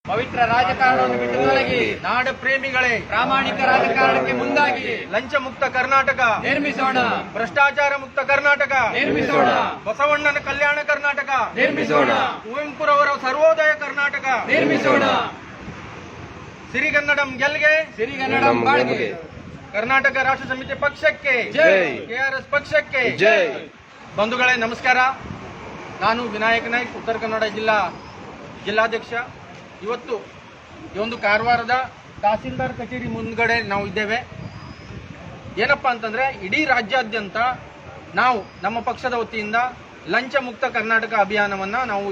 ಪವಿತ್ರ ರಾಜಕಾರಣವನ್ನು ಬಿಟ್ಟು ತೊಲಗಿ, ನಾಡ ಪ್ರೇಮಿಗಳೇ ಪ್ರಾಮಾಣಿಕ ರಾಜಕಾರಣಕ್ಕೆ ಮುಂದಾಗಿ ಲಂಚ ಮುಕ್ತ ಕರ್ನಾಟಕ ನಿರ್ಮಿಸೋಣ, ಭ್ರಷ್ಟಾಚಾರ ಮುಕ್ತ ಕರ್ನಾಟಕ ನಿರ್ಮಿಸೋಣ, ಬಸವಣ್ಣನ ಕಲ್ಯಾಣ ಕರ್ನಾಟಕ ನಿರ್ಮಿಸೋಣ, ಕುವೆಂಪುರವರ ಸರ್ವೋದಯ ಕರ್ನಾಟಕ ನಿರ್ಮಿಸೋಣ. ಸಿರಿಗನ್ನಡಂ ಗೆಲ್ಗೆ, ಸಿರಿಗನ್ನಡಂ ಬಾಳ್ಗೆ. ಕರ್ನಾಟಕ ರಾಷ್ಟ್ರ ಸಮಿತಿ ಪಕ್ಷಕ್ಕೆ ಜೈ, ಕೆಆರ್ಎಸ್ ಪಕ್ಷಕ್ಕೆ ಜೈ. ಬಂಧುಗಳೇ ನಮಸ್ಕಾರ. ನಾನು ವಿನಾಯಕ ನಾಯ್ಕ್, ಉತ್ತರ ಕನ್ನಡ ಜಿಲ್ಲಾಧ್ಯಕ್ಷ. ಇವತ್ತು ಈ ಒಂದು ಕಾರವಾರದ ತಹಸೀಲ್ದಾರ್ ಕಚೇರಿ ಮುಂದ್ಗಡೆ ನಾವು ಇದ್ದೇವೆ. ಏನಪ್ಪಾ ಅಂತಂದ್ರೆ ಇಡೀ ರಾಜ್ಯಾದ್ಯಂತ ನಾವು ನಮ್ಮ ಪಕ್ಷದ ವತಿಯಿಂದ ಲಂಚ ಮುಕ್ತ ಕರ್ನಾಟಕ ಅಭಿಯಾನವನ್ನ ನಾವು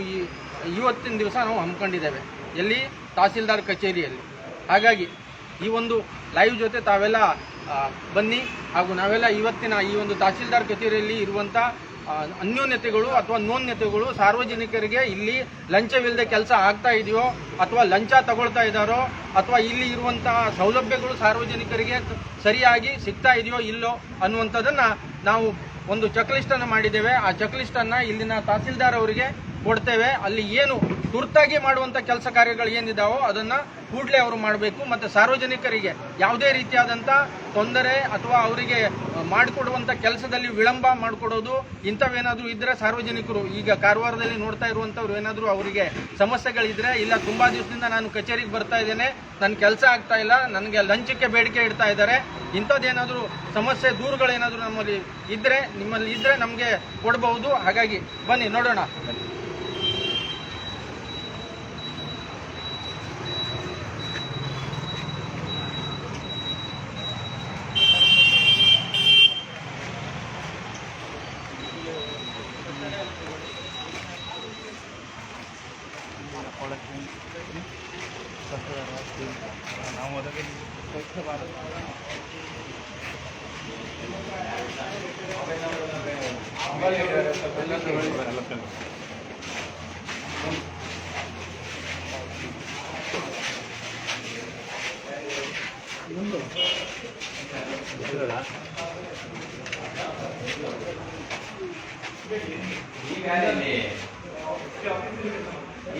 ಇವತ್ತಿನ ದಿವಸ ನಾವು ಹಮ್ಮಿಕೊಂಡಿದ್ದೇವೆ. ಎಲ್ಲಿ? ತಹಸೀಲ್ದಾರ್ ಕಚೇರಿಯಲ್ಲಿ. ಹಾಗಾಗಿ ಈ ಒಂದು ಲೈವ್ ಜೊತೆ ತಾವೆಲ್ಲ ಬನ್ನಿ, ಹಾಗೂ ನಾವೆಲ್ಲ ಇವತ್ತಿನ ಈ ಒಂದು ತಹಸೀಲ್ದಾರ್ ಕಚೇರಿಯಲ್ಲಿ ಇರುವಂತ ಅನ್ಯೋನ್ಯತೆಗಳು ಅಥವಾ ನ್ಯೂನ್ಯತೆಗಳು, ಸಾರ್ವಜನಿಕರಿಗೆ ಇಲ್ಲಿ ಲಂಚವಿಲ್ಲದೆ ಕೆಲಸ ಆಗ್ತಾ ಇದೆಯೋ ಅಥವಾ ಲಂಚ ತಗೊಳ್ತಾ ಇದ್ದಾರೋ ಅಥವಾ ಇಲ್ಲಿ ಇರುವಂತಹ ಸೌಲಭ್ಯಗಳು ಸಾರ್ವಜನಿಕರಿಗೆ ಸರಿಯಾಗಿ ಸಿಗ್ತಾ ಇದೆಯೋ ಇಲ್ಲೋ ಅನ್ನುವಂಥದ್ದನ್ನ ನಾವು ಒಂದು ಚೆಕ್ ಲಿಸ್ಟ್ ಅನ್ನು ಮಾಡಿದ್ದೇವೆ. ಆ ಚೆಕ್ ಲಿಸ್ಟ್ ಅನ್ನ ಇಲ್ಲಿನ ತಹಸೀಲ್ದಾರ್ ಅವರಿಗೆ ಕೊಡ್ತೇವೆ. ಅಲ್ಲಿ ಏನು ತುರ್ತಾಗಿ ಮಾಡುವಂತ ಕೆಲಸ ಕಾರ್ಯಗಳು ಏನಿದಾವೋ ಅದನ್ನ ಕೂಡಲೇ ಅವರು ಮಾಡಬೇಕು. ಮತ್ತೆ ಸಾರ್ವಜನಿಕರಿಗೆ ಯಾವುದೇ ರೀತಿಯಾದಂತ ತೊಂದರೆ ಅಥವಾ ಅವರಿಗೆ ಮಾಡಿಕೊಡುವಂತ ಕೆಲಸದಲ್ಲಿ ವಿಳಂಬ ಮಾಡಿಕೊಡೋದು ಇಂಥವೇನಾದ್ರೂ ಇದ್ರೆ ಸಾರ್ವಜನಿಕರು ಈಗ ಕಾರವಾರದಲ್ಲಿ ನೋಡ್ತಾ ಇರುವಂತವ್ರು ಏನಾದರೂ ಅವರಿಗೆ ಸಮಸ್ಯೆಗಳಿದ್ರೆ, ಇಲ್ಲ ತುಂಬಾ ದಿವಸದಿಂದ ನಾನು ಕಚೇರಿಗೆ ಬರ್ತಾ ಇದ್ದೇನೆ, ನನ್ನ ಕೆಲಸ ಆಗ್ತಾ ಇಲ್ಲ, ನನಗೆ ಲಂಚಕ್ಕೆ ಬೇಡಿಕೆ ಇಡ್ತಾ ಇದ್ದಾರೆ, ಇಂಥದ್ದೇನಾದ್ರೂ ಸಮಸ್ಯೆ ದೂರುಗಳೇನಾದ್ರೂ ನಿಮ್ಮಲ್ಲಿ ಇದ್ರೆ ನಮಗೆ ಕೊಡಬಹುದು. ಹಾಗಾಗಿ ಬನ್ನಿ ನೋಡೋಣ.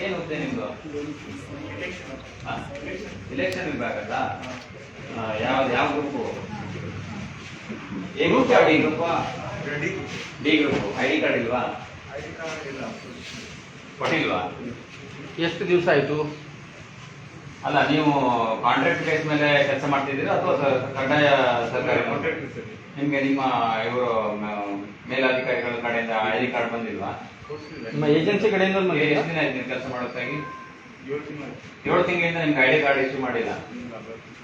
ಏನು ಹುದ್ದೆ ನಿಮ್ದು? ಇಲೆಕ್ಷನ್ ವಿಭಾಗದ ಯಾವ group? A group, D group, D group. ID card ಇಲ್ವಾ? ಕೊಟ್ಟಿಲ್ವಾ? ಎಷ್ಟು ದಿವಸ ಆಯ್ತು? ಅಲ್ಲ, ನೀವು ಕಾಂಟ್ರಾಕ್ಟ್ ಬೇಸ್ ಮೇಲೆ ಕೆಲಸ ಮಾಡ್ತಿದ್ದೀರಾ ಅಥವಾ ಕಡ್ಡಾಯ ಸರ್ಕಾರಿ? ನಿಮ್ಗೆ ನಿಮ್ಮ ಇವರು ಮೇಲಾಧಿಕಾರಿಗಳ ಕಡೆಯಿಂದ ಐಡಿ ಕಾರ್ಡ್ ಬಂದಿಲ್ವಾ? ನಿಮ್ಮ ಏಜೆನ್ಸಿ ಕಡೆಯಿಂದ ಎಷ್ಟು ದಿನ ಆಯ್ತು ಕೆಲಸ ಮಾಡೋದಾಗಿ? 7 ತಿಂಗಳಿಂದ ನಿಮ್ಗೆ ಐಡಿ ಕಾರ್ಡ್ ಇಶ್ಯೂ ಮಾಡಿಲ್ಲ,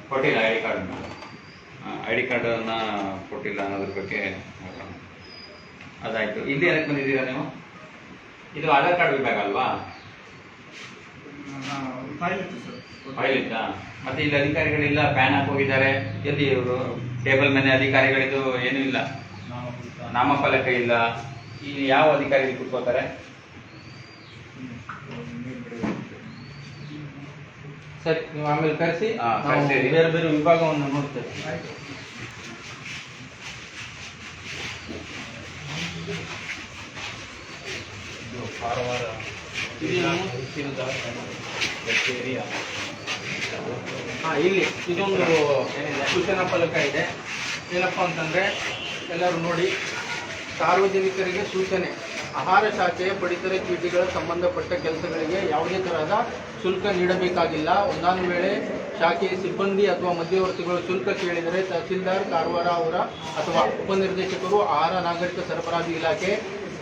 ಕೊಟ್ಟಿಲ್ಲ ಐಡಿ ಕಾರ್ಡ್ನ. ಐಡಿ ಕಾರ್ಡನ್ನ ಕೊಟ್ಟಿಲ್ಲ ಅನ್ನೋದ್ರ ಬಗ್ಗೆ ಅದಾಯ್ತು. ಇಲ್ಲಿ ಏನಕ್ಕೆ ಬಂದಿದ್ದೀರಾ ನೀವು? ಇದು ಆಧಾರ್ ಕಾರ್ಡ್ ವಿಭಾಗ ಅಲ್ವಾ? ಫೈಲ್ ಇತ್ತಾ? ಮತ್ತೆ ಇಲ್ಲಿ ಅಧಿಕಾರಿಗಳಿಲ್ಲ, ಪ್ಯಾನ್ ಹಾಕಿ ಹೋಗಿದ್ದಾರೆ. ಎಲ್ಲಿ ಇವರು? ಟೇಬಲ್ ಮೇಲೆ ಅಧಿಕಾರಿಗಳಿದು ಏನೂ ಇಲ್ಲ, ನಾಮಫಲಕ ಇಲ್ಲ. ಇಲ್ಲಿ ಯಾವ ಅಧಿಕಾರಿ ಕೂತ್ಕೋತಾರೆ? ಸರಿ, ನೀವು ಆಮೇಲೆ ಕರೆಸಿ ಬೇರೆ ಬೇರೆ ವಿಭಾಗವನ್ನು ನೋಡ್ತೇವೆ. ಇಲ್ಲಿ ಇದೊಂದು ಸೂಚನಾ ಫಲಕ ಇದೆ. ಏನಪ್ಪಾ ಅಂತಂದ್ರೆ, ಎಲ್ಲರೂ ನೋಡಿ, ಸಾರ್ವಜನಿಕರಿಗೆ ಸೂಚನೆ. ಆಹಾರ ಶಾಖೆಯ ಪಡಿತರ ಚೀಟಿಗಳ ಸಂಬಂಧಪಟ್ಟ ಕೆಲಸಗಳಿಗೆ ಯಾವುದೇ ತರಹದ ಶುಲ್ಕ ನೀಡಬೇಕಾಗಿಲ್ಲ. ಒಂದಾದ ವೇಳೆ ಶಾಖೆಯ ಸಿಬ್ಬಂದಿ ಅಥವಾ ಮಧ್ಯವರ್ತಿಗಳು ಶುಲ್ಕ ಕೇಳಿದರೆ ತಹಸೀಲ್ದಾರ್ ಕಾರವಾರ ಅವರ ಅಥವಾ ಉಪನಿರ್ದೇಶಕರು ಆಹಾರ ನಾಗರಿಕ ಸರಬರಾಜು ಇಲಾಖೆ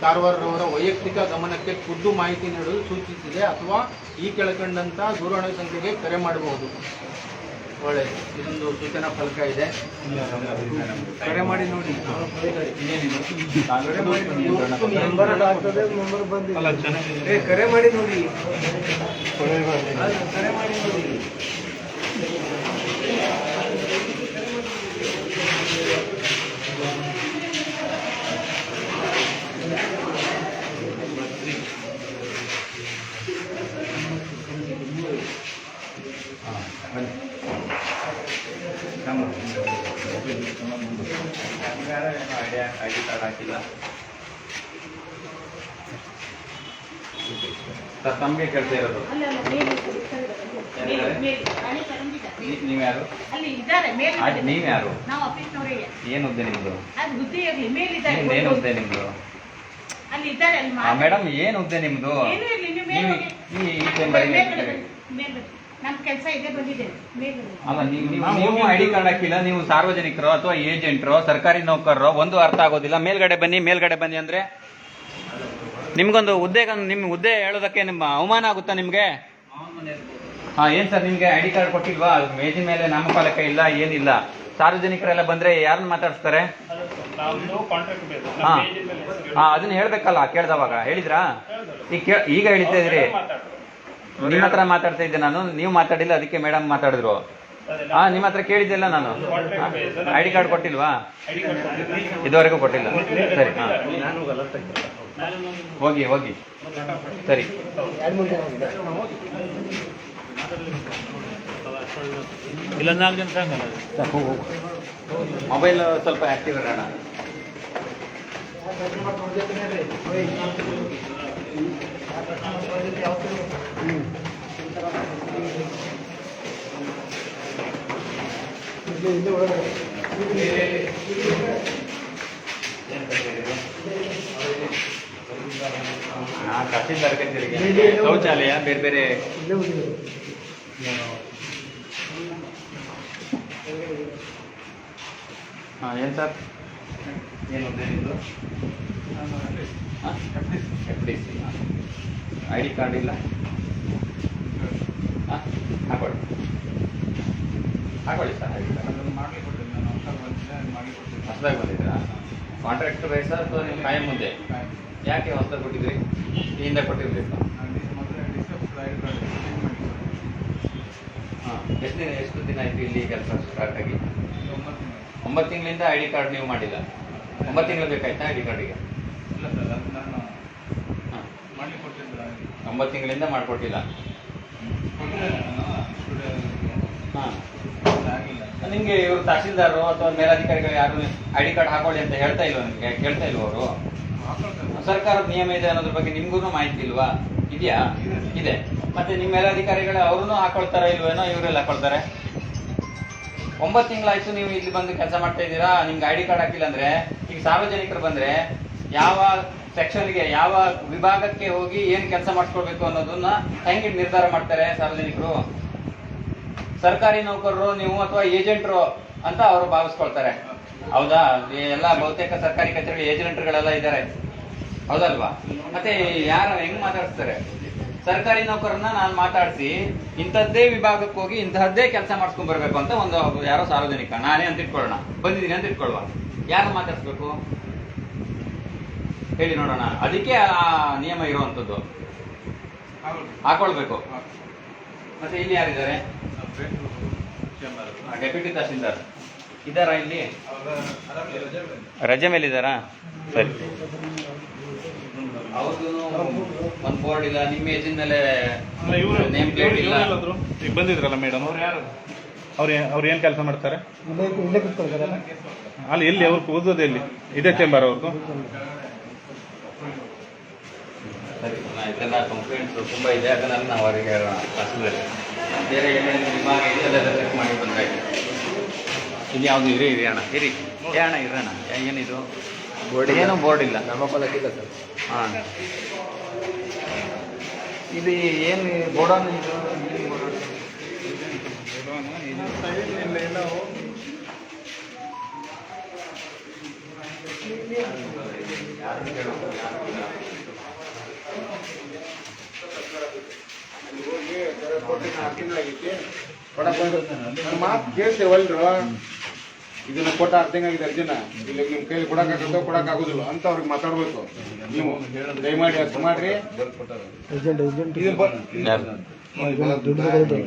ಕಾರವಾರರವರ ವೈಯಕ್ತಿಕ ಗಮನಕ್ಕೆ ಖುದ್ದು ಮಾಹಿತಿ ನೀಡಲು ಸೂಚಿಸಿದೆ ಅಥವಾ ಈ ಕೆಳಕಂಡಂತ ದೂರವಾಣಿ ಸಂಖ್ಯೆಗೆ ಕರೆ ಮಾಡಬಹುದು. ಒಳ್ಳೆಯದು. ಇದೊಂದು ಸೂಚನಾ ಫಲಕ ಇದೆ, ಕರೆ ಮಾಡಿ ನೋಡಿ. ಕರೆ ಮಾಡಿ ನೋಡಿ, ಕರೆ ಮಾಡಿ ನೋಡಿ. ಐಡಿ ಕಾರ್ಡ್ ಹಾಕಿಲ್ಲ ಸರ್, ತಮಗೆ ಕೇಳ್ತಾ ಇರೋದು. ಮೇಲೆ ರಾಣಿ ಕರಂದಿದ್ದಾರೆ. ನೀವು ಯಾರು? ಅಲ್ಲಿ ಇದ್ದಾರೆ ಮೇಲೆ. ನೀವು ಯಾರು? ನಾವು ಆಫೀಸ್ನವರೇ. ಏನು ಹುದ್ದೆ ನಿಮ್ದು? ಅದು ಹುದ್ದೆ ಇರಲಿ ಮೇಲಿದ್ದಾರೆ. ಏನು ಹುದ್ದೆ ನಿಮ್ದು? ಅಲ್ಲಿ ಇದ್ದಾರೆ ಅಲ್ಲಿ ಮೇಡಮ್ ಏನು ಹುದ್ದೆ ನಿಮ್ದು? ಏನು ಇರಲಿ ನೀವು ಮೇಲೆ ಹೋಗಿ. ಈ ಚೇಂಬರ್ಗೆ ಮೇಲೆ ನಮ್ಮ ಕೆಲಸ ಇದೆ ಬಂದಿದ್ದೇನೆ ಮೇಲೆ. ಅಲ್ಲ ನೀವು ಐಡಿ ಕಾರ್ಡ್ ಹಾಕಿಲ್ಲ, ನೀವು ಸಾರ್ವಜನಿಕರು ಅಥವಾ ಏಜೆಂಟ್ರು ಸರ್ಕಾರಿ ನೌಕರರು, ಒಂದು ಅರ್ಥ ಆಗೋದಿಲ್ಲ. ಮೇಲ್ಗಡೆ ಬನ್ನಿ ಅಂದ್ರೆ ನಿಮ್ಗೊಂದು ನಿಮ್ಮ ಹುದ್ದೆ ಹೇಳೋದಕ್ಕೆ ನಿಮ್ಮ ಅವಮಾನ ಆಗುತ್ತಾ ನಿಮ್ಗೆ? ಹಾ, ಏನ್ ಸರ್ ನಿಮ್ಗೆ ಐಡಿ ಕಾರ್ಡ್ ಕೊಟ್ಟಿಲ್ವಾ? ಮೇಜಿನ ಮೇಲೆ ನಾಮಫಲಕ ಇಲ್ಲ, ಏನಿಲ್ಲ. ಸಾರ್ವಜನಿಕರೆಲ್ಲ ಬಂದ್ರೆ ಯಾರನ್ನ ಮಾತಾಡಿಸ್ತಾರೆ? ಹಾ, ಅದನ್ನ ಹೇಳ್ಬೇಕಲ್ಲ. ಕೇಳ್ದವಾಗ ಹೇಳಿದ್ರಾ? ಈಗ ಹೇಳ್ತಾ ಇದ್ರಿ. ನಿಮ್ಮ ಹತ್ರ ಮಾತಾಡ್ತಾ ಇದ್ದೆ ನಾನು, ನೀವು ಮಾತಾಡಿಲ್ಲ, ಅದಕ್ಕೆ ಮೇಡಮ್ ಮಾತಾಡಿದ್ರು. ಹಾ, ನಿಮ್ಮ ಹತ್ರ ಕೇಳಿದ್ದೆಲ್ಲ ನಾನು. ಐಡಿ ಕಾರ್ಡ್ ಕೊಟ್ಟಿಲ್ವಾ? ಇದುವರೆಗೂ ಕೊಟ್ಟಿಲ್ಲ. ಸರಿ, ಹಾ, ಹೋಗಿ ಸರಿ. ಇಲ್ಲ 4 ಜನ ಸಾಕಲ್ಲ. ಮೊಬೈಲ್ ಸ್ವಲ್ಪ ಆಕ್ಟಿವ್ ಇರೋಣ. ತಹಸೀಲ್ದಾರ್ ಕಚೇರಿಗೆ ಶೌಚಾಲಯ ಬೇರೆ ಹಾಂ, ಏನು ಸರ್? ಏನು ಹುದ್ದೆ ನಿಮ್ಮದು? FDC. ಐಡಿ ಕಾರ್ಡ್ ಇಲ್ಲ? ಹಾಕೊಳ್ಳಿ ಸರ್ ಐಡಿ ಕಾರ್ಡ್. ಹೊಸದಾಗಿ ಬಂದಿದ್ದೀರಾ? ಕಾಂಟ್ರಾಕ್ಟ್ ಬೇಸ ಅಥವಾ ನಿಮ್ಮ ಕಾಯಂ ಮುಂದೆ? ಯಾಕೆ ಹೊಸದಾಗಿ ಕೊಟ್ಟಿದ್ರಿ? ಹಿಂದೆ ಕೊಟ್ಟಿರ್ಬೇಕು. ಹಾಂ, ಎಷ್ಟು ದಿನ ಆಯಿತು ಇಲ್ಲಿ ಕೆಲಸ ಸ್ಟಾರ್ಟ್ ಆಗಿ? 9 ತಿಂಗಳಿಂದ ಐಡಿ ಕಾರ್ಡ್ ನೀವು ಮಾಡಿಲ್ಲ. 9 ತಿಂಗಳು ಬೇಕಾಯ್ತಾ ಐಡಿ ಕಾರ್ಡಿಗೆ? 9 ತಿಂಗಳಿಂದ ಮಾಡಿಕೊಟ್ಟಿಲ್ಲ. ಹಾಂ, ನಿಮಗೆ ಇವರು ತಹಸೀಲ್ದಾರು ಅಥವಾ ಮೇಲಾಧಿಕಾರಿಗಳು ಯಾರು ಐಡಿ ಕಾರ್ಡ್ ಹಾಕೊಳ್ಳಿ ಅಂತ ಹೇಳ್ತಾ ಇಲ್ವ? ನಿಮಗೆ ಕೇಳ್ತಾ ಇಲ್ವ ಅವರು? ಸರ್ಕಾರದ ನಿಯಮ ಇದೆ ಅನ್ನೋದ್ರ ಬಗ್ಗೆ ನಿಮ್ಗೂ ಮಾಹಿತಿ ಇಲ್ವಾ? ಇದೆಯಾ? ಇದೆ. ಮತ್ತೆ ನಿಮ್ಮ ಮೇಲಾಧಿಕಾರಿಗಳು ಅವ್ರೂ ಹಾಕೊಳ್ತಾರ ಇಲ್ವೇನೋ? ಇವರೆಲ್ಲ ಹಾಕೊಳ್ತಾರೆ. 9 ತಿಂಗಳಾಯ್ತು ನೀವು ಇಲ್ಲಿ ಬಂದು ಕೆಲಸ ಮಾಡ್ತಾ ಇದ್ದೀರಾ, ನಿಮ್ಗೆ ಐಡಿ ಕಾರ್ಡ್ ಹಾಕಿಲ್ಲ ಅಂದ್ರೆ, ಈಗ ಸಾರ್ವಜನಿಕರು ಬಂದ್ರೆ ಯಾವ ಸೆಕ್ಷನ್ಗೆ, ಯಾವ ವಿಭಾಗಕ್ಕೆ ಹೋಗಿ ಏನ್ ಕೆಲಸ ಮಾಡಿಸ್ಕೊಳ್ಬೇಕು ಅನ್ನೋದನ್ನ ಹೆಂಗೆ ನಿರ್ಧಾರ ಮಾಡ್ತಾರೆ ಸಾರ್ವಜನಿಕರು? ಸರ್ಕಾರಿ ನೌಕರರು ನೀವು ಅಥವಾ ಏಜೆಂಟ್ರು ಅಂತ ಅವರು ಭಾವಿಸ್ಕೊಳ್ತಾರೆ. ಹೌದಾ? ಎಲ್ಲ ಬಹುತೇಕ ಸರ್ಕಾರಿ ಕಚೇರಿ ಏಜೆಂಟ್ಗಳೆಲ್ಲ ಇದ್ದಾರೆ, ಹೌದಲ್ವಾ? ಮತ್ತೆ ಯಾರು ಹೆಂಗ್ ಮಾತಾಡಿಸ್ತಾರೆ? ಸರ್ಕಾರಿ ನೌಕರನ್ನ ನಾನು ಮಾತಾಡಿಸಿ ಇಂಥದ್ದೇ ವಿಭಾಗಕ್ಕೆ ಹೋಗಿ ಇಂತಹದ್ದೇ ಕೆಲಸ ಮಾಡಿಸ್ಕೊಂಡ್ ಬರ್ಬೇಕು ಅಂತ ಒಂದು ಯಾರೋ ಸಾರ್ವಜನಿಕ, ನಾನೇ ಅಂತ ಇಟ್ಕೊಳ್ಳೋಣ, ಬಂದಿದ್ದೀನಿ ಅಂತ ಇಟ್ಕೊಳ್ಳುವ, ಯಾರು ಮಾತಾಡಿಸ್ಬೇಕು ಹೇಳಿ ನೋಡೋಣ. ಅದಕ್ಕೆ ಆ ನಿಯಮ ಇರುವಂತದ್ದು, ಹಾಕೊಳ್ಬೇಕು. ಮತ್ತೆ ಇಲ್ಲಿ ಯಾರಿದ್ದಾರೆ? ಡೆಪ್ಯೂಟಿ ತಹಸೀಲ್ದಾರ್ ಇದ್ದಾರಾ ಇಲ್ಲಿ? ರಜೆ ಮೇಲೆ ಇದ್ದಾರಾ? ಸರಿ. ಅವ್ರದ್ದು ಒಂದು ಬೋರ್ಡ್ ಇಲ್ಲ, ನಿಮ್ಮ ಏಜಿನ ಮೇಲೆ ನೇಮ್ ಪ್ಲೇಟ್ ಇಲ್ಲ. ಈಗ ಬಂದಿದ್ರಲ್ಲ ಮೇಡಮ್, ಅವ್ರು ಯಾರು? ಅವ್ರು ಏನು ಕೆಲಸ ಮಾಡ್ತಾರೆ ಅಲ್ಲಿ? ಎಲ್ಲಿ ಅವ್ರು ಓದೋದು ಎಲ್ಲಿ? ಇದೇ ಚೇಂಬರ್ ಅವ್ರದ್ದು? ಸರಿ, ಇದೆಲ್ಲ ಕಂಪ್ಲೇಂಟ್ಸ್ ತುಂಬ ಇದೆ, ಅದನ್ನ ನಾವು ಅವರಿಗೆ ಹೇಳೋಣ. ಬೇರೆ ಏನೇನು ವಿಭಾಗ ಇದೆ ಅದೆಲ್ಲ ಚೆಕ್ ಮಾಡಿ ಬಂದಾಯ್ತು. ಇದು ಯಾವುದು ಇರಿ ಅಣ್ಣ, ಇರಿ ಅಣ್ಣ, ಇರೋಣ. ಏನಿದು ಏನೂ ಬೋರ್ಡ್ ಇಲ್ಲ, ನಾಮಫಲಕ ಸರ್. ಹಾಂ, ಇದು ಏನು ಗೋಡೌನ್? ಇದು ಮಾತು ಕೇಳ್ತೇವಲ್ರು, ಇದನ್ನ ಕೊಟ್ಟ ಅರ್ಥಂಗಾಗಿದೆ ಅರ್ಜುನ, ಇಲ್ಲಿ ನಿಮ್ ಕೈಲಿ ಕೊಡಕ್ಕಾಗತ್ತೋ ಕೊಡಕ್ಕಾಗೋದಿಲ್ಲ ಅಂತ ಅವ್ರಿಗೆ ಮಾತಾಡ್ಬೇಕು. ನೀವು ದಯಮಾಡಿ ಅಷ್ಟು ಮಾಡ್ರಿ.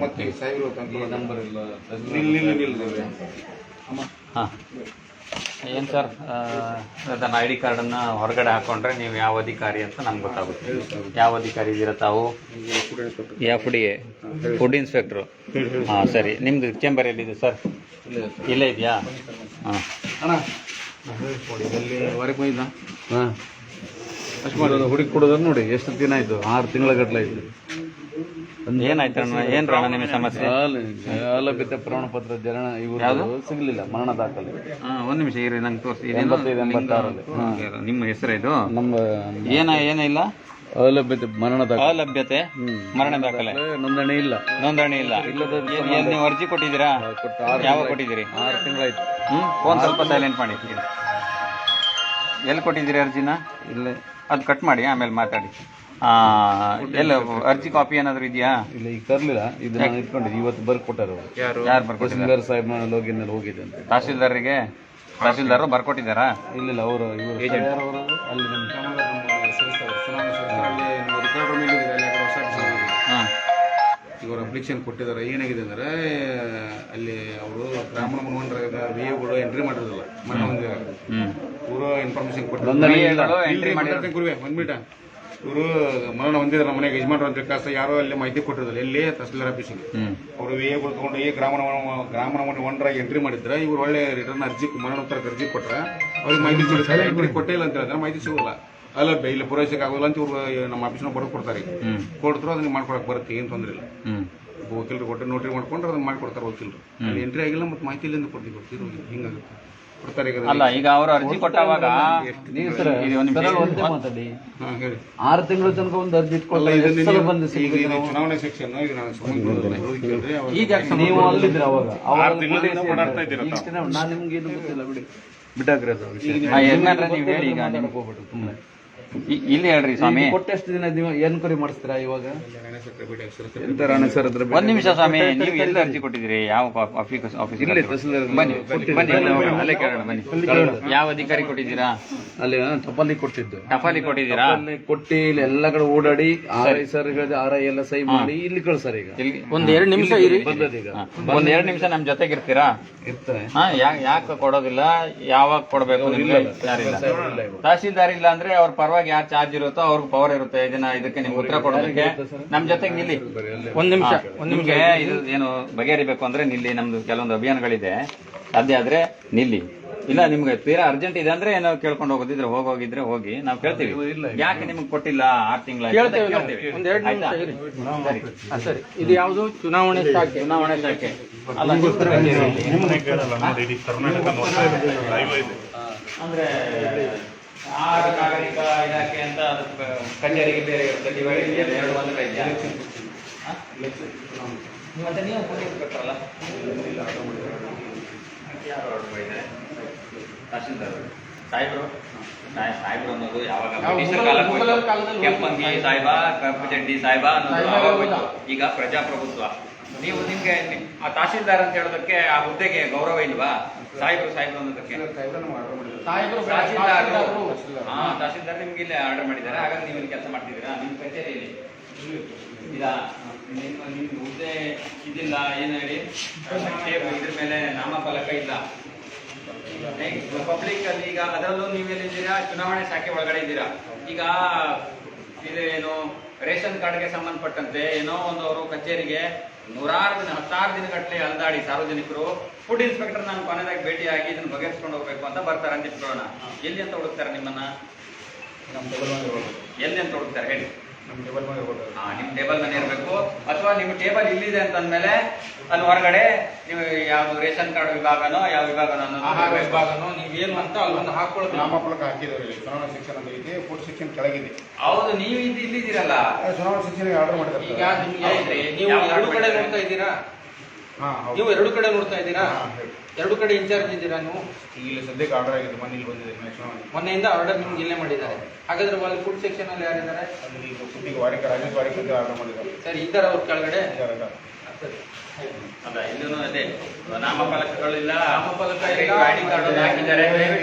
ಮತ್ತೆ ಸಾಹೇಬ್ರು ನಂಬರ್ ಇಲ್ಲ. ಹಾಂ, ಏನು ಸರ್, ನನ್ನ ಐ ಡಿ ಕಾರ್ಡನ್ನು ಹೊರಗಡೆ ಹಾಕ್ಕೊಂಡ್ರೆ ನೀವು ಯಾವ ಅಧಿಕಾರಿ ಅಂತ ನಮ್ಗೆ ಗೊತ್ತಾಗುತ್ತೆ. ಯಾವ ಅಧಿಕಾರಿ ಇದ್ದೀರಾ ತಾವು? Food inspector. ಹಾಂ, ಸರಿ. ನಿಮ್ದು ಚೇಂಬರ್ ಎಲ್ಲಿದೆ ಸರ್? ಇಲ್ಲೇ ಇದೆಯಾ? ಹಾಂ ಅಣ್ಣ, ಇಲ್ಲಿ ಹೊರಗೆ ಬಂದಿದ್ದ. ಹಾಂ, ಅಷ್ಟು ಮಾಡೋದು ಹುಡುಕಿ ಕೊಡೋದು ನೋಡಿ. ಎಷ್ಟು ದಿನ ಆಯಿತು? 6 ತಿಂಗಳ ಗಟ್ಟಲೆ ಆಯಿತು. ಏನಾಯ್ತಣ್ಣ ಏನ್ರಣ್ಣ ನಿಮ್ಮ ಸಮಸ್ಯೆ? ಅಲಭ್ಯತೆ ಪ್ರಮಾಣ ಪತ್ರ ಜನ ಯಾವ್ದು? ಇವರು ಸಿಗ್ಲಿಲ್ಲ, ಮರಣ ದಾಖಲೆ. ಒಂದ್ ನಿಮಿಷ ಇರಿ, ನಂಗೆ ತೋರಿಸಿ. 85-86 ನಿಮ್ಮ ಹೆಸರು ಇದು? ನಮ್ಮ ಏನಿಲ್ಲ? ಅಲಭ್ಯತೆ ಮರಣ ದಾಖಲೆ. ಅಲಭ್ಯತೆ ಮರಣ ದಾಖಲೆ ನೋಂದಣಿ ಇಲ್ಲ. ನೋಂದಣಿ ಇಲ್ಲ. ಏನ್ ನೀವು ಅರ್ಜಿ ಕೊಟ್ಟಿದ್ದೀರಾ? ಯಾವಾಗ ಕೊಟ್ಟಿದ್ದೀರಿ? 6 ತಿಂಗಳಾಯ್ತು. ಫೋನ್ ಸ್ವಲ್ಪ ಸೈಲೆಂಟ್ ಮಾಡಿ. ಎಲ್ಲಿ ಕೊಟ್ಟಿದ್ದೀರಿ ಅರ್ಜಿನ? ಇಲ್ಲೇ ಅದು ಕಟ್ ಮಾಡಿ ಆಮೇಲೆ ಮಾತಾಡಿ. ಎಲ್ಲ ಅರ್ಜಿ ಕಾಪಿ ಏನಾದ್ರು ಇದೆಯಾ? ಇಲ್ಲ, ಈಗ ತರ್ಲಿಲ್ಲ. ಇದು ನಾನು ಇಟ್ಕೊಂಡಿದ್ದೆ, ಇವತ್ತು ಬರ್ಕೊಟ್ಟಾರ. ಯಾರು ಬರ್ಕೊಟ್ಟಿದ್ದಾರೆ? ತಹಸೀಲ್ದಾರ್ ಸಾಹೇಬ್ ಲೋಗಿನಲ್ಲಿ ಹೋಗಿದೆ ಅಂತ. ತಹಸೀಲ್ದಾರರು ಬರ್ಕೊಟ್ಟಿದ್ದಾರಾ? ಇಲ್ಲ, ಅವರು ಇವರು ಅಲ್ಲಿ ಹಾಂ. ಇವರು ಅಪ್ಲಿಕೇಶನ್ ಕೊಟ್ಟಿದ್ದಾರೆ. ಏನಾಗಿದೆ ಅಂದರೆ ಅಲ್ಲಿ ಅವರು ಬ್ರಾಹ್ಮಣ ಮುನ್ವಂಡ್ರಾಗ ವಿಎಗಳು ಎಂಟ್ರಿ ಮಾಡಿರೋದಿಲ್ಲ. ಮನೆ ಇವರು ಇನ್ಫಾರ್ಮೇಶನ್ ಕೊಟ್ಟಿದ್ದಾರೆ. ಒಂದ್ಬಿಟ ಇವರು ಮರಣ ಹೊಂದಿದ್ದಾರೆ, ನಮ್ಮ ಮನೆಗೆ ಯಜಮಾನ್ರು ಅಂತ ಕಾಸ ಯಾರೋ ಅಲ್ಲಿ ಮಾಹಿತಿ ಕೊಟ್ಟಿರೋದಿಲ್ಲ. ಎಲ್ಲಿ ತಹಸೀಲ್ದಾರ್ ಆಫೀಸಿಗೆ ಅವರು ವಿಎಗಳು ತಗೊಂಡು ಈ ಗ್ರಾಮಣ ಒಂಡ್ರಾಗ ಎಂಟ್ರಿ ಮಾಡಿದ್ರೆ ಇವ್ರು ಒಳ್ಳೆ ರಿಟರ್ನ್ ಅರ್ಜಿ ಮರಣೋತ್ತರ ಅರ್ಜಿ ಕೊಟ್ಟರೆ ಅವ್ರಿಗೆ ಮಾಹಿತಿ ಸಿಗುತ್ತೆ. ಎಂಟ್ರಿ ಕೊಟ್ಟಿಲ್ಲ ಅಂತ ಹೇಳಿದ್ರೆ ಮಾಹಿತಿ ಸಿಗೋಲ್ಲ. ಅಲ್ಲ ಇಲ್ಲಿ ಪೂರೈಸಕ್ಕೆ ಆಗೋಲ್ಲ ಅಂತ ಇವ್ರು ನಮ್ಮ ಆಫೀಸ್ನ ಬರೋದು ಕೊಡ್ತಾರೆ. ಕೊಡ್ತಾರೆ, ಅದನ್ನ ಮಾಡ್ಕೊಳಕ್ ಬರುತ್ತೆ, ಏನು ತೊಂದರೆ ಇಲ್ಲ. ವಕೀಲರು ಕೊಟ್ಟು ನೋಟ್ರಿ ಮಾಡ್ಕೊಂಡ್ರೆ ಅದನ್ನ ಮಾಡ್ಕೊಡ್ತಾರೆ ವಕೀಲರು. ಅಲ್ಲಿ ಎಂಟ್ರಿ ಆಗಿಲ್ಲ, ಮತ್ತೆ ಮಾಹಿತಿ ಇಲ್ಲಿಂದ ಕೊಡ್ತೀವಿ. ಹಿಂಗಾಗುತ್ತೆ ಕೊಡ್ತಾರೆ. ಅಲ್ಲ, ಈಗ ಅವರು ಅರ್ಜಿ ಕೊಟ್ಟಾಗ ಮಾತಾಡಿ. ಹೇಳಿ. 6 ತಿಂಗಳ ತನಕ ಒಂದು ಅರ್ಜಿ ಇಟ್ಕೊಳ್ಳಿ. ಚುನಾವಣೆ ಸೆಕ್ಷನ್ ನೀವು ಅಲ್ಲಿದ್ರೆ ಅವಾಗ ನಾನು ನಿಮ್ಗೆ ಏನು ಗೊತ್ತಿಲ್ಲ ಬಿಡಿ, ಬಿಟ್ಟಾಗ್ರಿ ಅದು. ನೀವು ಹೇಳಿ. ಈಗ ನಿಮ್ಗೆ ಹೋಗ್ಬಿಟ್ಟು ಸುಮ್ಮನೆ ಇಲ್ಲಿ ಹೇಳ್ರಿ ಸ್ವಾಮಿ. ಕೊಟ್ಟೆಷ್ಟು ದಿನ ನೀವು ಎನ್ಕ್ವೈರಿ ಮಾಡಿಸ್ತೀರಾ ಇವಾಗ? ಎಂತ ರಾಣೆ ಸರ್ ಹತ್ರ ಒಂದ್ ನಿಮಿಷ ಸ್ವಾಮಿ, ನೀವು ಎಲ್ಲಿ ಅರ್ಜಿ ಕೊಟ್ಟಿದ್ದೀರಿ? ಯಾವ ಆಫೀಸ್? ಬನ್ನಿ ಅಲ್ಲೇ ಕೇಳೋಣ. ಬನ್ನಿ. ಯಾವ ಅಧಿಕಾರಿ ಕೊಟ್ಟಿದ್ದೀರಾ? ಅಲ್ಲಿ ಟಪಾಲಿ ಕೊಟ್ಟಿದ್ದು. ಟಪಾಲಿ ಕೊಟ್ಟಿದ್ದೀರಾ? ಕೊಟ್ಟಿ ಇಲ್ಲಿ ಎಲ್ಲ ಕಡೆ ಓಡಾಡಿ RI ಸರ್ RI ಎಲ್ಲ ಸೈ ಮಾಡಿ ಇಲ್ಲಿ ಕಳ್ಸಾರ. ಈಗ ಒಂದ್ 2 ನಿಮಿಷ ಇರಿ. ಬಂದದೀಗ ಒಂದ್ 2 ನಿಮಿಷ ನಮ್ ಜೊತೆಗೆ ಇರ್ತೀರಾ? ಇರ್ತಾರೆ. ಯಾಕೆ ಕೊಡೋದಿಲ್ಲ? ಯಾವಾಗ ಕೊಡ್ಬೇಕು? ಯಾರಿಲ್ಲ, ತಹಸೀಲ್ದಾರ್ ಇಲ್ಲ ಅಂದ್ರೆ ಅವ್ರ ಪರವಾಗಿ ಯಾರು ಚಾರ್ಜ್ ಇರುತ್ತೋ ಅವ್ರಿಗೆ ಪವರ್ ಇರುತ್ತೆ. ಇದಕ್ಕೆ ನಿಮ್ಗೆ ಉತ್ತರ ಕೊಡೋದಕ್ಕೆ ನಮ್ ಜೊತೆಗೆ ನಿಲ್ಲಿ. ಒಂದ್ ನಿಮಿಷ. ನಿಮ್ಗೆ ಇದು ಏನು ಬಗೆಹರಿಬೇಕು ಅಂದ್ರೆ ನಿಲ್ಲಿ. ನಮ್ದು ಕೆಲವೊಂದು ಅಭಿಯಾನಗಳಿದೆ, ಸಾಧ್ಯ ಆದ್ರೆ ನಿಲ್ಲಿ. ಇಲ್ಲ ನಿಮ್ಗೆ ತೀರಾ ಅರ್ಜೆಂಟ್ ಇದೆ ಅಂದ್ರೆ ಏನೋ ಕೇಳ್ಕೊಂಡು ಹೋಗೋದಿದ್ರೆ ಹೋಗಿದ್ರೆ ಹೋಗಿ, ನಾವು ಕೇಳ್ತೀವಿ. ಯಾಕೆ ನಿಮ್ಗೆ ಕೊಟ್ಟಿಲ್ಲ 6 ತಿಂಗಳ? ಸರಿ, ಇದು ಯಾವುದು? ಚುನಾವಣೆ ಶಾಖೆ. ಚುನಾವಣೆ ಶಾಖೆ ಅಲ್ಲ, ಅಂದ್ರೆ ಆಹಾರ ನಾಗರಿಕ ಇಲಾಖೆ ಅಂತ ಕಚೇರಿಗೆ ಬೇರೆ ಇರುತ್ತೆ. ಡಿವೈಡ್ 2 ಒಂದರ ಇದೆಯಾ? ಮತ್ತೆ ನೀವು ಕೊಟ್ಟಿರ್ಬೇಕಲ್ಲ. ಯಾರು ಆರ್ಡರ್ ಮಾಡಿದ್ದಾರೆ? ತಹಸೀಲ್ದಾರ್ ಸಾಹೇಬ್ರು ಅನ್ನೋದು ಯಾವಾಗ ಬ್ರಿಟಿಷರ ಕಾಲಕ್ಕೆ ಕೆಂಪಂಗಿ ಸಾಹೇಬ, ಕಪ್ಪು ಚಡ್ಡಿ ಸಾಹೇಬ ಅನ್ನೋದು ಆವಾಗ ಹೋಯ್ತು. ಈಗ ಪ್ರಜಾಪ್ರಭುತ್ವ. ನೀವು ನಿಮ್ಗೆ ಆ ತಹಸೀಲ್ದಾರ್ ಅಂತ ಹೇಳೋದಕ್ಕೆ ಆ ಹುದ್ದೆಗೆ ಗೌರವ ಇಲ್ವಾ? ಸಾಹೇಬ್ರು ಅನ್ನೋದಕ್ಕೆ ತಹಸೀಲ್ದಾರ್ ನಿಮ್ಗೆ ಇಲ್ಲಿ ಆರ್ಡರ್ ಮಾಡಿದ್ದಾರೆ. ಹಾಗಾಗಿ ನೀವು ಇಲ್ಲಿ ಕೆಲಸ ಮಾಡ್ತಿದ್ದೀರಾ? ನಿಮ್ಮ ಕಚೇರಿಯಲ್ಲಿ ಇಲ್ಲ, ನಿಮ್ಮ ಹುದ್ದೆ ಇದಿಲ್ಲ, ಏನು ಹೇಳಿ, ಇದ್ರ ಮೇಲೆ ನಾಮಫಲಕ ಇಲ್ಲ. ಪಬ್ಲಿಕ್ ಅಲ್ಲಿ ಈಗ ಅದರಲ್ಲೂ ನೀವು ಎಲ್ಲಿದ್ದೀರಾ? ಚುನಾವಣೆ ಶಾಖೆ ಒಳಗಡೆ ಇದ್ದೀರಾ. ಈಗ ಇದೇನು ರೇಷನ್ ಕಾರ್ಡ್ಗೆ ಸಂಬಂಧಪಟ್ಟಂತೆ ಏನೋ ಒಂದು ಅವರು ಕಚೇರಿಗೆ 10 ದಿನಗಟ್ಟಲೆ ಅಲ್ದಾಡಿ ಸಾರ್ವಜನಿಕರು ಫುಡ್ ಇನ್ಸ್ಪೆಕ್ಟರ್ ನಾನು ಕೊನೆದಾಗಿ ಭೇಟಿಯಾಗಿ ಇದನ್ನು ಬಗೆಹರಿಸ್ಕೊಂಡು ಹೋಗ್ಬೇಕು ಅಂತ ಬರ್ತಾರೆ ಅಂತ ಇಟ್ಕೊಳ್ಳೋಣ. ಎಲ್ಲಿ ಅಂತ ಹುಡುಕ್ತಾರೆ ನಿಮ್ಮನ್ನ? ಎಲ್ಲಿ ಅಂತ ಹುಡುಕ್ತಾರೆ ಹೇಳಿ? ನಿಮ್ ಟೇಬಲ್ ಮನೆ ಇರಬೇಕು, ಅಥವಾ ನಿಮ್ಮ ಟೇಬಲ್ ಇಲ್ಲಿದೆ ಅಂತಂದ್ಮೇಲೆ ಅಲ್ಲಿ ಹೊರಗಡೆ ನೀವು ಯಾವ್ದು ರೇಷನ್ ಕಾರ್ಡ್ ವಿಭಾಗನೋ ಯಾವ ವಿಭಾಗನೋ ಆಹಾರ ವಿಭಾಗನೋ ನೀವೇನು ಅಂತ ಅಲ್ಲೊಂದು ಹಾಕೊಳ್ಳೋದು. ನಾಮಫಲಕ ಹಾಕಿದವ್ರಿ. ಚುನಾವಣಾ ಶಿಕ್ಷಣ ಅಂತ ಐತಿ, ಫುಡ್ ಶಿಕ್ಷಣ ಕೆಳಗಿದೆ. ಹೌದು, ನೀವು ಇಲ್ಲಿದ್ದೀರಲ್ಲ. ಚುನಾವಣಾ ಶಿಕ್ಷಣ ಆರ್ಡರ್ ಮಾಡಿದ್ರೆ ಈಗ ನಿಮ್ಗೆ ನೀವು 2 ಕಡೆ ನೋಡ್ತಾ ಇದ್ದೀರಾ? ನೀವು 2 ಕಡೆ ನೋಡ್ತಾ ಇದ್ದೀರಾ? 2 ಕಡೆ ಇನ್ಚಾರ್ಜ್ ಇದ್ದೀರಾ ನೀವು? ಇಲ್ಲಿ ಸದ್ಯಕ್ಕೆ ಆರ್ಡರ್ ಆಗಿದೆ, ಮೊನ್ನೆ ಇಲ್ಲಿ ಬಂದಿದೆ. ಮೊನ್ನೆಯಿಂದ ಆರ್ಡರ್ ನಿಮ್ಗೆ ಇಲ್ಲೇ ಮಾಡಿದ್ದಾರೆ. ಹಾಗಾದ್ರೆ ಅಲ್ಲಿ ಫುಡ್ ಸೆಕ್ಷನ್ ಅಲ್ಲಿ ಯಾರಿದ್ದಾರೆ? ಅಲ್ಲಿ ಫುಡ್ಡಿಗೆ ರಾಜೇಶ್ ವಾರಿಕ ಆರ್ಡರ್ ಮಾಡಿದ್ದಾರೆ. ಸರಿ, ಇದ್ದಾರೆ ಅವ್ರ ಕೆಳಗಡೆ. ಅಲ್ಲ, ಇಲ್ಲೂ ಅದೇ ನಾಮಫಲಕಗಳಿಲ್ಲ, ನಾಮಫಲಕ ಐಡಿ ಕಾರ್ಡ್ ಹಾಕಿದ್ದಾರೆ.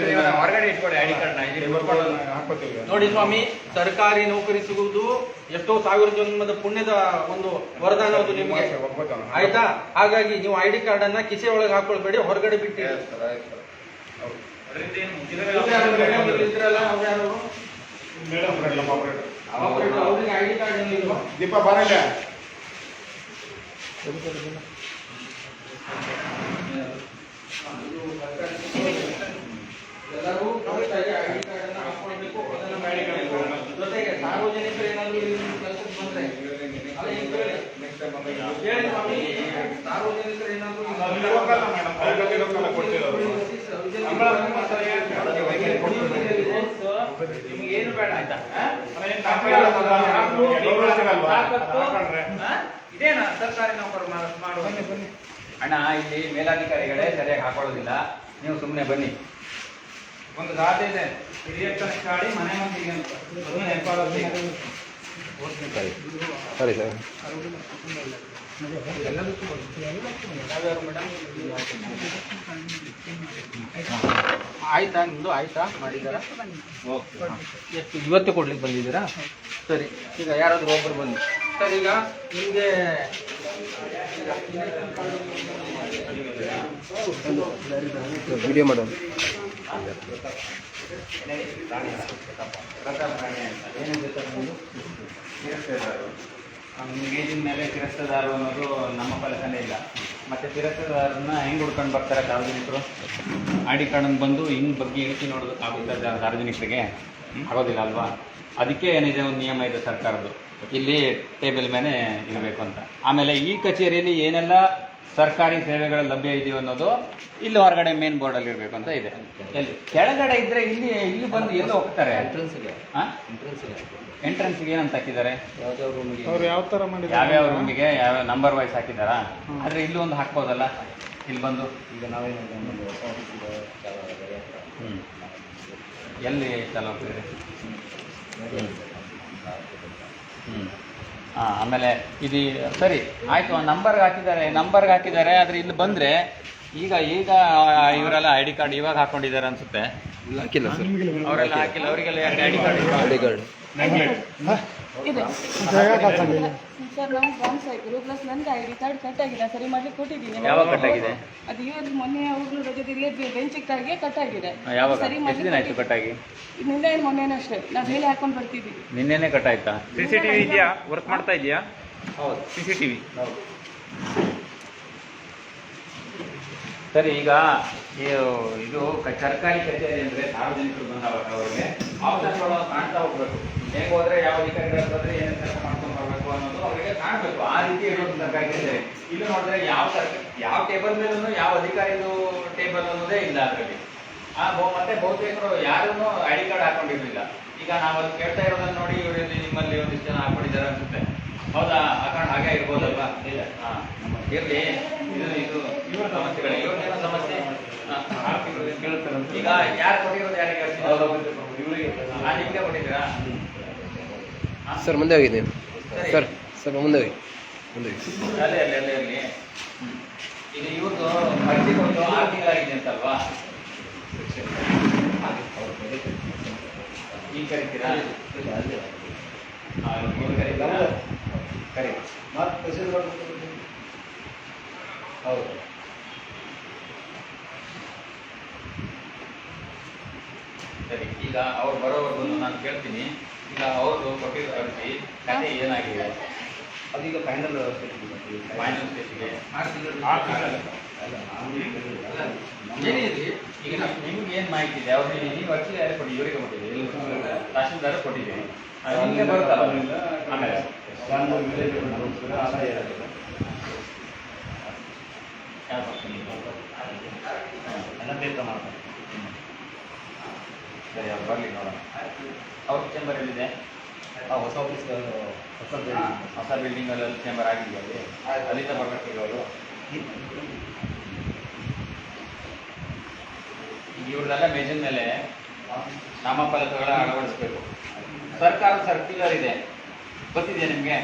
ಹೊರಗಡೆ ಇಟ್ಕೊಳ್ಳಿ ಐಡಿ ಕಾರ್ಡ್ ಹಾಕೋತೀವಿ. ನೋಡಿ ಸ್ವಾಮಿ, ಸರ್ಕಾರಿ ನೌಕರಿ ಸಿಗುವುದು ಎಷ್ಟೋ ಸಾವಿರ ಜನ್ಮದ ಪುಣ್ಯದ ಒಂದು ವರದಾನ ಅದು ನಿಮ್ಗೆ, ಆಯ್ತಾ? ಹಾಗಾಗಿ ನೀವು ಐಡಿ ಕಾರ್ಡ್ ಅನ್ನ ಕಿಸೆ ಒಳಗೆ ಹಾಕೊಳ್ಬೇಡಿ, ಹೊರಗಡೆ ಬಿಟ್ಟು. ಅವ್ರಿಗೆ ಐಡಿ ಕಾರ್ಡ್ ಏನಿಲ್ವಾ? ದೀಪ ಬಾರಲ್ಲ. ಎಲ್ಲರೂ ಕರೆಕ್ಟಾಗಿ ಐಡಿ ಕಾರ್ಡ್ ಅನ್ನ ಹಾಕೊಳ್ಬೇಕು. ಅದನ್ನ ಜೊತೆಗೆ ಸಾರ್ವಜನಿಕರು ಏನಾದ್ರು ಕೆಲಸಕ್ಕೆ ಬಂದ್ರೆ ಹೇಳಿ ಸ್ವಾಮಿ, ಸಾರ್ವಜನಿಕರು ಏನಾದ್ರು ಲೋಕಲ್ ಮೇಡಮ್, ಲೋಕಲ್ ಲೋಕಲ್ ಕೊಟ್ಟಿರೋದು. ನಿಮ್ಗೆ ಏನು ಬೇಡ ಆಯ್ತಾ? ಇದೇನಾ ಸರ್ಕಾರಿ ನೌಕರು ಮಾಡುವ? ಅಣ್ಣ, ಇಲ್ಲಿ ಮೇಲಾಧಿಕಾರಿಗಳೇ ಸರಿಯಾಗಿ ಹಾಕೊಳ್ಳೋದಿಲ್ಲ, ನೀವು ಸುಮ್ಮನೆ ಬನ್ನಿ. ಒಂದು ಗಾದೆ ಇದೆ, ಹಿರಿಯಪ್ಪನ ಕಾಳಿ ಮನೆ ಮಂದಿಗೆ ಅಂತ. ಅದನ್ನ ನೆನಪಾಗೋದು. ಸರಿ ಸರ್. ಆಯ್ತಾ ನಿಮ್ದು? ಆಯ್ತಾ ಮಾಡಿದಾರ? ಎಷ್ಟು ಇವತ್ತು ಕೊಡ್ಲಿಕ್ಕೆ ಬಂದಿದ್ದೀರಾ? ಸರಿ, ಈಗ ಯಾರಾದ್ರೂ ಒಬ್ಬರು ಬನ್ನಿ ಸರ್. ಈಗ ನಿಮಗೆ ವಿಡಿಯೋ ಮಾಡೋದು. ಗೇಜಿನ ಮೇಲೆ ತಿರಸ್ತಾದಾರರು ಅನ್ನೋದು ನಮ್ಮ ಫಲಕನೇ ಇಲ್ಲ. ಮತ್ತೆ ತಿರಸ್ತಾದಾರನ್ನ ಹೆಂಗ್ ಹುಡ್ಕೊಂಡು ಬರ್ತಾರೆ ಸಾರ್ವಜನಿಕರು? ID ಕಾರ್ಡನ್ನು ಬಂದು ಹಿಂಗ್ ಬಗ್ಗೆ ಇಳಿಸಿ ನೋಡೋದಕ್ಕಾಗುತ್ತೆ ಸಾರ್ವಜನಿಕರಿಗೆ? ಆಗೋದಿಲ್ಲ ಅಲ್ವಾ? ಅದಕ್ಕೆ ಏನಿದೆ, ಒಂದು ನಿಯಮ ಇದೆ ಸರ್ಕಾರದ್ದು, ಇಲ್ಲಿ ಟೇಬಲ್ ಮೇಲೆ ಇರಬೇಕು ಅಂತ. ಆಮೇಲೆ ಈ ಕಚೇರಿಯಲ್ಲಿ ಏನೆಲ್ಲ ಸರ್ಕಾರಿ ಸೇವೆಗಳು ಲಭ್ಯ ಇದೆಯೋ ಅನ್ನೋದು ಇಲ್ಲಿ ಹೊರಗಡೆ ಮೇನ್ ಬೋರ್ಡಲ್ಲಿ ಇರಬೇಕು ಅಂತ ಇದೆ. ಎಲ್ಲಿ ಕೆಳಗಡೆ ಇದ್ರೆ ಇಲ್ಲಿ ಬಂದು ಎಲ್ಲೋ ಹೋಗ್ತಾರೆ. ಎಂಟ್ರೆನ್ಸ್ಗೆ ಏನಂತ ಹಾಕಿದ್ದಾರೆ? ಅವ್ರು ಯಾವ ಥರ ಮಾಡಿದ್ದಾರೆ? ಯಾವ್ಯಾವ ರೂಮಿಗೆ ಯಾವ ನಂಬರ್ ವೈಸ್ ಹಾಕಿದ್ದಾರಾ? ಆದರೆ ಇಲ್ಲೂ ಒಂದು ಹಾಕ್ಬೋದಲ್ಲ, ಇಲ್ಲಿ ಬಂದು. ಈಗ ನಾವೇನು ಎಲ್ಲಿ ಚಾಲು ಹೋಗ್ತಿದ್ರಿ? ಆಮೇಲೆ ಇದು ಸರಿ ಆಯಿತು, ನಂಬರ್ಗೆ ಹಾಕಿದ್ದಾರೆ. ಆದರೆ ಇಲ್ಲಿ ಬಂದರೆ ಈಗ ಇವರೆಲ್ಲ ID ಕಾರ್ಡ್ ಇವಾಗ ಹಾಕೊಂಡಿದ್ದಾರೆ ಅನ್ಸುತ್ತೆ. ಹಾಕಿಲ್ಲ ಸರ್, ಅವರೆಲ್ಲ ಹಾಕಿಲ್ಲ, ಅವರಿಗೆಲ್ಲ ID ಕಾರ್ಡ್ ID ಕಾರ್ಡ್ ಇದೆ ಸರ್. ನಾವು ಬಾಂಬ್ಸ್ ಹಾಕಿದ್ರು, ಪ್ಲಸ್ ನನಗೆ ID ಕಾರ್ಡ್ ಕಟ್ ಆಗಿದೆ, ಸರಿ ಮಾಡ್ಲಿಕ್ಕೆ ಕೊಟ್ಟಿದ್ದೀನಿ. ಯಾವಾಗ ಕಟ್ ಆಗಿದೆ? ಅದು ಇವತ್ತು ಮೊನ್ನೆ ಅವ್ರ ರಜೆದಿಲ್ಲೇ ಬೆಂಚಿಕ್ಕಾಗಿ ಕಟ್ ಆಗಿದೆ. ಯಾವಾಗ? ಸರಿ ಎಷ್ಟು ದಿನ ಆಯ್ತು ಕಟ್ ಆಗಿ? ನಿನ್ನೆ ಮೊನ್ನೆನೂ ಅಷ್ಟೇ ನಾವು ಹೇಳಿ ಹಾಕೊಂಡು ಬರ್ತಿದ್ದೀವಿ. ನಿನ್ನೆನೇ ಕಟ್ ಆಯ್ತಾ? CCTV ಇದೆಯಾ? ವರ್ಕ್ ಮಾಡ್ತಾ ಇದೆಯಾ? ಹೌದು, CCTV. ಸರಿ. ಈಗ ಇದು ಸರ್ಕಾರಿ ಕಚೇರಿ ಅಂದರೆ ಸಾರ್ವಜನಿಕರು ಬಂದವಾಗ ಅವರಿಗೆ ಅವಕಾಶಗಳು ಕಾಣ್ತಾ ಹೋಗ್ಬೇಕು. ಹೇಗೆ ಹೋದ್ರೆ ಯಾವ ಅಧಿಕಾರಿಗಳು ಬಂದರೆ ಏನೇನು ಕೆಲಸ ಮಾಡ್ಕೊಂಡು ಬರಬೇಕು ಅನ್ನೋದು ಅವರಿಗೆ ಕಾಣಬೇಕು. ಆ ರೀತಿ ಇರೋದು ಸರ್ಕಾರಿ ಕಚೇರಿ. ಇಲ್ಲಿ ನೋಡಿದ್ರೆ ಯಾವ ಟೇಬಲ್ ಮೇಲೂ ಯಾವ ಅಧಿಕಾರಿದು ಟೇಬಲ್ ಅನ್ನೋದೇ ಇಲ್ಲ ಅದರಲ್ಲಿ. ಮತ್ತೆ ಬಹುತೇಕರು ಯಾರೂ ID ಕಾರ್ಡ್ ಹಾಕೊಂಡಿರಲಿಲ್ಲ. ಈಗ ನಾವು ಅದು ಕೇಳ್ತಾ ಇರೋದನ್ನ ನೋಡಿ ಇವರಲ್ಲಿ ನಿಮ್ಮಲ್ಲಿ ಒಂದಿಷ್ಟು ಜನ ಹಾಕೊಂಡಿದ್ದಾರೆ ಅನ್ಸುತ್ತೆ. ಹೌದಾ? ಹಾಕೊಂಡು ಹಾಗೆ ಇರ್ಬೋದಲ್ವಾ? ಇಲ್ಲ, ಇರಲಿ. ಇದು ಇವ್ರ ಸಮಸ್ಯೆಗಳೇ, ಇವ್ರದ್ದೇನೋ ಸಮಸ್ಯೆ. ಈಗ ಯಾರು ಕೊಟ್ಟಿರೋದು? ಯಾರಿಗೆ? ನಿಮಗೆ ಕೊಟ್ಟಿದ್ದೀರಾ ಸರ್? ಮುಂದೆ ಹೋಗಿದೆ ಸರ್. ಸ್ವಲ್ಪ ಮುಂದೆ ಹೋಗಿ. ಅಲ್ಲೇ ಇರಲಿ. ಇದು ಇವ್ರದ್ದು ಅರ್ಜಿ ಕೊಟ್ಟು 6 ತಿಂಗಳಾಗಿದೆ ಅಂತಲ್ವಾ? ಈಗ ಕರಿತೀರಾ? ಕರೀತೀರಾ? ಕರಿ. ಹೌದು. ಸರಿ, ಈಗ ಅವ್ರು ಬರೋವರೆಗೂ ನಾನು ಕೇಳ್ತೀನಿ. ಈಗ ಅವ್ರದ್ದು ಕೊಟ್ಟಿರೋ ಅರ್ಜಿ ಕತೆ ಏನಾಗಿದೆ? ಅದೀಗ ಫೈನಲ್ ಸ್ಟೇಜಿಗೆ ಈಗ ನಿಮ್ಗೆ ಏನು ಮಾಹಿತಿ ಇದೆ? ಅವ್ರಿಗೆ ನೀವು ಅರ್ಜಿ ಯಾರು ಕೊಡಿ? ಇವರಿಗೆ ಕೊಟ್ಟಿದ್ದೀವಿ, ತಹಶೀಲ್ದಾರ್ ಕೊಟ್ಟಿದ್ದೀವಿ. ನಿಮಗೆ ಬರುತ್ತಲ್ಲ ಆಮೇಲೆ ಸರಿ, ಅವ್ರು ಬರಲಿ ನೋಡೋಣ. ಅವ್ರ ಚೇಂಬರ್ ಎಲ್ಲಿದೆ? ಹೊಸ ಆಫೀಸ್, ಹೊಸ ಬಿಲ್ಡಿಂಗಲ್ಲಿ ಚೇಂಬರ್ ಆಗಿದೆಯಾ? ಅಲ್ಲಿ ಅಲ್ಲಿಂದ ಬರ್ಬೇಕು ಅವರು. ಇವ್ರದೆಲ್ಲ ಮೇಜಿನ ಮೇಲೆ ನಾಮಫಲಕಗಳ ಅಳವಡಿಸ್ಬೇಕು. ಸರ್ಕಾರದ ಸರ್ಕ್ಯುಲರ್ ಇದೆ, ಗೊತ್ತಿದೆ ನಿಮಗೆ?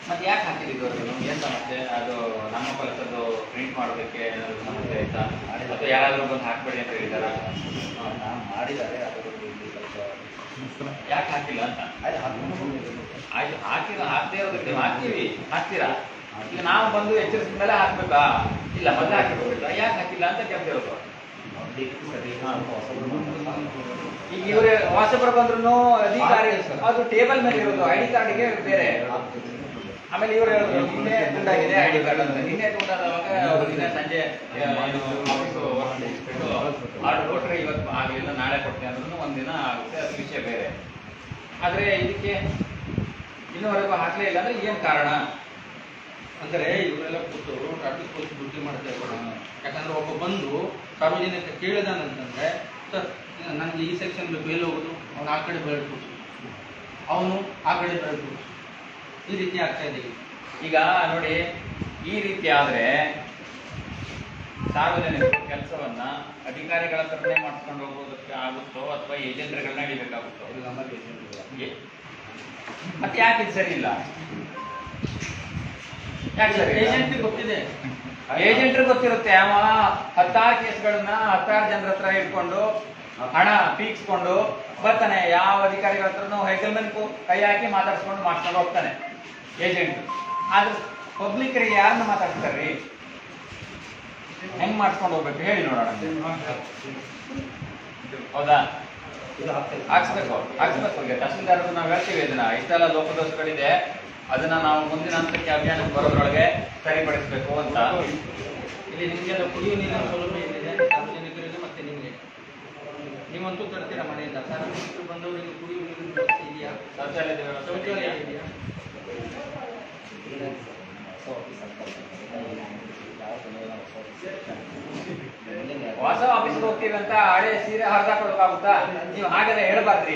ಮತ್ತೆ ಯಾಕೆ ಹಾಕಿದ್ದು ಅವ್ರಿಗೆ? ಏನು ಸಮಸ್ಯೆ? ಅದು ನಾಮಫಲಕದ್ದು ಪ್ರಿಂಟ್ ಮಾಡೋದಕ್ಕೆ ಏನಾದರೂ ಸಮಸ್ಯೆ ಆಯಿತಾ? ಅಥವಾ ಯಾರಾದರೂ ಬಂದು ಹಾಕಬೇಡಿ ಅಂತ ಹೇಳಿದಾರ? ಮಾಡಿದ್ದಾರೆ. ಯಾಕೆ ಹಾಕಿಲ್ಲ ಅಂತ? ಆಯ್ತು, ಹಾಕದೇ ಇರೋದಕ್ಕೆ ಹಾಕ್ತೀರಾ? ಈಗ ನಾವು ಬಂದು ಎಚ್ಚರಿಸಿದ ಮೇಲೆ ಹಾಕ್ಬೇಕಾ? ಇಲ್ಲ, ಮೊದಲೇ ಹಾಕಿರ್ಬೇಕಾ? ಯಾಕೆ ಹಾಕಿಲ್ಲ ಅಂತ ಕೇಳ್ತಿರೋದು. ಈಗ ಇವರೇ ಹೊಸಬರು ಬಂದ್ರು ಅಧಿಕಾರಿ ಅದು ಟೇಬಲ್ ಮೇಲೆ ಇರೋದು, ID ಕಾರ್ಡಿಗೆ ಬೇರೆ. ಆಮೇಲೆ ಇವರು ನಿನ್ನೆ ತುಂಡಾಗಿದೆ ID ಕಾರ್ಡ್ ಅಂತ. ನಿನ್ನೆ ತುಂಡಾದವಾಗ ನಿನ್ನೆ ಸಂಜೆ ಆರ್ಡರ್ ಕೊಟ್ಟರೆ ಇವತ್ತು ಆಗಲಿಲ್ಲ, ನಾಳೆ ಕೊಡ್ತೀನಿ ಅಂದ್ರೂ ಒಂದಿನ ಆಗುತ್ತೆ, ಅದು ವಿಷಯ ಬೇರೆ. ಆದರೆ ಇದಕ್ಕೆ ಇನ್ನೂವರೆಗೂ ಹಾಕ್ಲೇ ಇಲ್ಲ ಅಂದ್ರೆ ಏನ್ ಕಾರಣ? ಅಂದರೆ ಇವರೆಲ್ಲ ಕೂತು ಟ್ರಾಫಿಕ್ ಪೊಲೀಸ್ ಡ್ಯೂಟಿ ಮಾಡ್ತಾ ಇರೋಣ. ಯಾಕಂದ್ರೆ ಒಬ್ಬ ಬಂದು ಸಾರ್ವಜನಿಕ ಕೇಳಿದಾನಂತಂದ್ರೆ ಸರ್ ನನಗೆ ಈ ಸೆಕ್ಷನ್ ಬೇಕು, ಎಲ್ಲಿ ಹೋಗೋದು? ಅವನು ಆ ಕಡೆ ಬೆಳೆದು ಕೂತು, ಅವನು ಆ ಕಡೆ ಬೆಳೆದು ಕೂತು, ಈ ರೀತಿ ಆಗ್ತಾ ಇದೆ. ಈಗ ನೋಡಿ, ಈ ರೀತಿ ಆದ್ರೆ ಸಾರ್ವಜನಿಕರು ಕೆಲಸವನ್ನ ಅಧಿಕಾರಿಗಳ ಹತ್ರನೇ ಮಾಡ್ಕೊಂಡು ಹೋಗೋದಕ್ಕೆ ಆಗುತ್ತೋ ಅಥವಾ ಏಜೆಂಟ್ಗಳನ್ನ ಹಿಡಿಬೇಕಾಗುತ್ತೋ? ಮತ್ತೆ ಯಾಕೆ ಇದು ಸರಿ ಇಲ್ಲ? ಯಾಕೆ ಸರಿ ಇಲ್ಲ? ಏಜೆಂಟ್ಗೆ ಗೊತ್ತಿದೆ, ಏಜೆಂಟ್ರಿಗೆ ಗೊತ್ತಿರುತ್ತೆ. ಅವ 10 ಕೇಸ್ಗಳನ್ನ 10 ಜನರ ಹತ್ರ ಇಟ್ಕೊಂಡು ಹಣ ಪೀಕ್ಸ್ಕೊಂಡು ಬರ್ತಾನೆ. ಯಾವ ಅಧಿಕಾರಿಗಳ ಹತ್ರನೂ ಹೆಗಲ್ ಕೈ ಹಾಕಿ ಮಾತಾಡ್ಸ್ಕೊಂಡು ಮಾಡ್ಕೊಂಡು ಹೋಗ್ತಾನೆ ಏಜೆಂಟ್. ಆದ್ರೆ ಪಬ್ಲಿಕರಿಗೆ ಯಾರನ್ನ ಮಾತಾಡ್ತಾರ್ರಿ? ಹೆಂಗ್ ಮಾಡ್ಸ್ಕೊಂಡು ಹೋಗ್ಬೇಕು ಹೇಳಿ ನೋಡೋಣ. ಹೌದಾ? ಹಾಕ್ಸ್ಬೇಕು. ಈಗ ತಹಸೀಲ್ದಾರರು ನಾವು ಹೇಳ್ತೀವಿ, ಇದನ್ನ ಇಷ್ಟೆಲ್ಲ ಲೋಪದೋಷಗಳಿದೆ, ಅದನ್ನ ನಾವು ಮುಂದಿನ ಹಂತಕ್ಕೆ ಅಭಿಯಾನಕ್ಕೆ ಬರೋದ್ರೊಳಗೆ ಸರಿಪಡಿಸಬೇಕು ಅಂತ. ಇಲ್ಲಿ ನಿಮಗೆಲ್ಲ ಕುಡಿಯುವ ನೀರಿನ ಸೌಲಭ್ಯ ಏನಿದೆ ಸಾರ್ವಜನಿಕರಿಗೆ ಮತ್ತೆ ನಿಮಗೆ? ನೀವಂತೂ ತರ್ತೀರಾ ಮನೆಯಿಂದ? ಸಾರ್ವಜನಿಕರು ಬಂದವರಿಗೆ ಕುಡಿಯುವ ನೀರಿನ ವ್ಯವಸ್ಥೆ ಇದೆಯಾ? ಶೌಚಾಲಯದ ವ್ಯವಸ್ಥೆ ಶೌಚಾಲಯ ಇದೆಯಾ? ಇದೆಯಾ? ಹೊಸ ಆಫೀಸ್ಗೆ ಹೋಗ್ತೀವಿ ಅಂತ ಹಳೆ ಸೀರೆ ಹರಿದಾಕೊಡೋಕ್ಕಾಗುತ್ತಾ? ನೀವು ಹಾಗೆಲ್ಲ ಹೇಳ್ಬಾರ್ದ್ರಿ.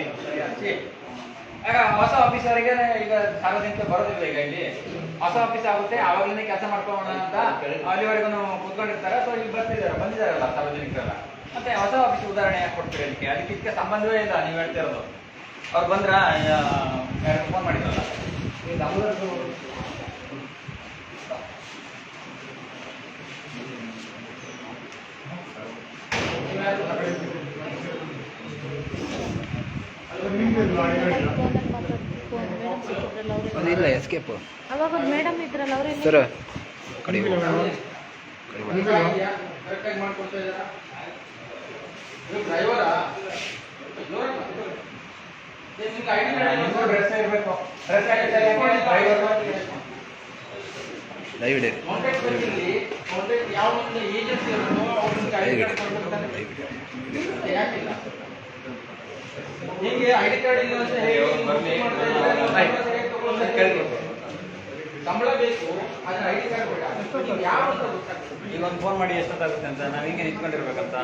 ಆಗ ಹೊಸ ಆಫೀಸ್ ಅವರಿಗೆ ಈಗ ಸಾರ್ವಜನಿಕ ಬರೋದಿಲ್ಲ. ಈಗ ಇಲ್ಲಿ ಹೊಸ ಆಫೀಸ್ ಆಗುತ್ತೆ, ಆವಾಗಲೇ ಕೆಲಸ ಮಾಡ್ಕೊಳ್ಳೋಣ ಅಂತ ಅಲ್ಲಿವರೆಗೂ ಕೂತ್ಕೊಂಡಿರ್ತಾರೆ. ಸೊ ಇಲ್ಲಿ ಬಂದಿದ್ದಾರಲ್ಲ ಸಾರ್ವಜನಿಕರೆಲ್ಲ. ಮತ್ತೆ ಹೊಸ ಆಫೀಸ್ ಉದಾಹರಣೆ ಯಾಕೆ ಕೊಡ್ತೀರಿ? ಅದಕ್ಕೆ ಇದಕ್ಕೆ ಸಂಬಂಧವೇ ಇಲ್ಲ. ನೀವು ಹೇಳ್ತಾ ಇರೋದು ಅವ್ರು ಬಂದ್ರ ಫೋನ್ ಮಾಡಿದ್ರಲ್ಲ, ಇಲ್ಲ ಎಸ್ಕೇಪ್ ಅವಾಗ ಮೇಡಮ್ ಇದ್ರಲ್ಲ ಅವ್ರೇನು ಸರ್ ಕಡೆ ಕರೆಕ್ಟಾಗಿ ಮಾಡ್ಕೊಡ್ತಾ ಇದ್ದಾರಾ? ನೀವು ಡ್ರೈವರಾ? ನಿಮ್ಗೆ ಐಡಿ ಕಾರ್ಡ್ ಡ್ರೆಸ್ ಇರಬೇಕು. ಡ್ರೆಸ್ ಡ್ರೈವರ್ ದಯವಿಡಿ ಕಾಂಟ್ಯಾಕ್ಟ್ ಬೇಕಿಲ್ಲಿ. ಕಾಂಟ್ಯಾಕ್ಟ್ ಯಾವ ಒಂದು ಏಜೆನ್ಸಿ ಇರುತ್ತೋ ಅವ್ರಿಗೆ ಐಡಿ ಕಾರ್ಡ್ ಕೊಡ್ಬೇಕು. ಯಾಕಿಲ್ಲ? ಹೀಗೆ ಐಡಿ ಕಾರ್ಡ್ ಇಲ್ಲ ಅಂತ ಹೇಳಿ ಸಂಬಳ ಬೇಕು, ಆದ್ರೆ ಐಡಿ ಕಾರ್ಡ್ ಬೇಡ. ಯಾವ ಅಂತ ಗೊತ್ತಾಗ್ತದೆ? ಈಗ ಒಂದು ಫೋನ್ ಮಾಡಿ ಎಷ್ಟೊತ್ತಾಗುತ್ತೆ ಅಂತ ನಾವು ಹಿಂಗೆ ನಿಂತ್ಕೊಂಡಿರ್ಬೇಕಂತ.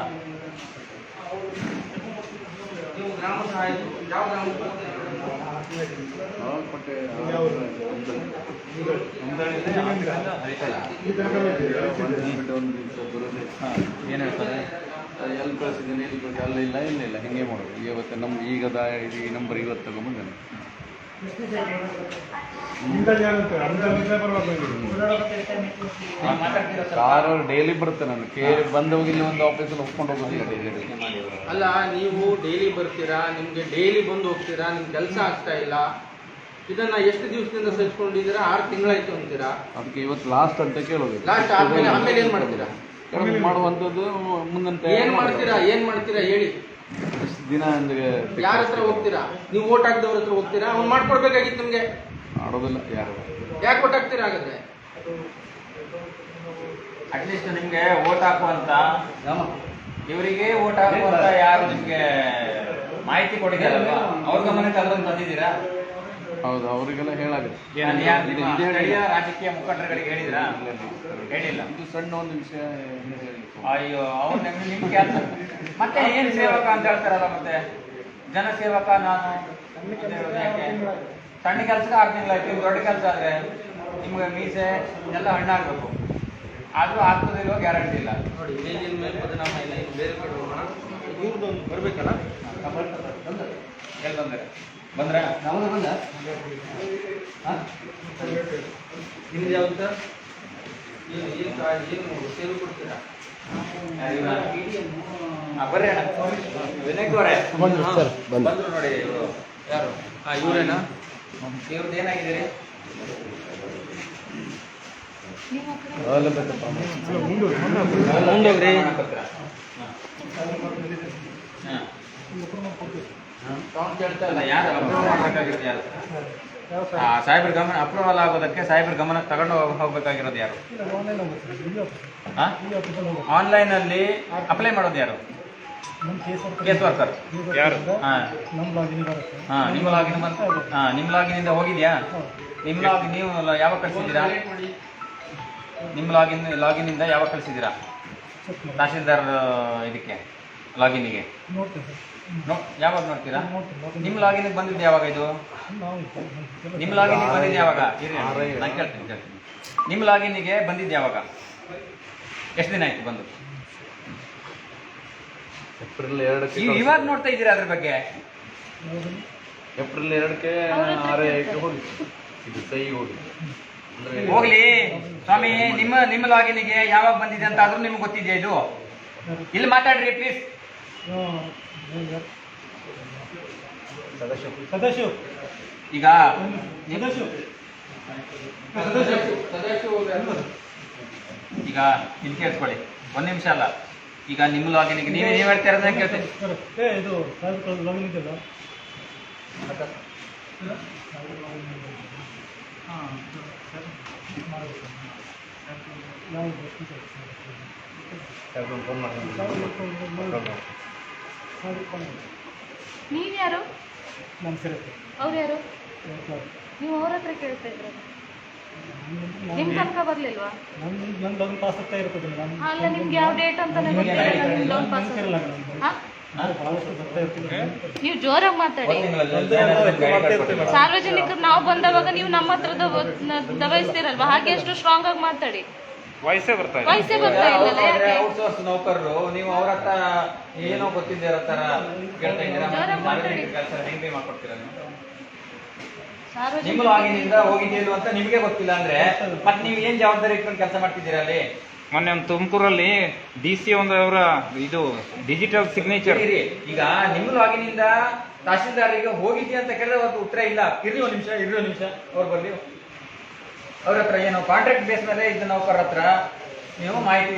ನೀವು ಗ್ರಾಮ ಸಹಾಯಕರು ಯಾವ ಗ್ರಾಮ ಏನು ಹೇಳ್ತಾರೆ? ಎಲ್ಲಿ ಕಳಿಸಿದ್ದೀನಿ ಇಲ್ಲಿ ಇಲ್ಲ ಹಿಂಗೆ ಮಾಡೋದು. ಇವತ್ತು ನಮ್ಮ ಈಗದ ಈ ನಂಬರ್ ಇವತ್ತು ತಗೊಂಬಂದೇನೆ. ಕಾರು ಡೈಲಿ ಬರುತ್ತೆ. ನಾನು ಬಂದು ಹೋಗಿ ಇಲ್ಲಿ ಒಂದು ಆಫೀಸಲ್ಲಿ ಒಪ್ಕೊಂಡು ಹೋಗೋದಿಲ್ಲ ಡೈಲಿ. ಅಲ್ಲ, ನೀವು ಡೈಲಿ ಬರ್ತೀರಾ, ನಿಮ್ಗೆ ಡೈಲಿ ಬಂದು ಹೋಗ್ತೀರಾ, ನಿಮ್ ಕೆಲಸ ಆಗ್ತಾ ಇಲ್ಲ. ಇದನ್ನ ಎಷ್ಟು ದಿವಸದಿಂದ ಸಹಿಸ್ಕೊಂಡಿದ್ದೀರಾ? 6 ತಿಂಗಳಾಯ್ತು ಅಂತೀರಾ. ಅದಕ್ಕೆ ಇವತ್ತು ಲಾಸ್ಟ್ ಅಂತ ಕೇಳೋದು. ಲಾಸ್ಟ್ ಆಮೇಲೆ ಏನ್ ಮಾಡ್ತೀರಾ? ಮಾಡುವಂಥದ್ದು ಮುಂದಂತೆ ಏನ್ ಮಾಡ್ತೀರಾ ಹೇಳಿ. ದಿನ ಅಂದ್ರೆ ಯಾರ ಹತ್ರ ಹೋಗ್ತೀರಾ? ನೀವು ಓಟ್ ಹಾಕ್ದವ್ರ ಹತ್ರ ಹೋಗ್ತೀರಾ? ಅವ್ನು ಮಾಡ್ಕೊಡ್ಬೇಕಾಗಿತ್ತು ನಿಮ್ಗೆ. ಆಡೋದಿಲ್ಲ ಯಾರು. ಯಾಕೆ ಓಟ್ ಹಾಕ್ತೀರಾ ಹಾಗಾದ್ರೆ? ಅಟ್ಲೀಸ್ಟ್ ನಿಮ್ಗೆ ಓಟ್ ಹಾಕುವಂತ ಇವರಿಗೆ ಓಟ್ ಹಾಕುವಂತ ಯಾರು ನಿಮ್ಗೆ ಮಾಹಿತಿ ಕೊಟ್ಟಿದ್ದಾರಲ್ವಾ, ಅವ್ರ ಗಮನಕ್ಕೆ ಅದನ್ನು ತಂದಿದ್ದೀರಾ? ಹೌದು, ಅವರಿಗೆಲ್ಲ ಹೇಳಾಗಿದೆ. ಸ್ಥಳೀಯ ರಾಜಕೀಯ ಮುಖಂಡರುಗಳಿಗೆ ಹೇಳಿದ್ರಾ? ಹೇಳಿಲ್ಲ. ಇದು ಸಣ್ಣ ಒಂದು ವಿಷಯ. ಅಯ್ಯೋ, ಅವ್ರು ನಿಮ್ ಕೆಲಸ ಮತ್ತೆ ಏನ್ ಸೇವಕ ಅಂತ ಹೇಳ್ತಾರಲ್ಲ, ಮತ್ತೆ ಜನಸೇವಕ ನಾನು. ಯಾಕೆ ಸಣ್ಣ ಕೆಲ್ಸಕ್ಕೆ 6 ತಿಂಗಳಾಯ್ತು. ದೊಡ್ಡ ಕೆಲಸ ಆದ್ರೆ ನಿಮ್ಗೆ ಮೀಸೆ ಎಲ್ಲ ಹಣ್ಣಾಗ್ಬೇಕು. ಆದ್ರೂ ಆಗ್ತದಿಲ್ವೋ ಗ್ಯಾರಂಟಿ ಇಲ್ಲ. ನೋಡಿ, ಮೇಲಿನ ಮೇಲೆ ಬದನಾಮ ಇಲ್ಲ. ಇನ್ನು ಬೇರೆ ಕಡೆ ಹೋಗೋಣ. ಇವ್ರದ್ದೊಂದು ಬರ್ಬೇಕಲ್ಲ. ಎಲ್ಲಿ ಬಂದ್ರೆ ನಮ್ಮದು ಬಂದ ನಿಮ್ದು ಯಾವ್ದು ಸರ್? ಏನು ಸೇವೆ ಕೊಡ್ತೀರಾ? ಬರ್ರಿ ಅಣ್ಣ, ವಿನಾಯಕ್ ಅವರೇ ಬಂದ್ರು ನೋಡಿ. ಇವರು ಯಾರು? ಇವರೇನಾ? ಇವ್ರದ್ದು ಏನಾಗಿದ್ದೀರಿ? ಮುಂದೋಗ್ರಿ. ಯಾರು ಅಪ್ರೂವಲ್ ಮಾಡಬೇಕಾಗಿರೋದು ಯಾರು? ಸಾಹೇಬ್ರ ಗಮನ ಅಪ್ರೂವಲ್ ಆಗೋದಕ್ಕೆ ಸಾಹೇಬ್ರ ಗಮನಕ್ಕೆ ತಗೊಂಡು ಹೋಗ್ಬೇಕಾಗಿರೋದು ಯಾರು? ಆನ್ಲೈನ್ ಅಲ್ಲಿ ಅಪ್ಲೈ ಮಾಡೋದು ಯಾರು? ಕೇಸ್ ವರ್ಕರ್ ಯಾರು? ಹಾಂ ಹಾಂ ನಿಮ್ಮ ಲಾಗಿನಿಂದ ಹೋಗಿದ್ಯಾ? ನಿಮ್ಮ ನೀವು ಯಾವಾಗ ಕಳಿಸಿದ್ದೀರಾ? ನಿಮ್ಮ ಲಾಗಿನಿಂದ ಯಾವಾಗ ಕಳಿಸಿದ್ದೀರಾ ತಹಶೀಲ್ದಾರ್ ಇದಕ್ಕೆ ಲಾಗಿನ್ನಿಗೆ? ಯಾವಾಗ ನೋಡ್ತೀರಾ? ನಿಮ್ಮ ಲಾಗಿನ್ಗೆ ಬಂದಿದ್ದು ಯಾವಾಗ ಇದು? ನಿಮ್ಮ ಲಾಗಿನ್ಗೆ ಬಂದಿದ್ದು ಯಾವಾಗ? ನಾನು ಕೇಳ್ತೀನಿ. ನಿಮ್ಮ ಲಾಗಿನ್ನಿಗೆ ಬಂದಿದ್ದು ಯಾವಾಗ? ಎಷ್ಟು ದಿನ ಆಯ್ತು ಬಂದು? ಏಪ್ರಿಲ್ 2ಕ್ಕೆ ಇವಾಗ ನೋಡ್ತಾ ಇದ್ದೀರಾ ಅದ್ರ ಬಗ್ಗೆ? ಏಪ್ರಿಲ್ 2ಕ್ಕೆ RIಗೆ ಹೋಗಿ ಇದು ಸಹಿ ಹೋಗಿ ಅಂದ್ರೆ ಹೋಗ್ಲಿ ಸ್ವಾಮಿ, ನಿಮ್ಮ ಲಾಗಿನ್ಗೆ ಯಾವಾಗ ಬಂದಿದೆ ಅಂತ ಆದ್ರೂ ನಿಮ್ಗೆ ಗೊತ್ತಿದೆಯಾ ಇದು? ಇಲ್ಲಿ ಮಾತಾಡ್ರಿ ಪ್ಲೀಸ್. ಈಗ ಈಗ ಇಲ್ಲಿ ಕೇಳಿಸ್ಕೊಳ್ಳಿ, ಒಂದ್ ನಿಮಿಷ ಅಲ್ಲ. ಈಗ ನಿಮ್ಮ ಲಾಗಿನ್ಗೆ ನೀವು ಹೇಳ್ತಾ ಇರೋದನ್ನ ಕೇಳ್ತೀನಿ. ನೀವ್ಯಾರು? ಅವ್ರು ಯಾರು? ನೀವು ಅವ್ರ ಹತ್ರ ಕೇಳ್ತಾ ಇದ್ರ? ನಿಮ್ ತನಕ ಬರ್ಲಿಲ್ವಾ? ಅಲ್ಲ, ನಿಮ್ಗೆ ಯಾವ ಡೇಟ್ ಅಂತಾನೆ ಗೊತ್ತಿಲ್ಲ. ನಿಮ್ ಲೋನ್ ಪಾಸ್ ನೀವು ಜೋರಾಗಿ ಮಾತಾಡಿ. ಸಾರ್ವಜನಿಕರು ನಾವು ಬಂದವಾಗ ನೀವು ನಮ್ಮ ಹತ್ರ ದಬಾಯಿಸ್ತೀರಲ್ವಾ, ಹಾಗೆ ಎಷ್ಟು ಸ್ಟ್ರಾಂಗ್ ಆಗಿ ಮಾತಾಡಿ. ವಯಸ್ಸೇ ಬರ್ತಾ ಇದೆ. ವಯಸ್ಸೇ ಬರ್ತಾ ಇಲ್ಲಲ್ಲ, ಯಾಕೆ? ಔಟ್ಸೋರ್ಸ್ ನೌಕರರು, ನೀವು ಅವ್ರ ಹತ್ರ ಏನೋ ಗೊತ್ತಿದೆ ಇರೋ ತರ ಕೇಳ್ತಾ ಇದ್ದೀರಾ? ಕೆಲಸ ಹೆಂಗೆ ಮಾಡ್ಕೊಡ್ತೀರಾ ನೀವು? ನಿಮ್ಮ ಲಾಗಿನಿಂದ ಹೋಗಿದ್ದೀಲ್ವ ಅಂತ ನಿಮ್ಗೆ ಗೊತ್ತಿಲ್ಲ ಅಂದ್ರೆ ಮತ್ತೆ ನೀವು ಏನ್ ಜವಾಬ್ದಾರಿ ಇಟ್ಕೊಂಡು ಕೆಲಸ ಮಾಡ್ತಿದ್ದೀರಾ ಅಲ್ಲಿ? ಮೊನ್ನೆ ಒಂದು ತುಮಕೂರಲ್ಲಿ DC ಒಂದು ಅವರ ಇದು ಡಿಜಿಟಲ್ ಸಿಗ್ನೇಚರ್. ಈಗ ನಿಮ್ಮ ಲಾಗಿನಿಂದ ತಹಶೀಲ್ದಾರಿಗೆ ಹೋಗಿದ್ಯಾ ಅಂತ ಕೇಳಿದ್ರೆ ಒಂದು ಉತ್ತರ ಇಲ್ಲ. ಇರ್ಲಿ ಒಂದ್ ನಿಮಿಷ ಅವ್ರು ಬರ್ಲಿ. ಅವ್ರ ಹತ್ರ ಏನು ಕಾಂಟ್ರಾಕ್ಟ್ ಬೇಸ್ ಮೇಲೆ ಇದ್ದ ನೌಕರ ಹತ್ರ ನೀವು ಮಾಹಿತಿ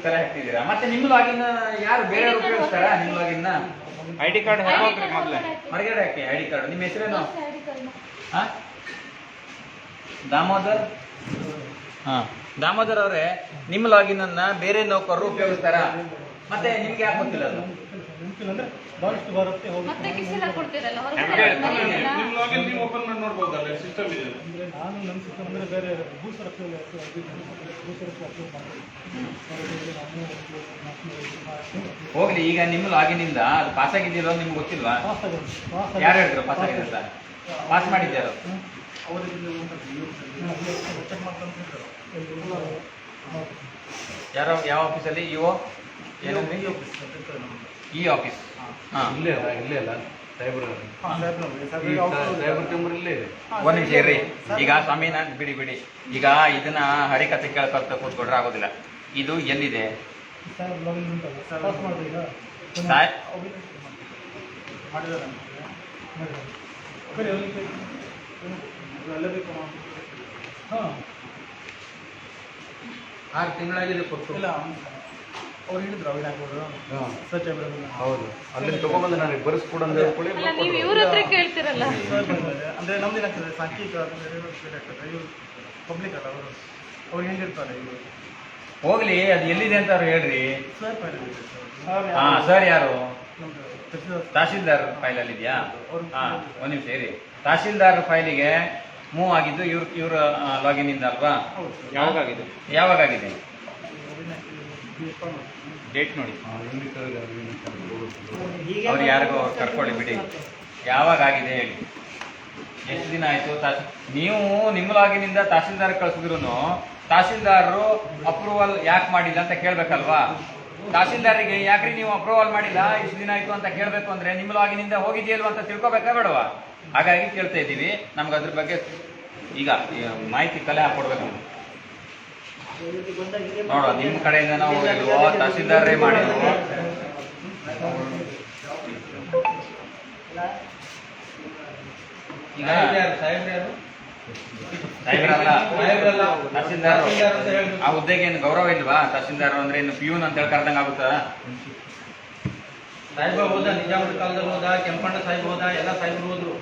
ಕಲೆ ಹಾಕ್ತಿದ್ದೀರಾ. ಮತ್ತೆ ನಿಮ್ಮ ಲಾಗಿನ್ ಯಾರು ಬೇರೆ ಉಪಯೋಗಿಸ್ತಾರ? ನಿಮ್ಮ ಲಾಗಿನ್ ID ಕಾರ್ಡ್ ಹಾಕೋಕ್ರಿ ಮೊದಲೇ. ಹೊರಗಡೆ ಹಾಕಿ ID ಕಾರ್ಡ್. ನಿಮ್ಮ ಹೆಸರೇನು? ದಾಮೋದರ್. ದಾಮೋದರ್ ಅವರೇ, ನಿಮ್ಮ ಲಾಗಿನ್ ಅನ್ನ ಬೇರೆ ನೌಕರರು ಉಪಯೋಗಿಸ್ತಾರ, ಮತ್ತೆ ನಿಮ್ಗೆ ಯಾಕೆ ಗೊತ್ತಿಲ್ಲ ಅದು? ಮತ್ತೆ ಕಿಸಿಲ ಕೊಡ್ತೀರಲ್ಲ ನಿಮ್ಮ ಲಾಗಿನ್ ನೀವು ಓಪನ್ ಮಾಡಿ ನೋಡ್ಬೋದಲ್ಲ, ಸಿಸ್ಟಮ್ ಇದೆ. ಹೋಗ್ಲಿ, ಈಗ ನಿಮ್ಮ ಲಾಗಿನ್ ಇಂದ ಅದು ಪಾಸ್ ಆಗಿದ್ದಿಲ್ಲ ನಿಮ್ಗೆ ಗೊತ್ತಿಲ್ವಾ? ಯಾರು ಹೇಳಿದ್ರು ಪಾಸ್ ಆಗಿದೆ ಅಂತ? ಪಾಸ್ ಮಾಡಿದ್ಯಾರು? ಯಾರೋ ಯಾವ ಆಫೀಸಲ್ಲಿ? ಇಒ ಏನಂದ್ರೆ ಈ ಆಫೀಸ್. ಇಲ್ಲೇ ಅಲ್ಲ ಸೈಬರ್ ಚೇಂಬರ್ ಇಲ್ಲೇ ಇದೆ. ಒಂದ್ ನಿಮಿಷ ಇರ್ರಿ. ಈಗ ಸ್ವಾಮಿ, ನಾನು ಬಿಡಿ. ಈಗ ಇದನ್ನ ಹರಿಕತೆ ಕೇಳ್ಕೊಳ್ತಾ ಕೂತ್ಕೊಂಡ್ರೆ ಆಗೋದಿಲ್ಲ. ಇದು ಎಲ್ಲಿದೆ? ಆರು ತಿಂಗಳಾಗಿದೆ ಕೊಟ್ಟು. ಅವ್ರು ಹೇಳಿದ್ರು ಹೌದು, ಅಲ್ಲಿ ತಗೊಂಡ್ಬಂದು ನನಗೆ ಬರೆಸ್ಕೊಡು ಅಂತ ಹೇಳ್ಕೊಳ್ಳಿ. ಅಲ್ಲ, ನೀವು ಇವ್ರ ಹತ್ರ ಕೇಳ್ತಿರಲ್ಲ. ಅಂದ್ರೆ ನಮ್ದು ಏನಾಗ್ತದೆ, ಸಾಂಖ್ಯಿಕ ಪಬ್ಲಿಕ್ ಅಲ್ಲ, ಅವ್ರು ಹೆಂಗಿರ್ತಾರೆ ಇವರು. ಹೋಗ್ಲಿ, ಅದು ಎಲ್ಲಿದೆ ಅಂತ ಅವ್ರು ಹೇಳ್ರಿ. ಸರ್ ಹಾ, ಸರ್ ಯಾರು? ತಹಶೀಲ್ದಾರ್ ಫೈಲ್ ಅಲ್ಲಿ ಇದೆಯಾ? ಹಾ, ಒಂದ್ ನಿಮಿಷ ಇರಿ. ತಹಶೀಲ್ದಾರ್ ಫೈಲಿಗೆ ಮೂವ್ ಆಗಿದ್ದು ಇವ್ರ ಲಾಗಿನ್ ಇಂದ ಅಲ್ವಾ? ಯಾವಾಗಾಗಿದೆ? ಡೇಟ್ ನೋಡಿ. ಅವ್ರು ಯಾರಿಗೋ ಕರ್ಕೊಳ್ಳಿ ಬಿಡಿ. ಯಾವಾಗ ಆಗಿದೆ ಹೇಳಿ, ಎಷ್ಟು ದಿನ ಆಯ್ತು? ನೀವು ನಿಮ್ಮ ಲಾಗಿನಿಂದ ತಹಶೀಲ್ದಾರ್ ಕಳ್ಸಿದ್ರು ತಹಶೀಲ್ದಾರರು ಅಪ್ರೂವಲ್ ಯಾಕೆ ಮಾಡಿಲ್ಲ ಅಂತ ಕೇಳ್ಬೇಕಲ್ವಾ? ತಹಶೀಲ್ದಾರಿಗೆ ಯಾಕ್ರಿ ನೀವು ಅಪ್ರೂವಲ್ ಮಾಡಿಲ್ಲ, ಇಷ್ಟು ದಿನ ಆಯ್ತು ಅಂತ ಕೇಳಬೇಕು ಅಂದ್ರೆ ನಿಮ್ಮ ಲಾಗಿನಿಂದ ಹೋಗಿದೆಯಲ್ವ ಅಂತ ತಿಳ್ಕೊಬೇಕಾ ಬೇಡವಾ? ಹಾಗಾಗಿ ಕೇಳ್ತಾ ಇದ್ದೀವಿ. ನಮ್ಗೆ ಅದ್ರ ಬಗ್ಗೆ ಈಗ ಮಾಹಿತಿ ಕಲೆ ಹಾಕೊಡ್ಬೇಕು. ನೋಡುವ, ನಿಮ್ಮ ಕಡೆಯಿಂದ ನಾವು ತಹಶೀಲ್ದಾರೇ ಮಾಡಿದ್ವು. ಈಗ ಸಾಹೇಬ್ರಲ್ಲ, ತಹಶೀಲ್ದಾರ್. ಆ ಹುದ್ದೆಗೆ ಏನು ಗೌರವ ಇಲ್ವಾ? ತಹಶೀಲ್ದಾರ್ ಅಂದ್ರೆ ಇನ್ನು ಪ್ಯೂನ್ ಅಂತ ಹೇಳಿ ಕರೆದಂಗೆ ಆಗುತ್ತಾ? ಸಾಹೇಬ ಹೋದ, ನಿಜಾಮದ ಕಾಲದಲ್ಲಿ ಹೋದ, ಕೆಂಪಣ್ಣ ಸಾಹೇಬ್ ಹೋದ, ಎಲ್ಲ ಸಾಹೇಬರು ಹೋದ್ರು.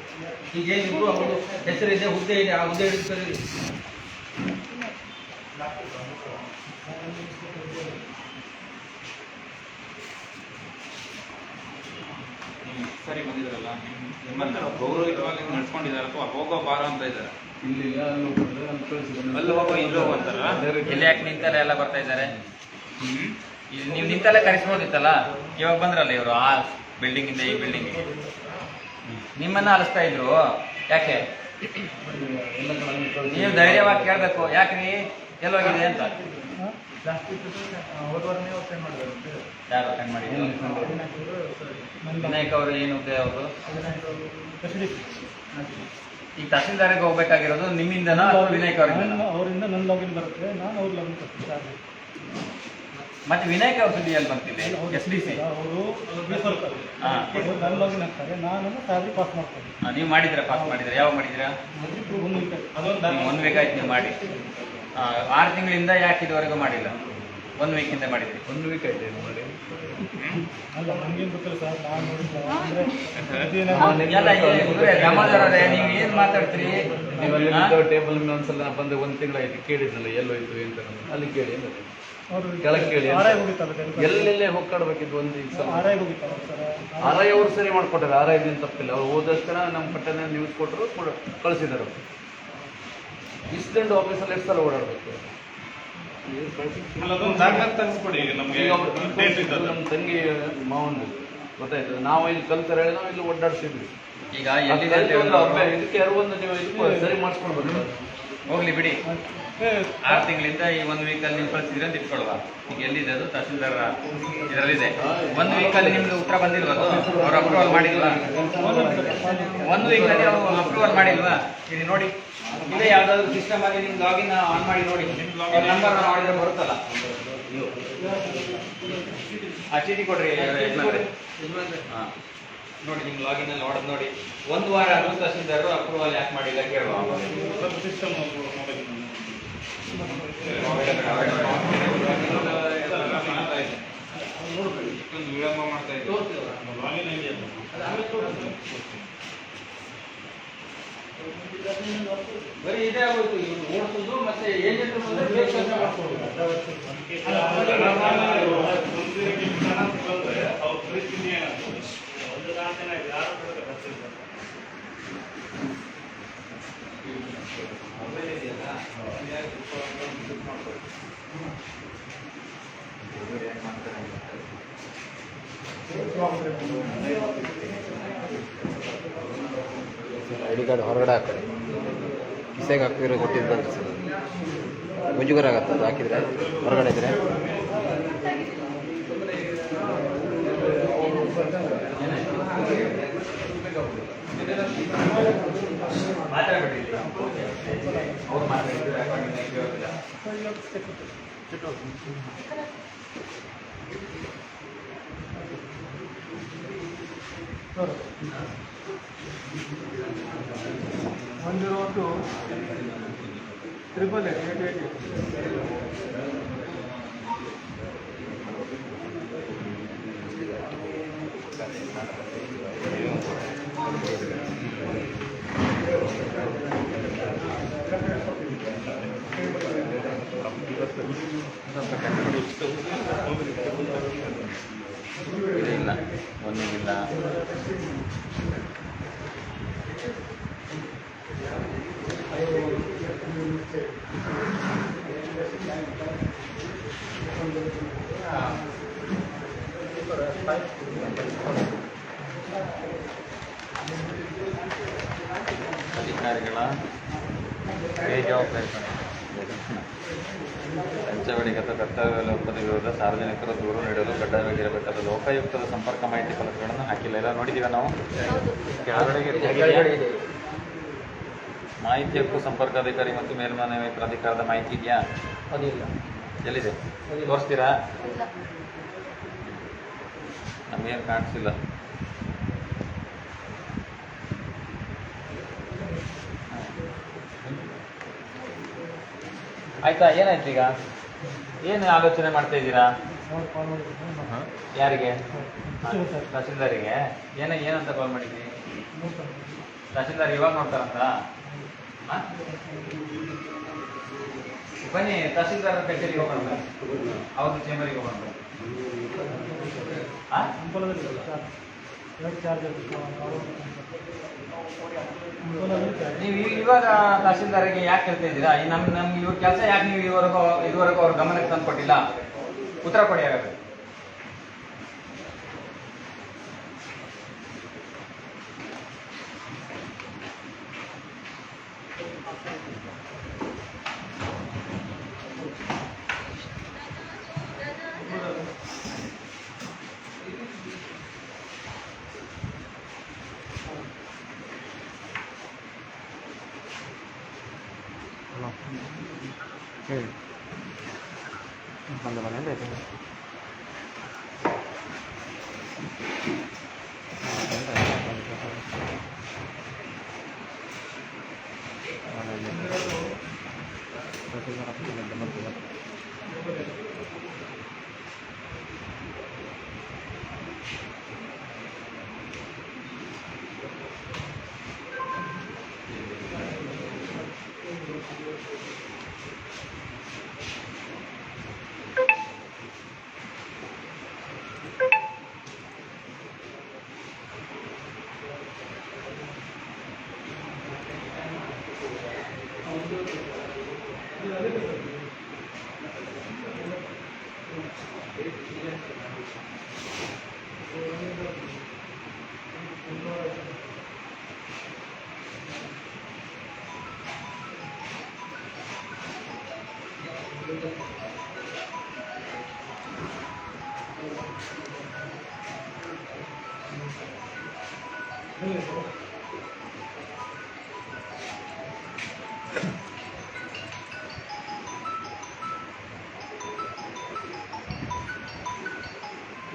ಈಗೇನಿದ್ರು ಅವರು ಹೆಸರಿದೆ, ಹುದ್ದೆ ಇದೆ, ಆ ಹುದ್ದೆ ಹಿಡಿದು ಸರಿ ಬಂದಿದ್ರಲ್ಲ ನಿಮ್ಮನ್ನ ಗೌರವಯುತವಾಗಿ ನಡ್ಸ್ಕೊಂಡಿದ್ದಾರೆ ಅಥವಾ ಹೋಗೋ ಬಾರ ಅಂತ ಇದ್ದಾರೆ. ಇಲ್ಲಿ ಅಲ್ಲಿ ಹೋಗಿದ್ರೆ ಅಲ್ಲಿ ಕಳಿಸಿದ್ರು. ಅಲ್ಲಿ ಹೋಗೋ ಇಲ್ಲಿ ಹೋಗೋ ಅಂತಾರ. ಇಲ್ಲಿ ಯಾಕೆ ನಿಂತಲ್ಲೇ ಎಲ್ಲ ಬರ್ತಾ ಇದ್ದಾರೆ? ಇಲ್ಲಿ ನೀವು ನಿಂತಲ್ಲೇ ಕರೆಸ್ಬೋದಿತ್ತಲ್ಲ. ಇವಾಗ ಬಂದ್ರಲ್ಲ ಇವರು ಆ ಬಿಲ್ಡಿಂಗ್ ಇಂದ ಈ ಬಿಲ್ಡಿಂಗ್ ನಿಮ್ಮನ್ನ ಅಲಿಸ್ತಾ ಇದ್ರು. ಯಾಕೆ ನೀವು ಧೈರ್ಯವಾಗಿ ಕೇಳಬೇಕು, ಯಾಕ್ರಿ ಎಲ್ಲೋಗಿದೆ ಅಂತ. ಯಾರು ಅಟೆಂಡ್ ಮಾಡಿದ್ರು? ವಿನಾಯಕ್ ಅವರು ಏನು ಹುದ್ದೆ ಅವರು? ಈಗ ತಹಸೀಲ್ದಾರಿಗೆ ಹೋಗ್ಬೇಕಾಗಿರೋದು ನಿಮ್ಮಿಂದನಾ ಅಥವಾ ವಿನಾಯಕ್ ಅವರಿಂದ ನನ್ನ ಲಾಗಿನ್ ಬರುತ್ತೆ, ನಾನು ಅವ್ರ ಲಾಗಿನ್ ಕೊಡ್ತೀನಿ. ಮತ್ತೆ ವಿನಾಯಕ್ ಅವ್ರ ಸುದ್ದಿಯಲ್ಲಿ ಬರ್ತಿದೆ SDC ಅವರು ನನ್ನ ಲಾಗಿನ್ ಆಗ್ತಾರೆ, ನಾನು ಸ್ಯಾಲ್ರಿ ಪಾಸ್ ಮಾಡ್ತೀನಿ. ನೀವು ಮಾಡಿದ್ರೆ ಪಾಸ್ ಮಾಡಿದ್ರೆ ಯಾವಾಗ ಮಾಡಿದ್ದೀರಾ? 1 ವೀಕ್ ಆಯ್ತು ನೀವು ಮಾಡಿ. 6 ತಿಂಗಳಿಂದ ಯಾಕೆ ಇದುವರೆಗೂ ಮಾಡಿಲ್ಲ? 1 ವೀಕಿಂದ ಮಾಡಿದ್ರಿ. 1 ವೀಕ್ ಆಯ್ತು ಮಾಡಿ. ಅಲ್ಲ ನನಗೇನು ಗೊತ್ತಿಲ್ಲ ಸರ್, ನಾನು ನೋಡಿಲ್ಲ. ರಾಮೋದರೇ ನೀವು ಏನ್ ಮಾತಾಡ್ತೀರಿ? ನೀವಲ್ಲಿ ಟೇಬಲ್ ಮೇಲೆ ಒಂದ್ಸಲ ಬಂದು 1 ತಿಂಗಳಾಯ್ತು ಕೇಳಿದ್ನಲ್ಲ ಎಲ್ಲೋಯ್ತು ಅಂತ. ಅಲ್ಲಿ ಕೇಳಿ ಅಂದ್ರೆ ಕೆಳಗೆ ಕೇಳಿ ಎಲ್ಲೆಲ್ಲೇ ಹೋಗ್ಕಾಡ್ಬೇಕಿದ್ದು ಒಂದು RI ಅವ್ರು ಸರಿ ಮಾಡ್ಕೊಟ್ಟಾರೆ. RI ಏನು ತಪ್ಪಿಲ್ಲ, ಅವ್ರು ಹೋದಷ್ಟರ ನಮ್ಮ ಪಟ್ಟಣ ನ್ಯೂಸ್ ಕೊಟ್ಟರು ಕಳಿಸಿದ್ದಾರೆ. ಇಸ್ಲೆಂಡ್ ಆಫೀಸಲ್ಲಿ ಎಷ್ಟು ಸಲ ಓಡಾಡಬೇಕು? ನಮ್ಮ ತಂಗಿ ಮಾವಂದು ಗೊತ್ತಾಯ್ತು. ನಾವು ಇಲ್ಲಿ ಕಲ್ತಾರೆ ನಾವು ಇಲ್ಲಿ ಓಡಾಡ್ತಿದ್ವಿ. ಈಗ ಎಲ್ಲಿದೆ ಇದಕ್ಕೆ ಯಾರು ಒಂದು ನೀವು ಇದಕ್ಕೆ ಸರಿ ಮಾಡಿಸ್ಕೊಡ್ಬೇಕು. ಹೋಗ್ಲಿ ಬಿಡಿ. 6 ತಿಂಗಳಿಂದ ಈ 1 ವೀಕಲ್ಲಿ ನೀವು ಕಳಿಸಿದ್ರೆ ಅಂತ ಇಟ್ಕೊಳ್ವಾ? ಈಗ ಎಲ್ಲಿದೆ ಅದು? ತಹಸೀಲ್ದಾರ ಇದರಲ್ಲಿದೆ. 1 ವೀಕಲ್ಲಿ ನಿಮ್ಗೆ ಉತ್ತರ ಬಂದಿಲ್ವಾ? ಅದು ಅವ್ರು ಅಪ್ರೂವಲ್ ಮಾಡಿಲ್ವಾ? 1 ವೀಕಲ್ಲಿ ಅವರು ಅಪ್ರೂವಲ್ ಮಾಡಿಲ್ವಾ? ಇಲ್ಲಿ ನೋಡಿ, ಇಲ್ಲೇ ಯಾವ್ದಾದ್ರು ಸಿಸ್ಟಮ್ ಆಗಿ ನಿಮ್ ಲಾಗಿನ್ ಆನ್ ಮಾಡಿ ನೋಡಿ. ನಂಬರ್ ಮಾಡಿದ್ರೆ ಬರುತ್ತಲ್ಲ. ಆ ಚೀಟಿ ಕೊಡ್ರಿ. ಹಾಂ ನೋಡಿ, ನಿಮ್ ಲಾಗಿನ್ ಅಲ್ಲಿ ನೋಡೋದು ನೋಡಿ. 1 ವಾರ ಅದು ತಹಸೀಲ್ದಾರರು ಅಪ್ರೂವಲ್ ಯಾಕೆ ಮಾಡಿಲ್ಲ ಕೇಳುವ. ವಿಳಂಬ ಮಾಡ್ತಾ ಇದ್ದಾರೆ. ಬರೀ ಇದೇ ಆಗೋಯ್ತು. ಇವ್ರು ಓಡಿಸೋದು ಮತ್ತೆ ಏಜೆಂಟ್ ID ಕಾರ್ಡ್ ಹೊರಗಡೆ ಹಾಕ್ತಾರೆ, ಕಿಸೆಗೆ ಹಾಕಿದ್ರೆ ಕೊಟ್ಟಿದ್ದು ಬಂತು ಸರ್. ಮುಜುಗರ ಆಗತ್ತೆ ಅದು ಹಾಕಿದರೆ ಹೊರಗಡೆ ಇದ್ರೆ. ಒಂದಿರೋದು 888. ಇಲ್ಲ, ಒಂದಿಲ್ಲ. ಅಧಿಕಾರಿಗಳ ಬೇಜವಾಬ್ದಾರಿ ಲಂಚ ಕರ್ತವ್ಯ ಲೋಪದ ವಿರುದ್ಧ ಸಾರ್ವಜನಿಕರು ದೂರು ನೀಡಲು ಕಡ್ಡಾಯವಾಗಿರಬೇಕಾದ ಲೋಕಾಯುಕ್ತದ ಸಂಪರ್ಕ ಮಾಹಿತಿ ಫಲಕಗಳನ್ನು ಹಾಕಿಲ್ಲ. ಎಲ್ಲ ನೋಡಿದ್ದೀವ ನಾವು. ಕೆಳಗಡೆ ಮಾಹಿತಿ ಹಕ್ಕು ಸಂಪರ್ಕಾಧಿಕಾರಿ ಮತ್ತು ಮೇಲ್ಮನೆ ಪ್ರಾಧಿಕಾರದ ಮಾಹಿತಿ ಇದೆಯಾ? ಅದಿಲ್ಲ. ಎಲ್ಲಿದೆ ತೋರಿಸ್ತೀರಾ? ನಮಗೇನು ಕಾಣಿಸಿಲ್ಲ. ಆಯ್ತಾ? ಏನಾಯ್ತು ಈಗ? ಏನು ಆಲೋಚನೆ ಮಾಡ್ತಾ ಇದ್ದೀರಾ? ಯಾರಿಗೆ? ತಹಸೀಲ್ದಾರಿಗೆ. ಏನಂತ ಕಾಲ್ ಮಾಡಿದ್ರಿ? ತಹಸೀಲ್ದಾರ್ ಇವಾಗ ನೋಡ್ತಾರಂತ? ಬನ್ನಿ, ತಹಸೀಲ್ದಾರ್ ಕಚೇರಿಗೆ ಹೋಗೋಣ. ಅವ್ರದ್ದು ಚೇಂಬರಿಗೆ ಹೋಗೋಣ. ನೀವು ಇವಾಗ ತಹಸೀಲ್ದಾರಿಗೆ ಯಾಕೆ ಹೇಳ್ತಾ ಇದ್ದೀರಾ? ನಮ್ಗೆ ಇವ್ರ ಕೆಲಸ ಯಾಕೆ ನೀವು ಇದುವರೆಗೂ ಅವ್ರ ಗಮನಕ್ಕೆ ತಂದು ಕೊಟ್ಟಿಲ್ಲ? ಉತ್ತರ ಕೊಡಿ ಹಾಗಾದ್ರೆ. ಹೇಳಿ ಬಂದ ಮನೆಯಿಂದ ಆಯ್ತು.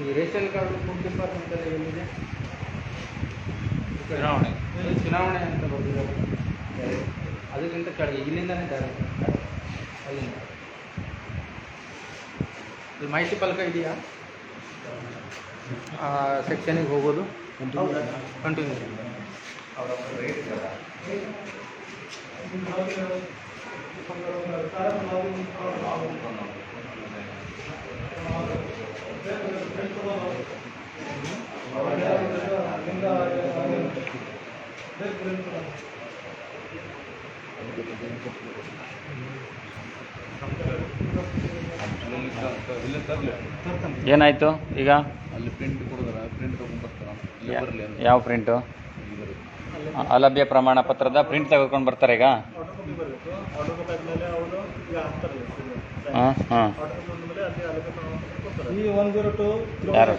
ಈ ರೇಷನ್ ಕಾರ್ಡ್ ಫುಡ್ ಡಿಪಾರ್ಟ್ಮೆಂಟ್ ಅಲ್ಲಿ ಏನಿದೆ? ಚುನಾವಣೆ ಅಂತ ಬರ್ತಿದ್ದಾರೆ. ಅದಕ್ಕಿಂತ ಕೆಳಗೆ ಇಲ್ಲಿಂದಾನೇ ದಾರಿ ಅಲ್ಲಿಂದ ಇಲ್ಲಿ ಮಾಹಿತಿ ಫಲಕ ಇದೆಯಾ? ಆ ಸೆಕ್ಷನಿಗೆ ಹೋಗೋದು ಕಂಟಿನ್ಯೂ. ಏನಾಯ್ತು ಈಗ? ಅಲ್ಲಿ ಪ್ರಿಂಟ್ ಕೊಡೋದಲ್ಲ, ಪ್ರಿಂಟ್ ತಗೊಂಡು ಬರ್ತಾರ, ಇಲ್ಲಿ ಬರಲಿ ಅಂತ. ಯಾವ ಪ್ರಿಂಟು? ಅಲಭ್ಯ ಪ್ರಮಾಣ ಪತ್ರದ ಪ್ರಿಂಟ್ ತೆಗೆದುಕೊಂಡು ಬರ್ತಾರೆ ಈಗ. ಹಾಂ ಹಾಂ. ಯಾರು?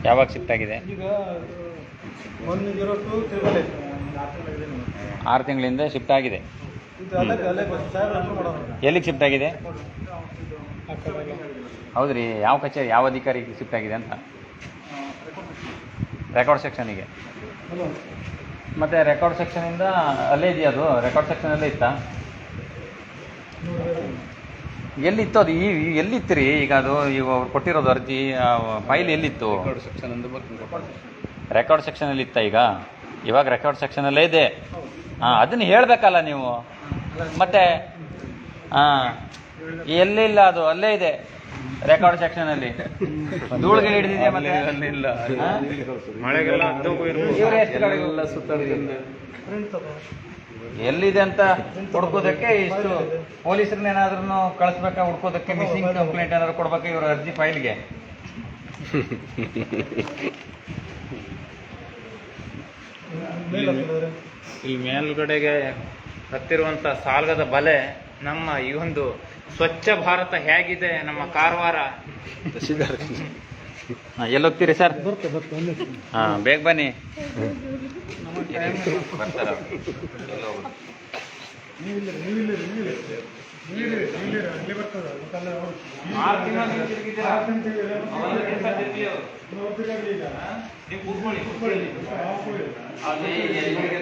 ಯಾವಾಗ ಶಿಫ್ಟ್ ಆಗಿದೆ? 6 ತಿಂಗಳಿಂದ ಶಿಫ್ಟ್ ಆಗಿದೆ. ಎಲ್ಲಿಗೆ ಶಿಫ್ಟ್ ಆಗಿದೆ? ಹೌದ್ರಿ, ಯಾವ ಕಚೇರಿ, ಯಾವ ಅಧಿಕಾರಿಗೆ ಶಿಫ್ಟ್ ಆಗಿದೆ ಅಂತ? ರೆಕಾರ್ಡ್ ಸೆಕ್ಷನಿಗೆ. ಮತ್ತೆ ರೆಕಾರ್ಡ್ ಸೆಕ್ಷನಿಂದ ಅಲ್ಲೇ ಇದೆಯಾ? ಅದು ರೆಕಾರ್ಡ್ ಸೆಕ್ಷನಲ್ಲೇ ಇತ್ತಾ? ಎಲ್ಲಿತ್ತು ಅದು? ಎಲ್ಲಿತ್ತು ರೀ ಈಗ ಅದು? ಈಗ ಅವ್ರು ಕೊಟ್ಟಿರೋದು ಅರ್ಜಿ ಫೈಲ್ ಎಲ್ಲಿತ್ತು? ರೆಕಾರ್ಡ್ ಸೆಕ್ಷನಲ್ಲಿ ಇತ್ತಾ ಈಗ? ಇವಾಗ ರೆಕಾರ್ಡ್ ಸೆಕ್ಷನಲ್ಲೇ ಇದೆ. ಹಾಂ, ಅದನ್ನು ಹೇಳಬೇಕಲ್ಲ ನೀವು. ಮತ್ತೆ ಹಾಂ, ಎಲ್ಲಿಲ್ಲ, ಅದು ಅಲ್ಲೇ ಇದೆ ರೆಕಾರ್ಡ್ ಸೆಕ್ಷನಲ್ಲಿ. ಧೂಳಿಗೆ ಹಿಡಿದಿದೆ. ಮತ್ತೆ ಮಳೆಗೆಲ್ಲ ಎಲ್ಲಿದೆ ಅಂತ ಹುಡ್ಕೋದಕ್ಕೆ ಇಷ್ಟು ಪೊಲೀಸರನ್ನ ಏನಾದ್ರೂ ಕಳಿಸ್ಬೇಕಾ? ಹುಡ್ಕೋದಕ್ಕೆ ಮಿಸ್ಸಿಂಗ್ ಕಂಪ್ಲೇಂಟ್ ಏನಾದ್ರು ಕೊಡ್ಬೇಕಾ ಇವ್ರ ಅರ್ಜಿ ಫೈಲ್ಗೆ? ಇಲ್ಲಿ ಮೇಲ್ಗಡೆಗೆ ಹತ್ತಿರುವಂತ ಸಾಲದ ಬಲೆ ನಮ್ಮ ಈ ಒಂದು ಸ್ವಚ್ಛ ಭಾರತ ಹೇಗಿದೆ ನಮ್ಮ ಕಾರವಾರ. ಎಲ್ಲೋಗ್ತೀರಿ ಸರ್? ಹಾಂ, ಬೇಗ ಬನ್ನಿ. ಬರ್ತಾರ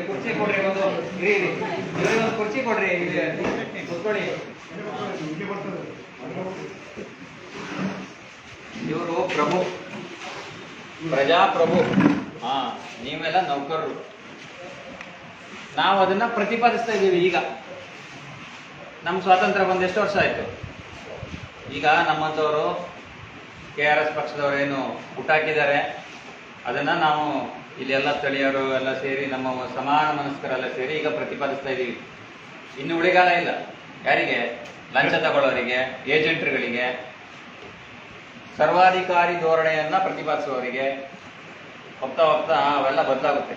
ಕುರ್ಚಿ ಕೊಡ್ರಿ, ಒಂದು ಕುರ್ಚಿ ಕೊಡ್ರಿ, ಕೂತ್ಕೊಳ್ಳಿ. ಇವರು ಪ್ರಭು, ಪ್ರಜಾಪ್ರಭು. ಹಾ, ನೀವೆಲ್ಲ ನೌಕರರು. ನಾವು ಅದನ್ನ ಪ್ರತಿಪಾದಿಸ್ತಾ ಇದ್ದೀವಿ. ಈಗ ನಮ್ಮ ಸ್ವಾತಂತ್ರ್ಯ ಬಂದು ಎಷ್ಟು ವರ್ಷ ಆಯ್ತು? ಈಗ ನಮ್ಮಂಥವರು KRS ಪಕ್ಷದವರೇನು ಹುಟ್ಟಾಕಿದ್ದಾರೆ ಅದನ್ನ ನಾವು ಇಲ್ಲಿ ಎಲ್ಲ ಸ್ಥಳೀಯರು ಎಲ್ಲ ಸೇರಿ ನಮ್ಮ ಸಮಾನ ಮನಸ್ಕರೆಲ್ಲ ಸೇರಿ ಈಗ ಪ್ರತಿಪಾದಿಸ್ತಾ ಇದ್ದೀವಿ. ಇನ್ನು ಉಳಿಗಾಲ ಇಲ್ಲ. ಯಾರಿಗೆ? ಲಂಚ ತಗೊಳ್ಳೋರಿಗೆ, ಏಜೆಂಟ್ರುಗಳಿಗೆ, ಸರ್ವಾಧಿಕಾರಿ ಧೋರಣೆಯನ್ನ ಪ್ರತಿಪಾದಿಸುವವರಿಗೆ. ಹೋಗ್ತಾ ಹೋಗ್ತಾ ಅವೆಲ್ಲ ಬದಲಾಗುತ್ತೆ.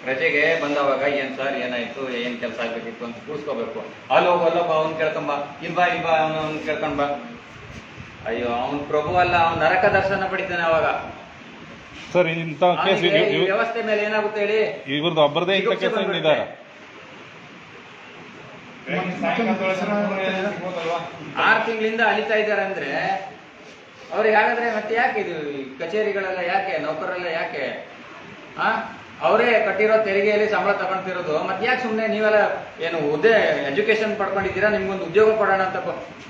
ರಜೆಗೆ ಬಂದವಾಗ ಏನ್ ಸರ್ ಏನಾಯ್ತು, ಏನ್ ಕೆಲಸ ಆಗ್ಬೇಕಿತ್ತು ಅಂತ ಕೂರ್ಸ್ಕೋಬೇಕು. ಅಲ್ಲೋಗಲ್ಲಪ್ಪ ಅವ್ನ್ ಕೇಳ್ಕೊಂಬ, ಇಲ್ಬಾ ಅವ್ನು ಕೇಳ್ಕೊಂಡ್ ಬಾ. ಅಯ್ಯೋ, ಅವ್ನ್ ಪ್ರಭು ಅಲ್ಲ, ಅವ್ನ್ ನರಕ ದರ್ಶನ ಪಡಿತಾನೆ ಅವಾಗ. ಸರ್ ಇಂಥ ಕೇಸ್ ಅವನಿಗೆ ಈ ವ್ಯವಸ್ಥೆ ಮೇಲೆ ಏನಾಗುತ್ತೆ ಹೇಳಿ? ಇವ್ರದ್ದು ಒಬ್ಬರದೇ ಇಂಥ ಕೇಸ್ ಇದ್ದಾರೆ. 6 ತಿಂಗಳಿಂದ ಅಲಿತಾ ಇದ್ದಾರೆ ಅಂದ್ರೆ ಅವ್ರಿಗೆ ಹಾಗಾದ್ರೆ ಮತ್ತೆ ಯಾಕೆ ಇದು ಕಚೇರಿಗಳೆಲ್ಲ ಯಾಕೆ, ನೌಕರರೆಲ್ಲ ಯಾಕೆ ಅವರೇ ಕಟ್ಟಿರೋ ತೆರಿಗೆಯಲ್ಲಿ ಸಂಬಳ ತಗೊಂತಿರೋದು? ಮತ್ತೆ ಯಾಕೆ ಸುಮ್ಮನೆ ನೀವೆಲ್ಲ ಏನು ಹುದ್ದೆ ಎಜುಕೇಶನ್ ಪಡ್ಕೊಂಡಿದ್ದೀರಾ, ನಿಮ್ಗೊಂದು ಉದ್ಯೋಗ ಕೊಡೋಣ ಅಂತ